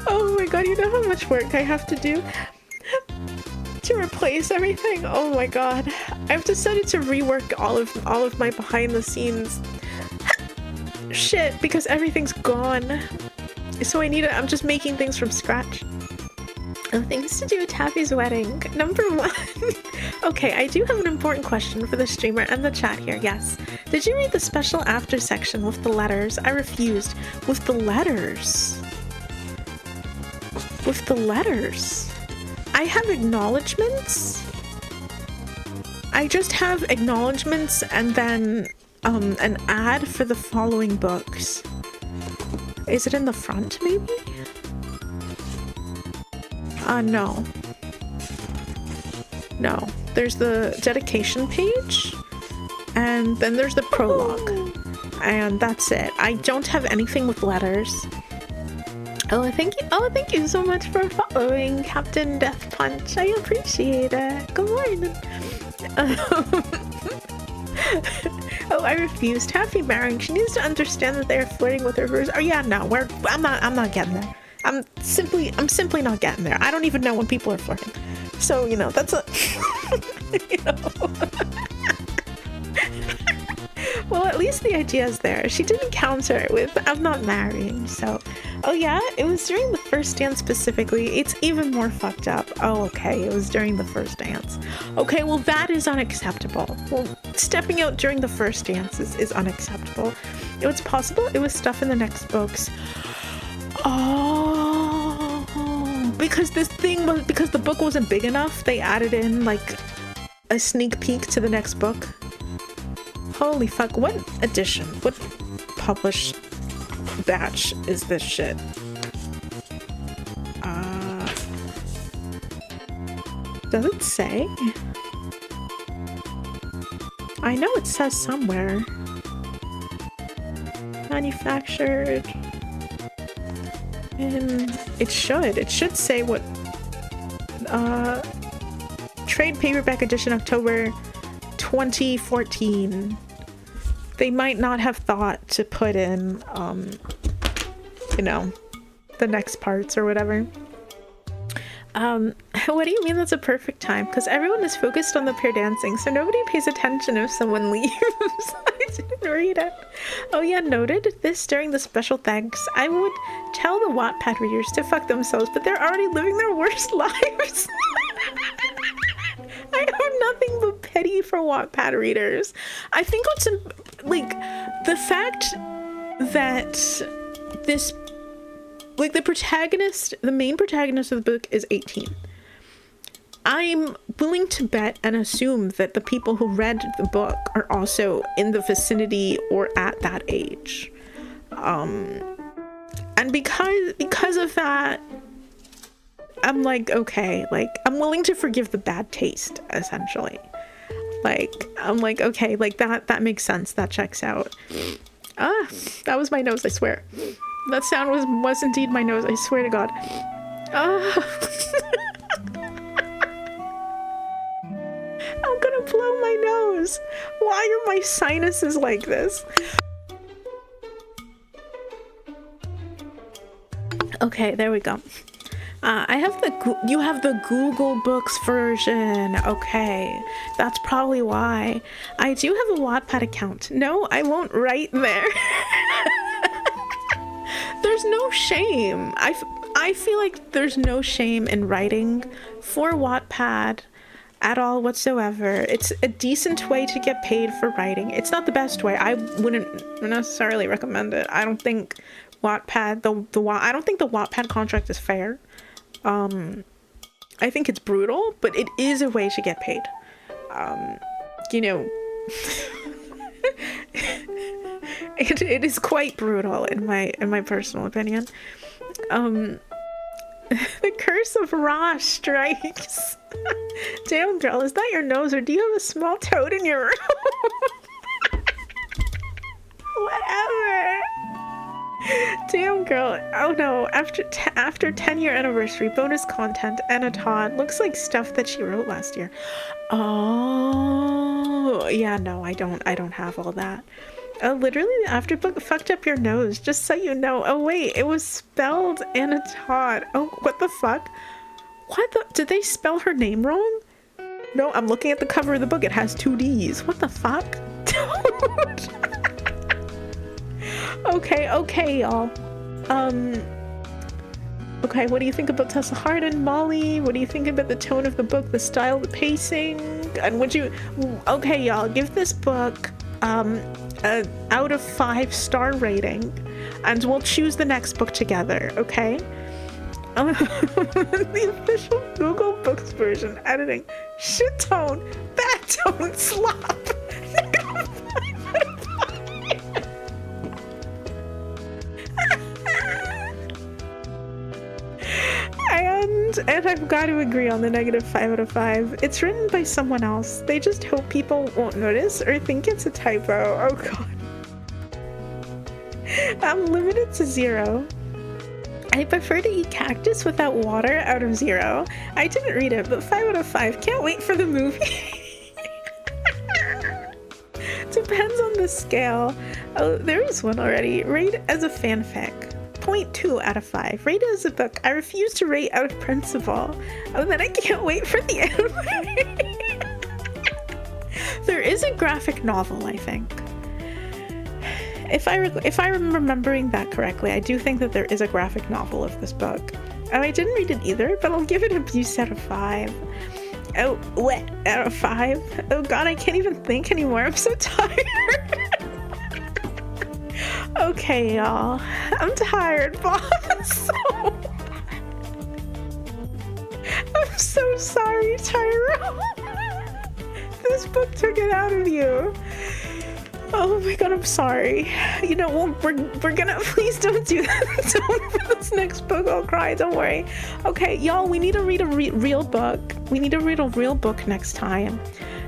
Oh my god, you know how much work I have to do to replace everything? Oh my god. I've decided to rework all of my behind the scenes shit because everything's gone. So I'm just making things from scratch. Things to do with Taffy's wedding. Number 1. Okay, I do have an important question for the streamer and the chat here, yes. Did you read the special after section with the letters? I refused. With the letters? With the letters? I have acknowledgements? I just have acknowledgements and then an ad for the following books. Is it in the front, maybe? No. No. There's the dedication page, and then there's the prologue, and that's it. I don't have anything with letters. Oh, thank you. Oh, thank you so much for following Captain Death Punch. I appreciate it. Good morning. Oh, I refuse. Taffy marrying. She needs to understand that they are flirting with her first. Oh yeah, no, I'm not getting there. I'm simply not getting there. I don't even know when people are flirting. So, you know, that's a you know. Well, at least the idea is there. She didn't counter it with, I'm not marrying, so. Oh yeah, it was during the first dance specifically. It's even more fucked up. Oh, okay, it was during the first dance. Okay, well that is unacceptable. Well, stepping out during the first dance is unacceptable. It's possible it was stuff in the next books. Oh, because because the book wasn't big enough, they added in like a sneak peek to the next book. Holy fuck, what edition? What published batch is this shit? Does it say? I know it says somewhere. Manufactured. And it should say what trade paperback edition October 2014. They might not have thought to put in you know, the next parts or whatever. What do you mean that's a perfect time? Because everyone is focused on the pair dancing, so nobody pays attention if someone leaves. I didn't read it. Oh yeah, noted this during the special thanks. I would tell the Wattpad readers to fuck themselves, but they're already living their worst lives. I have nothing but pity for Wattpad readers. I think what's like the fact that this, like, the main protagonist of the book is 18. I'm willing to bet and assume that the people who read the book are also in the vicinity or at that age. And because of that, I'm like, okay, like, I'm willing to forgive the bad taste, essentially. Like, I'm like, okay, like, that makes sense. That checks out. Ah, that was my nose, I swear. That sound was indeed my nose, I swear to God. I'm gonna blow my nose. Why are my sinuses like this? Okay, there we go. I have you have the Google Books version. Okay, that's probably why. I do have a Wattpad account. No, I won't write there. There's no shame. I feel like there's no shame in writing for Wattpad at all whatsoever. It's a decent way to get paid for writing. It's not the best way. I wouldn't necessarily recommend it. I don't think Wattpad, I don't think the Wattpad contract is fair. I think it's brutal, but it is a way to get paid. You know, it is quite brutal in my personal opinion. The curse of Ra strikes. Damn, girl, is that your nose, or do you have a small toad in your room? Whatever. Damn girl. Oh no, after 10-year anniversary, bonus content, Anna Todd. Looks like stuff that she wrote last year. Oh, yeah, no, I don't have all that. Oh, literally the afterbook fucked up your nose, just so you know. Oh wait, it was spelled Anna Todd. Oh, what the fuck? What the? Did they spell her name wrong? No, I'm looking at the cover of the book. It has 2 D's. What the fuck? Okay, y'all. Okay, what do you think about 𝘁𝗲𝗿𝗶𝗯𝗹𝗲, Molly? What do you think about the tone of the book, the style, the pacing? And would you... Okay, y'all, give this book a out of 5-star rating, and we'll choose the next book together, okay? The official Google Books version, editing, shit tone, bad tone, slop. And I've got to agree on the -5 out of 5. It's written by someone else. They just hope people won't notice or think it's a typo. Oh god. I'm limited to 0. I prefer to eat cactus without water out of 0. I didn't read it, but 5 out of 5. Can't wait for the movie. Depends on the scale. Oh, there is one already. Rate as a fanfic. 0.2 out of 5. Rate as a book. I refuse to rate out of principle. Oh, then I can't wait for the anime. There is a graphic novel, I think. If I'm remembering that correctly, I do think that there is a graphic novel of this book. Oh, I didn't read it either, but I'll give it a abuse out of 5. Oh, what? Out of 5? Oh god, I can't even think anymore. I'm so tired. Okay, y'all. I'm tired, boss. I'm so sorry, Tyrone. This book took it out of you. Oh my god, I'm sorry. You know, we're gonna... Please don't do that. Don't for this next book. I'll cry. Don't worry. Okay, y'all, we need to read a real book. We need to read a real book next time.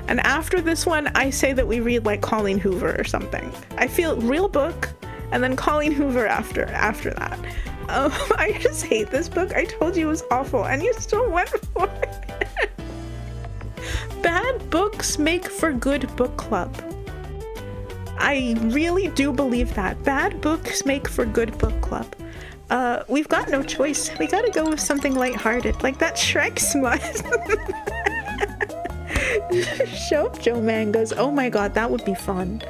And after this one, I say that we read, like, Colleen Hoover or something. I feel real book, and then Colleen Hoover after that. I just hate this book. I told you it was awful, and you still went for it. Bad books make for good book club. I really do believe that. Bad books make for good book club. We've got no choice. We gotta go with something lighthearted, like that Shrek smut. Shoujo mangas. Oh my god, that would be fun.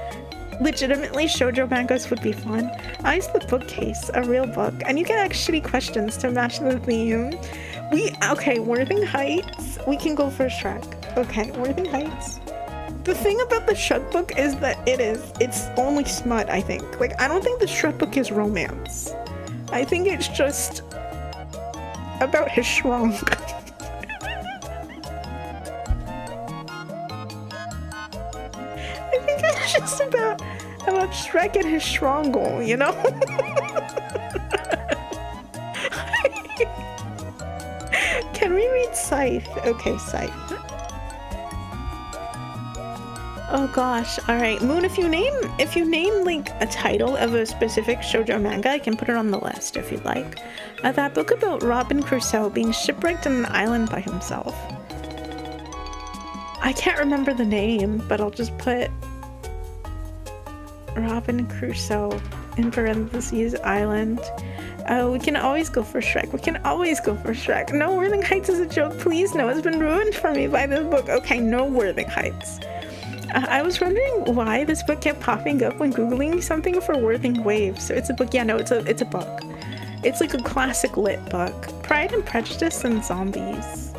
Legitimately, shoujo mangas would be fun. Eyes the Bookcase, a real book, and you can ask shitty questions to match the theme. Okay, Worthing Heights. We can go for Shrek. Okay, Worthing Heights. The thing about the Shrek book is that it's only smut, I think. Like, I don't think the Shrek book is romance. I think it's just about his shrunk. I think it's just about Shrek and his shrungle, you know? Can we read Scythe? Okay, Scythe. Oh gosh, alright. Moon, if you name like a title of a specific shoujo manga, I can put it on the list if you'd like. That book about Robin Crusoe being shipwrecked on an island by himself. I can't remember the name, but I'll just put Robin Crusoe in parentheses island. We can always go for Shrek. We can always go for Shrek. No, Worthing Heights is a joke. Please, no. It's been ruined for me by this book. Okay, no Worthing Heights. I was wondering why this book kept popping up when googling something for Worthing Waves. So it's a book. Yeah, no, it's a book. It's like a classic lit book. Pride and Prejudice and Zombies.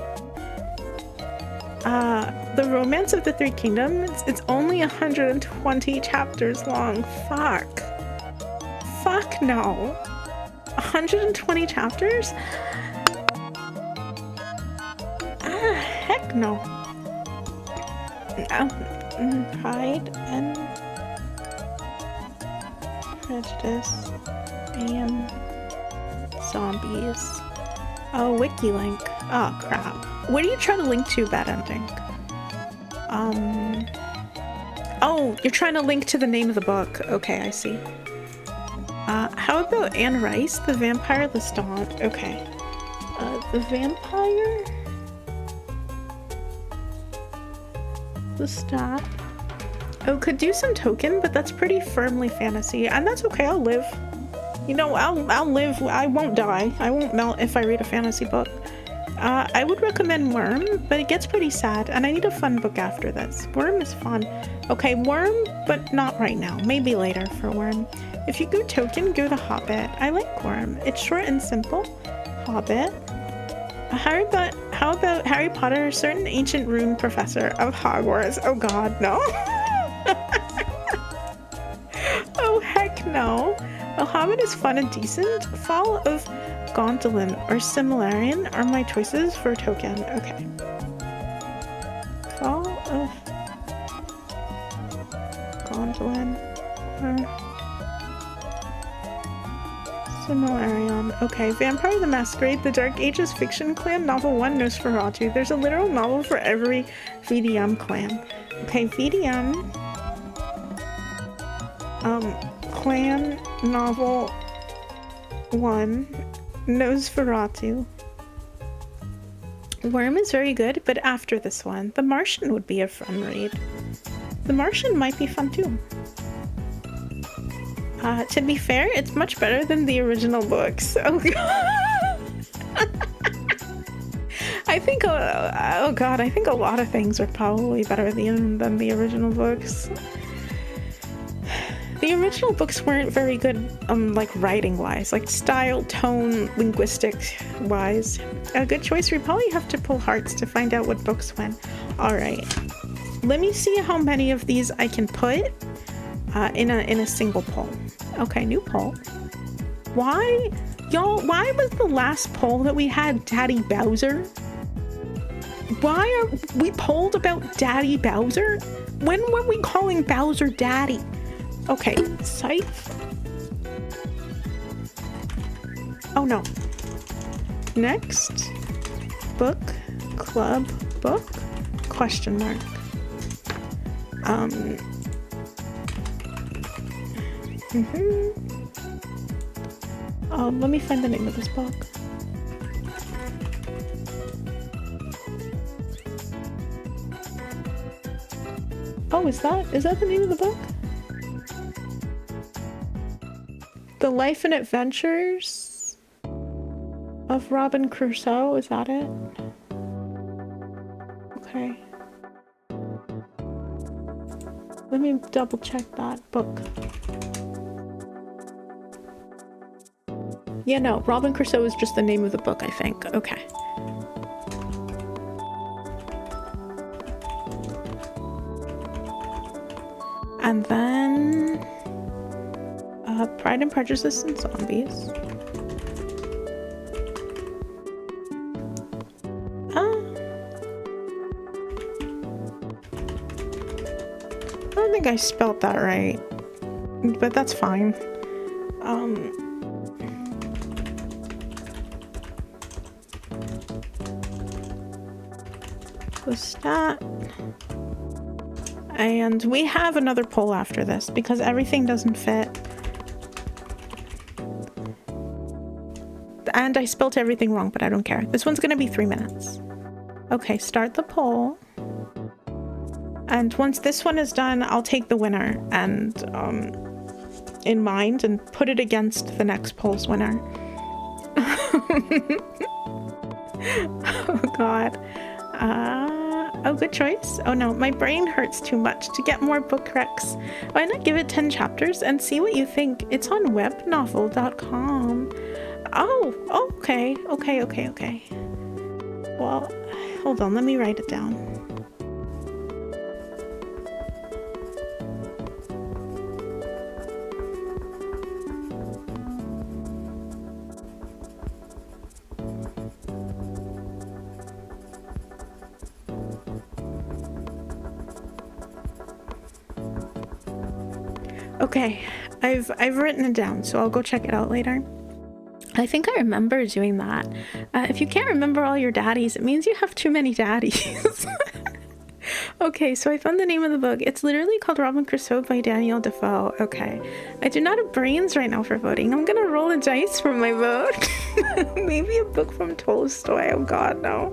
The Romance of the Three Kingdoms. It's only 120 chapters long. Fuck no. 120 chapters? Heck no. Pride and Prejudice and Zombies. Oh, wiki link. Oh, crap. Where do you try to link to, Bad Ending? Oh, you're trying to link to the name of the book. Okay, I see. How how about Anne Rice, The Vampire Lestat? Okay. The Vampire Lestat. Oh, could do some token, but that's pretty firmly fantasy, and that's okay. I'll live. You know, I'll live. I won't die. I won't melt if I read a fantasy book. I would recommend Worm, but it gets pretty sad, and I need a fun book after this. Worm is fun. Okay, Worm, but not right now. Maybe later for Worm. If you go token, go to Hobbit. I like Worm. It's short and simple. Hobbit. How about Harry Potter, a certain ancient rune professor of Hogwarts? Oh god, no. Oh heck no. A Hobbit is fun and decent. Fall of 𝘁𝗿𝗿𝗶𝗯𝗹𝗲 or 𝘁𝗲𝗿𝗍𝗏 are my choices for token. Okay. Fall of 𝘁𝗿𝗿𝗶𝗯𝗹𝗲 or 𝘁𝗲𝗿𝗏𝗏. Okay, Vampire the Masquerade, The Dark Ages Fiction Clan, Novel 1, 𝘁𝗲𝗏𝗏𝗏. There's a literal novel for every VDM clan. Okay, VDM. Clan Novel 1, 𝘁𝗲𝗏𝗏𝗏. Worm is very good, but after this one. The Martian would be a fun read. The Martian might be fun too. To be fair, it's much better than the original books. Oh god. I think, oh god, I think a lot of things are probably better than the original books. The original books weren't very good, like writing-wise, like style, tone, linguistic-wise. A good choice. We probably have to pull hearts to find out what books win. All right, let me see how many of these I can put in a single poll. Okay, new poll. Why, y'all? Why was the last poll that we had Daddy Bowser? Why are we polled about Daddy Bowser? When were we calling Bowser Daddy? Okay, Scythe. Oh no. Next. Book. Club. Book. Question mark. Let me find the name of this book. Oh, is that the name of the book? The Life and Adventures of Robin Crusoe, is that it? Okay. Let me double check that book. Yeah, no, Robin Crusoe is just the name of the book, I think. Okay. And then Pride and Prejudice and Zombies. I don't think I spelled that right, but that's fine. Lestat. And we have another poll after this because everything doesn't fit. And I spelled everything wrong, but I don't care. This one's gonna be 3 minutes. Okay, start the poll. And once this one is done, I'll take the winner and in mind and put it against the next poll's winner. Oh god. Oh, good choice. Oh no, my brain hurts too much to get more book recs. Why not give it 10 chapters and see what you think? It's on webnovel.com. Oh, okay. Well, hold on, let me write it down. Okay, I've written it down, so I'll go check it out later. I think I remember doing that. If you can't remember all your daddies, it means you have too many daddies. Okay, so I found the name of the book. It's literally called Robin Crusoe by Daniel Defoe. Okay. I do not have brains right now for voting. I'm gonna roll a dice for my vote. Maybe a book from Tolstoy. Oh god, no.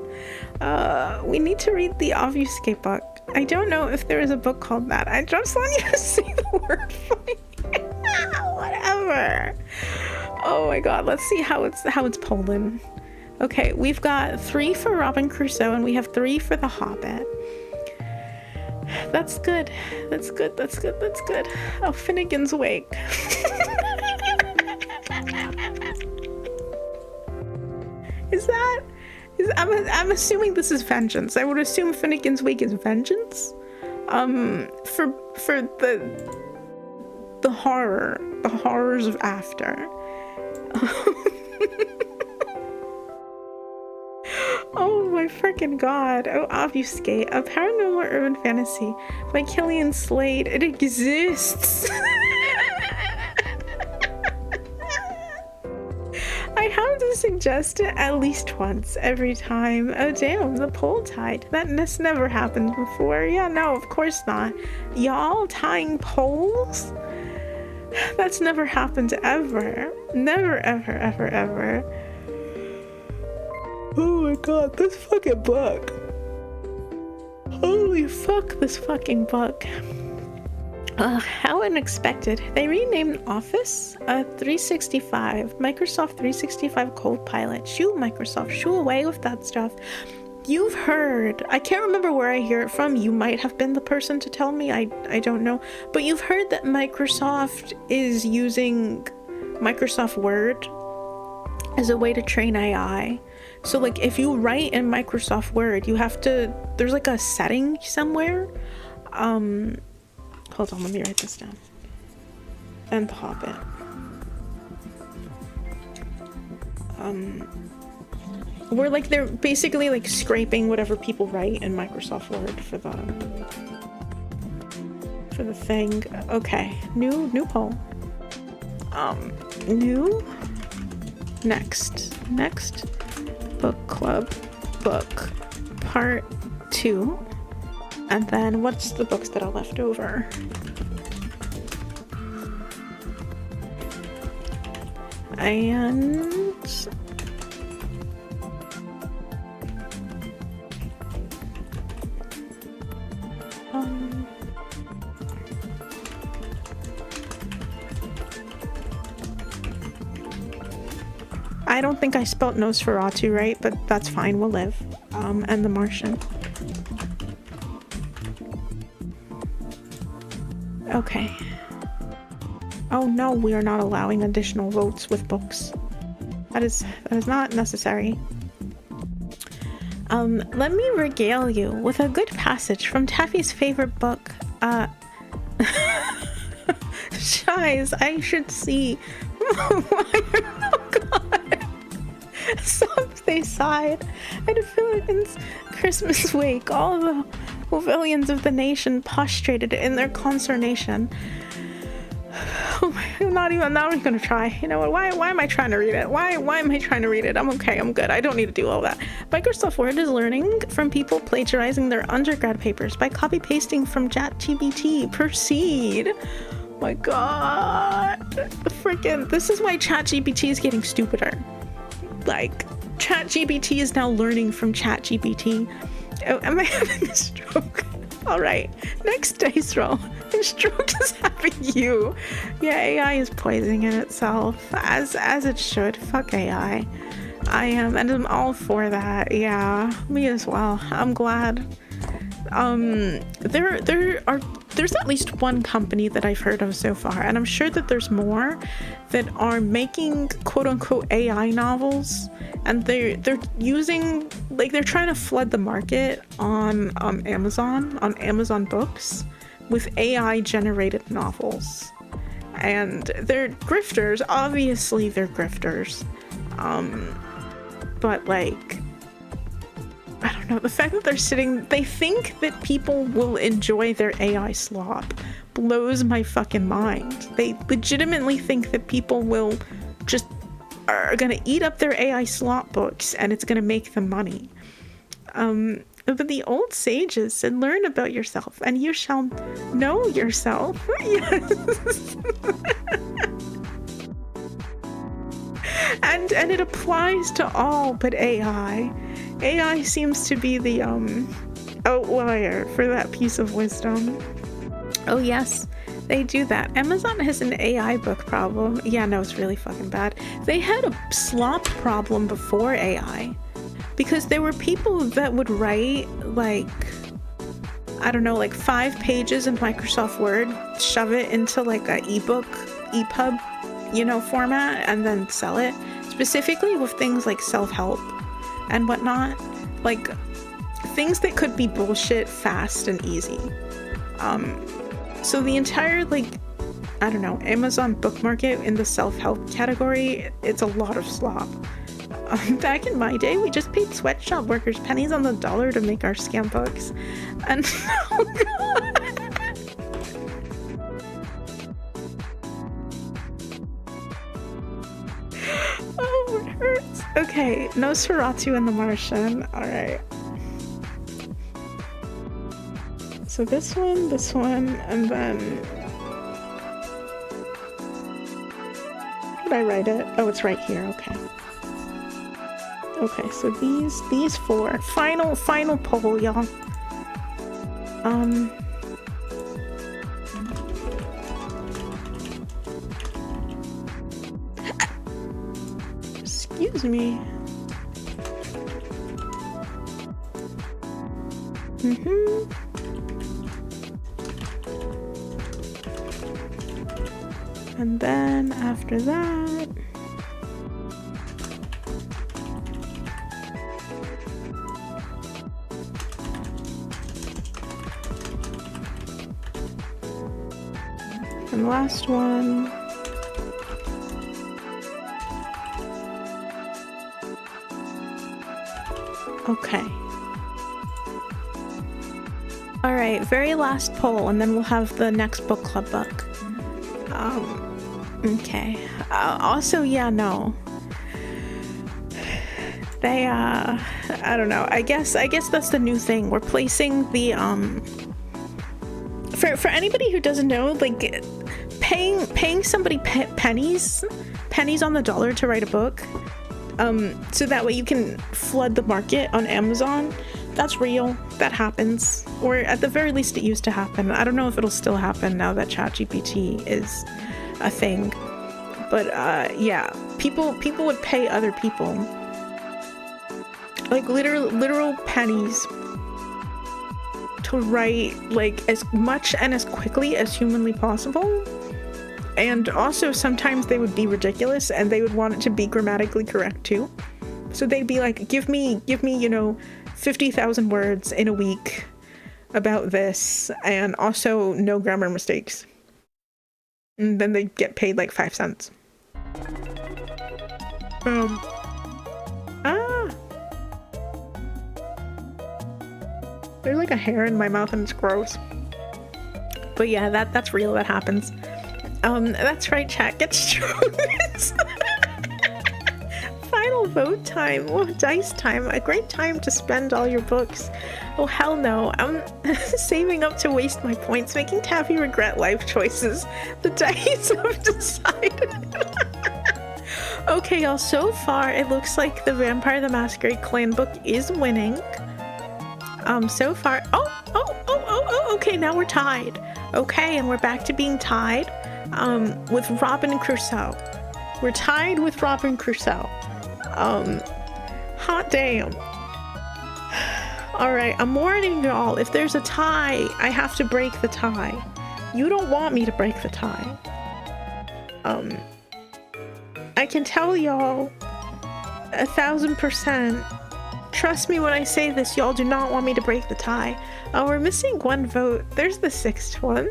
We need to read the Obfuscate book. I don't know if there is a book called that. I just want you to say the word for me. Whatever. Oh my god, let's see how it's polling. Okay, we've got 3 for Robin Crusoe and we have 3 for The Hobbit. That's good. That's good. That's good. That's good. Oh, Finnegan's Wake. I'm assuming this is vengeance. I would assume Finnegan's Wake is vengeance. For the horrors of after. Oh my freaking god. Oh, Obfuscate, a paranormal urban fantasy by Killian Slade. It exists. I have to suggest it at least once every time. Oh damn, the poll tied. This never happened before. Yeah, no, of course not. Y'all tying polls? That's never happened ever. Never, ever, ever, ever. Oh my god, this fucking book. Holy fuck, this fucking book. How unexpected. They renamed Office 365, Microsoft 365 Copilot. Shoo, Microsoft, shoo away with that stuff. You've heard, I can't remember where I hear it from. You might have been the person to tell me, I don't know. But you've heard that Microsoft is using Microsoft Word as a way to train AI. So like if you write in Microsoft Word, you have to, there's like a setting somewhere. Hold on, let me write this down. And The Hobbit. Where like they're basically like scraping whatever people write in Microsoft Word for the thing. Okay, new poll. New. Next book club book part 2. And then what's the books that are left over? And I don't think I spelt Nosferatu right, but that's fine, we'll live. And The Martian. Okay. Oh no, we are not allowing additional votes with books. That is not necessary. Let me regale you with a good passage from Taffy's favorite book. Shies, I should see. Oh god. Sobs they sighed. And Philippians Christmas week, all the pavilions of the nation prostrated in their consternation. Oh my, I'm not even gonna try. You know what? Why am I trying to read it? Why am I trying to read it? I'm okay. I'm good. I don't need to do all that. Microsoft Word is learning from people plagiarizing their undergrad papers by copy pasting from ChatGPT. Proceed. Oh my god. Freaking, this is why ChatGPT is getting stupider. Like, ChatGPT is now learning from ChatGPT. Oh, am I having a stroke? All right, next dice roll. A stroke is having you. Yeah, AI is poisoning itself, as it should. Fuck AI. I am, and I'm all for that. Yeah, me as well. I'm glad. There's at least one company that I've heard of so far, and I'm sure that there's more that are making quote-unquote AI novels, and they're using, like, they're trying to flood the market on Amazon Books with AI generated novels. And they're grifters, obviously they're grifters. But like, I don't know, the fact that they think that people will enjoy their AI slop blows my fucking mind. They legitimately think that people are gonna eat up their AI slop books and it's gonna make them money. But the old sages said, learn about yourself and you shall know yourself. Yes. And it applies to all but AI. AI seems to be the outlier for that piece of wisdom. Oh yes, they do that. Amazon has an AI book problem. Yeah, no, it's really fucking bad. They had a slop problem before AI because there were people that would write like, I don't know, like 5 pages in Microsoft Word, shove it into like a ebook, EPUB, you know, format, and then sell it, specifically with things like self-help and whatnot, like things that could be bullshit fast and easy. So the entire, like, I don't know, Amazon book market in the self-help category, it's a lot of slop. Back in my day, we just paid sweatshop workers pennies on the dollar to make our scam books. And oh god. Oh, it hurts. Okay, 𝘁𝗲𝗿𝗶𝗯𝗹𝗲 and the Martian. Alright. So this one, and then... Did I write it? Oh, it's right here, okay. Okay, so these 4. Final poll, y'all. Excuse me. And then after that, and last one. Okay. All right, very last poll, and then we'll have the next book club book. Okay. Also, yeah, no. They, I don't know. I guess that's the new thing. We're placing the, for anybody who doesn't know, like, paying somebody pennies on the dollar to write a book, so that way you can flood the market on Amazon. That's real. That happens. Or at the very least, it used to happen. I don't know if it'll still happen now that ChatGPT is a thing. But yeah, people would pay other people like literal pennies to write like as much and as quickly as humanly possible. And also sometimes they would be ridiculous and they would want it to be grammatically correct too. So they'd be like, give me, you know, 50,000 words in a week about this, and also no grammar mistakes. And then they get paid like 5 cents. There's like a hair in my mouth and it's gross. But yeah, that's real, that happens. That's right, chat, get strokes. Final vote time. Oh, dice time. A great time to spend all your books. Oh, hell no. I'm saving up to waste my points, making Taffy regret life choices. The dice have decided. Okay, y'all, so far it looks like the Vampire the Masquerade clan book is winning. So far, okay, now we're tied. Okay, and we're back to being tied, with Robin Crusoe. We're tied with Robin Crusoe. Hot damn. Alright, I'm warning y'all, if there's a tie, I have to break the tie. You don't want me to break the tie. I can tell y'all 1000%. Trust me when I say this, y'all do not want me to break the tie. Oh, we're missing 1 vote. There's the 6th one.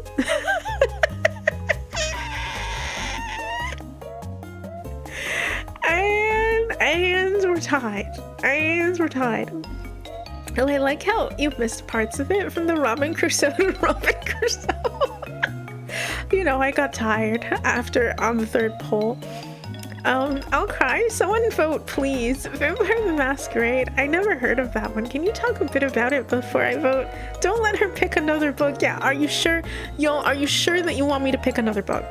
And we're tied. And we're tied. Oh, I like how you missed parts of it from the Robin Crusoe to Robin Crusoe. You know, I got tired after on the 3rd poll. I'll cry. Someone vote, please. Vampire the Masquerade. I never heard of that one. Can you talk a bit about it before I vote? Don't let her pick another book. Yeah, are you sure? Y'all, are you sure that you want me to pick another book?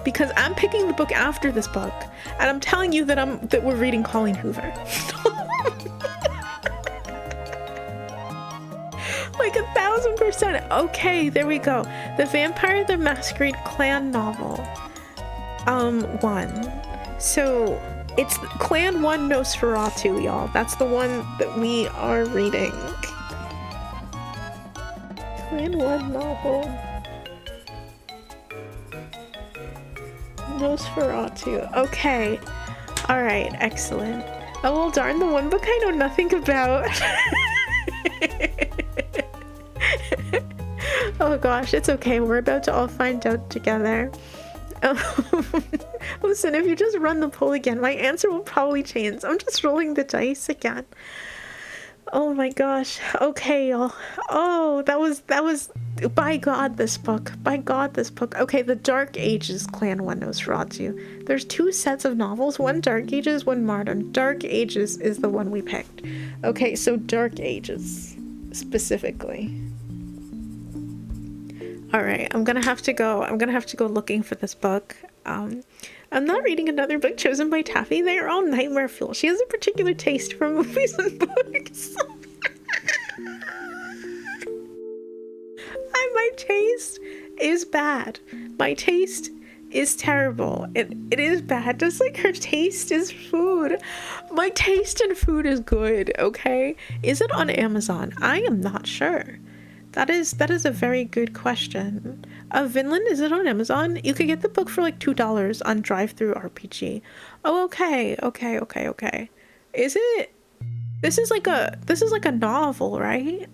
Because I'm picking the book after this book, and I'm telling you that we're reading Colleen Hoover. Like 1000%. Okay, there we go. The Vampire the Masquerade clan novel. 1. So it's Clan 1 𝘁𝗲𝗿𝗶𝗯𝗹𝗲, y'all. That's the one that we are reading. Clan 1 novel. 𝘁𝗲𝗿𝗶𝗯𝗹𝗲. Okay. Alright, excellent. Oh, well, darn, the one book I know nothing about. Oh gosh, it's okay. We're about to all find out together. Listen, if you just run the poll again, my answer will probably change. I'm just rolling the dice again. Oh my gosh. Okay, y'all. Oh, that was, by God, this book. By God, this book. Okay, the Dark Ages Clan 1 𝘁𝗲𝗿𝗍𝗍. There's 2 sets of novels, one Dark Ages, one Modern. Dark Ages is the one we picked. Okay, so Dark Ages, specifically. Alright, I'm gonna have to go looking for this book. I'm not reading another book chosen by Taffy. They are all nightmare fuel. She has a particular taste for movies and books. My taste is bad. My taste is terrible. It is bad, just like her taste is food. My taste in food is good, okay? Is it on Amazon? I am not sure. That is a very good question. Vinland, is it on Amazon? You could get the book for like $2 on Drive-Thru RPG. Oh, okay. Is it? This is like a novel, right?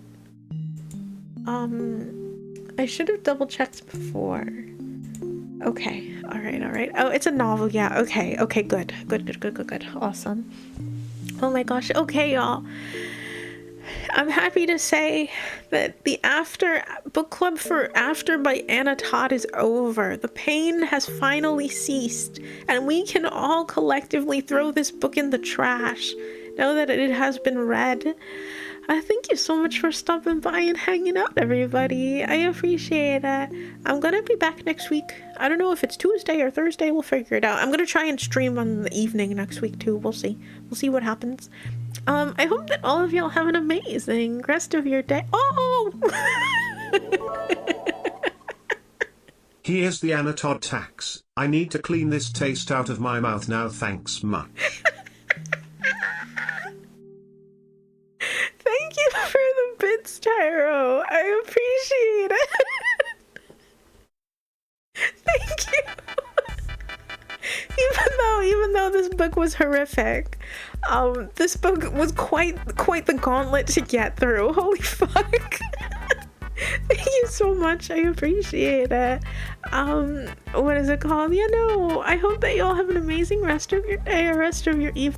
I should have double checked before. Okay, all right. Oh, it's a novel, yeah. Okay, good. Awesome. Oh my gosh. Okay, y'all. I'm happy to say that the book club for After by Anna Todd is over. The pain has finally ceased, and we can all collectively throw this book in the trash now that it has been read. Thank you so much for stopping by and hanging out, everybody. I appreciate it. I'm gonna be back next week. I don't know if it's Tuesday or Thursday. We'll figure it out. I'm gonna try and stream on the evening next week too. We'll see what happens. I hope that all of y'all have an amazing rest of your day. Oh! Here's the Anna Todd tax. I need to clean this taste out of my mouth now, thanks much. Thank you for the bits, Tyro. I appreciate it. Thank you. Even though this book was horrific, this book was quite the gauntlet to get through. Holy fuck. Thank you so much. I appreciate it. What is it called? I hope that y'all have an amazing rest of your day or rest of your evening.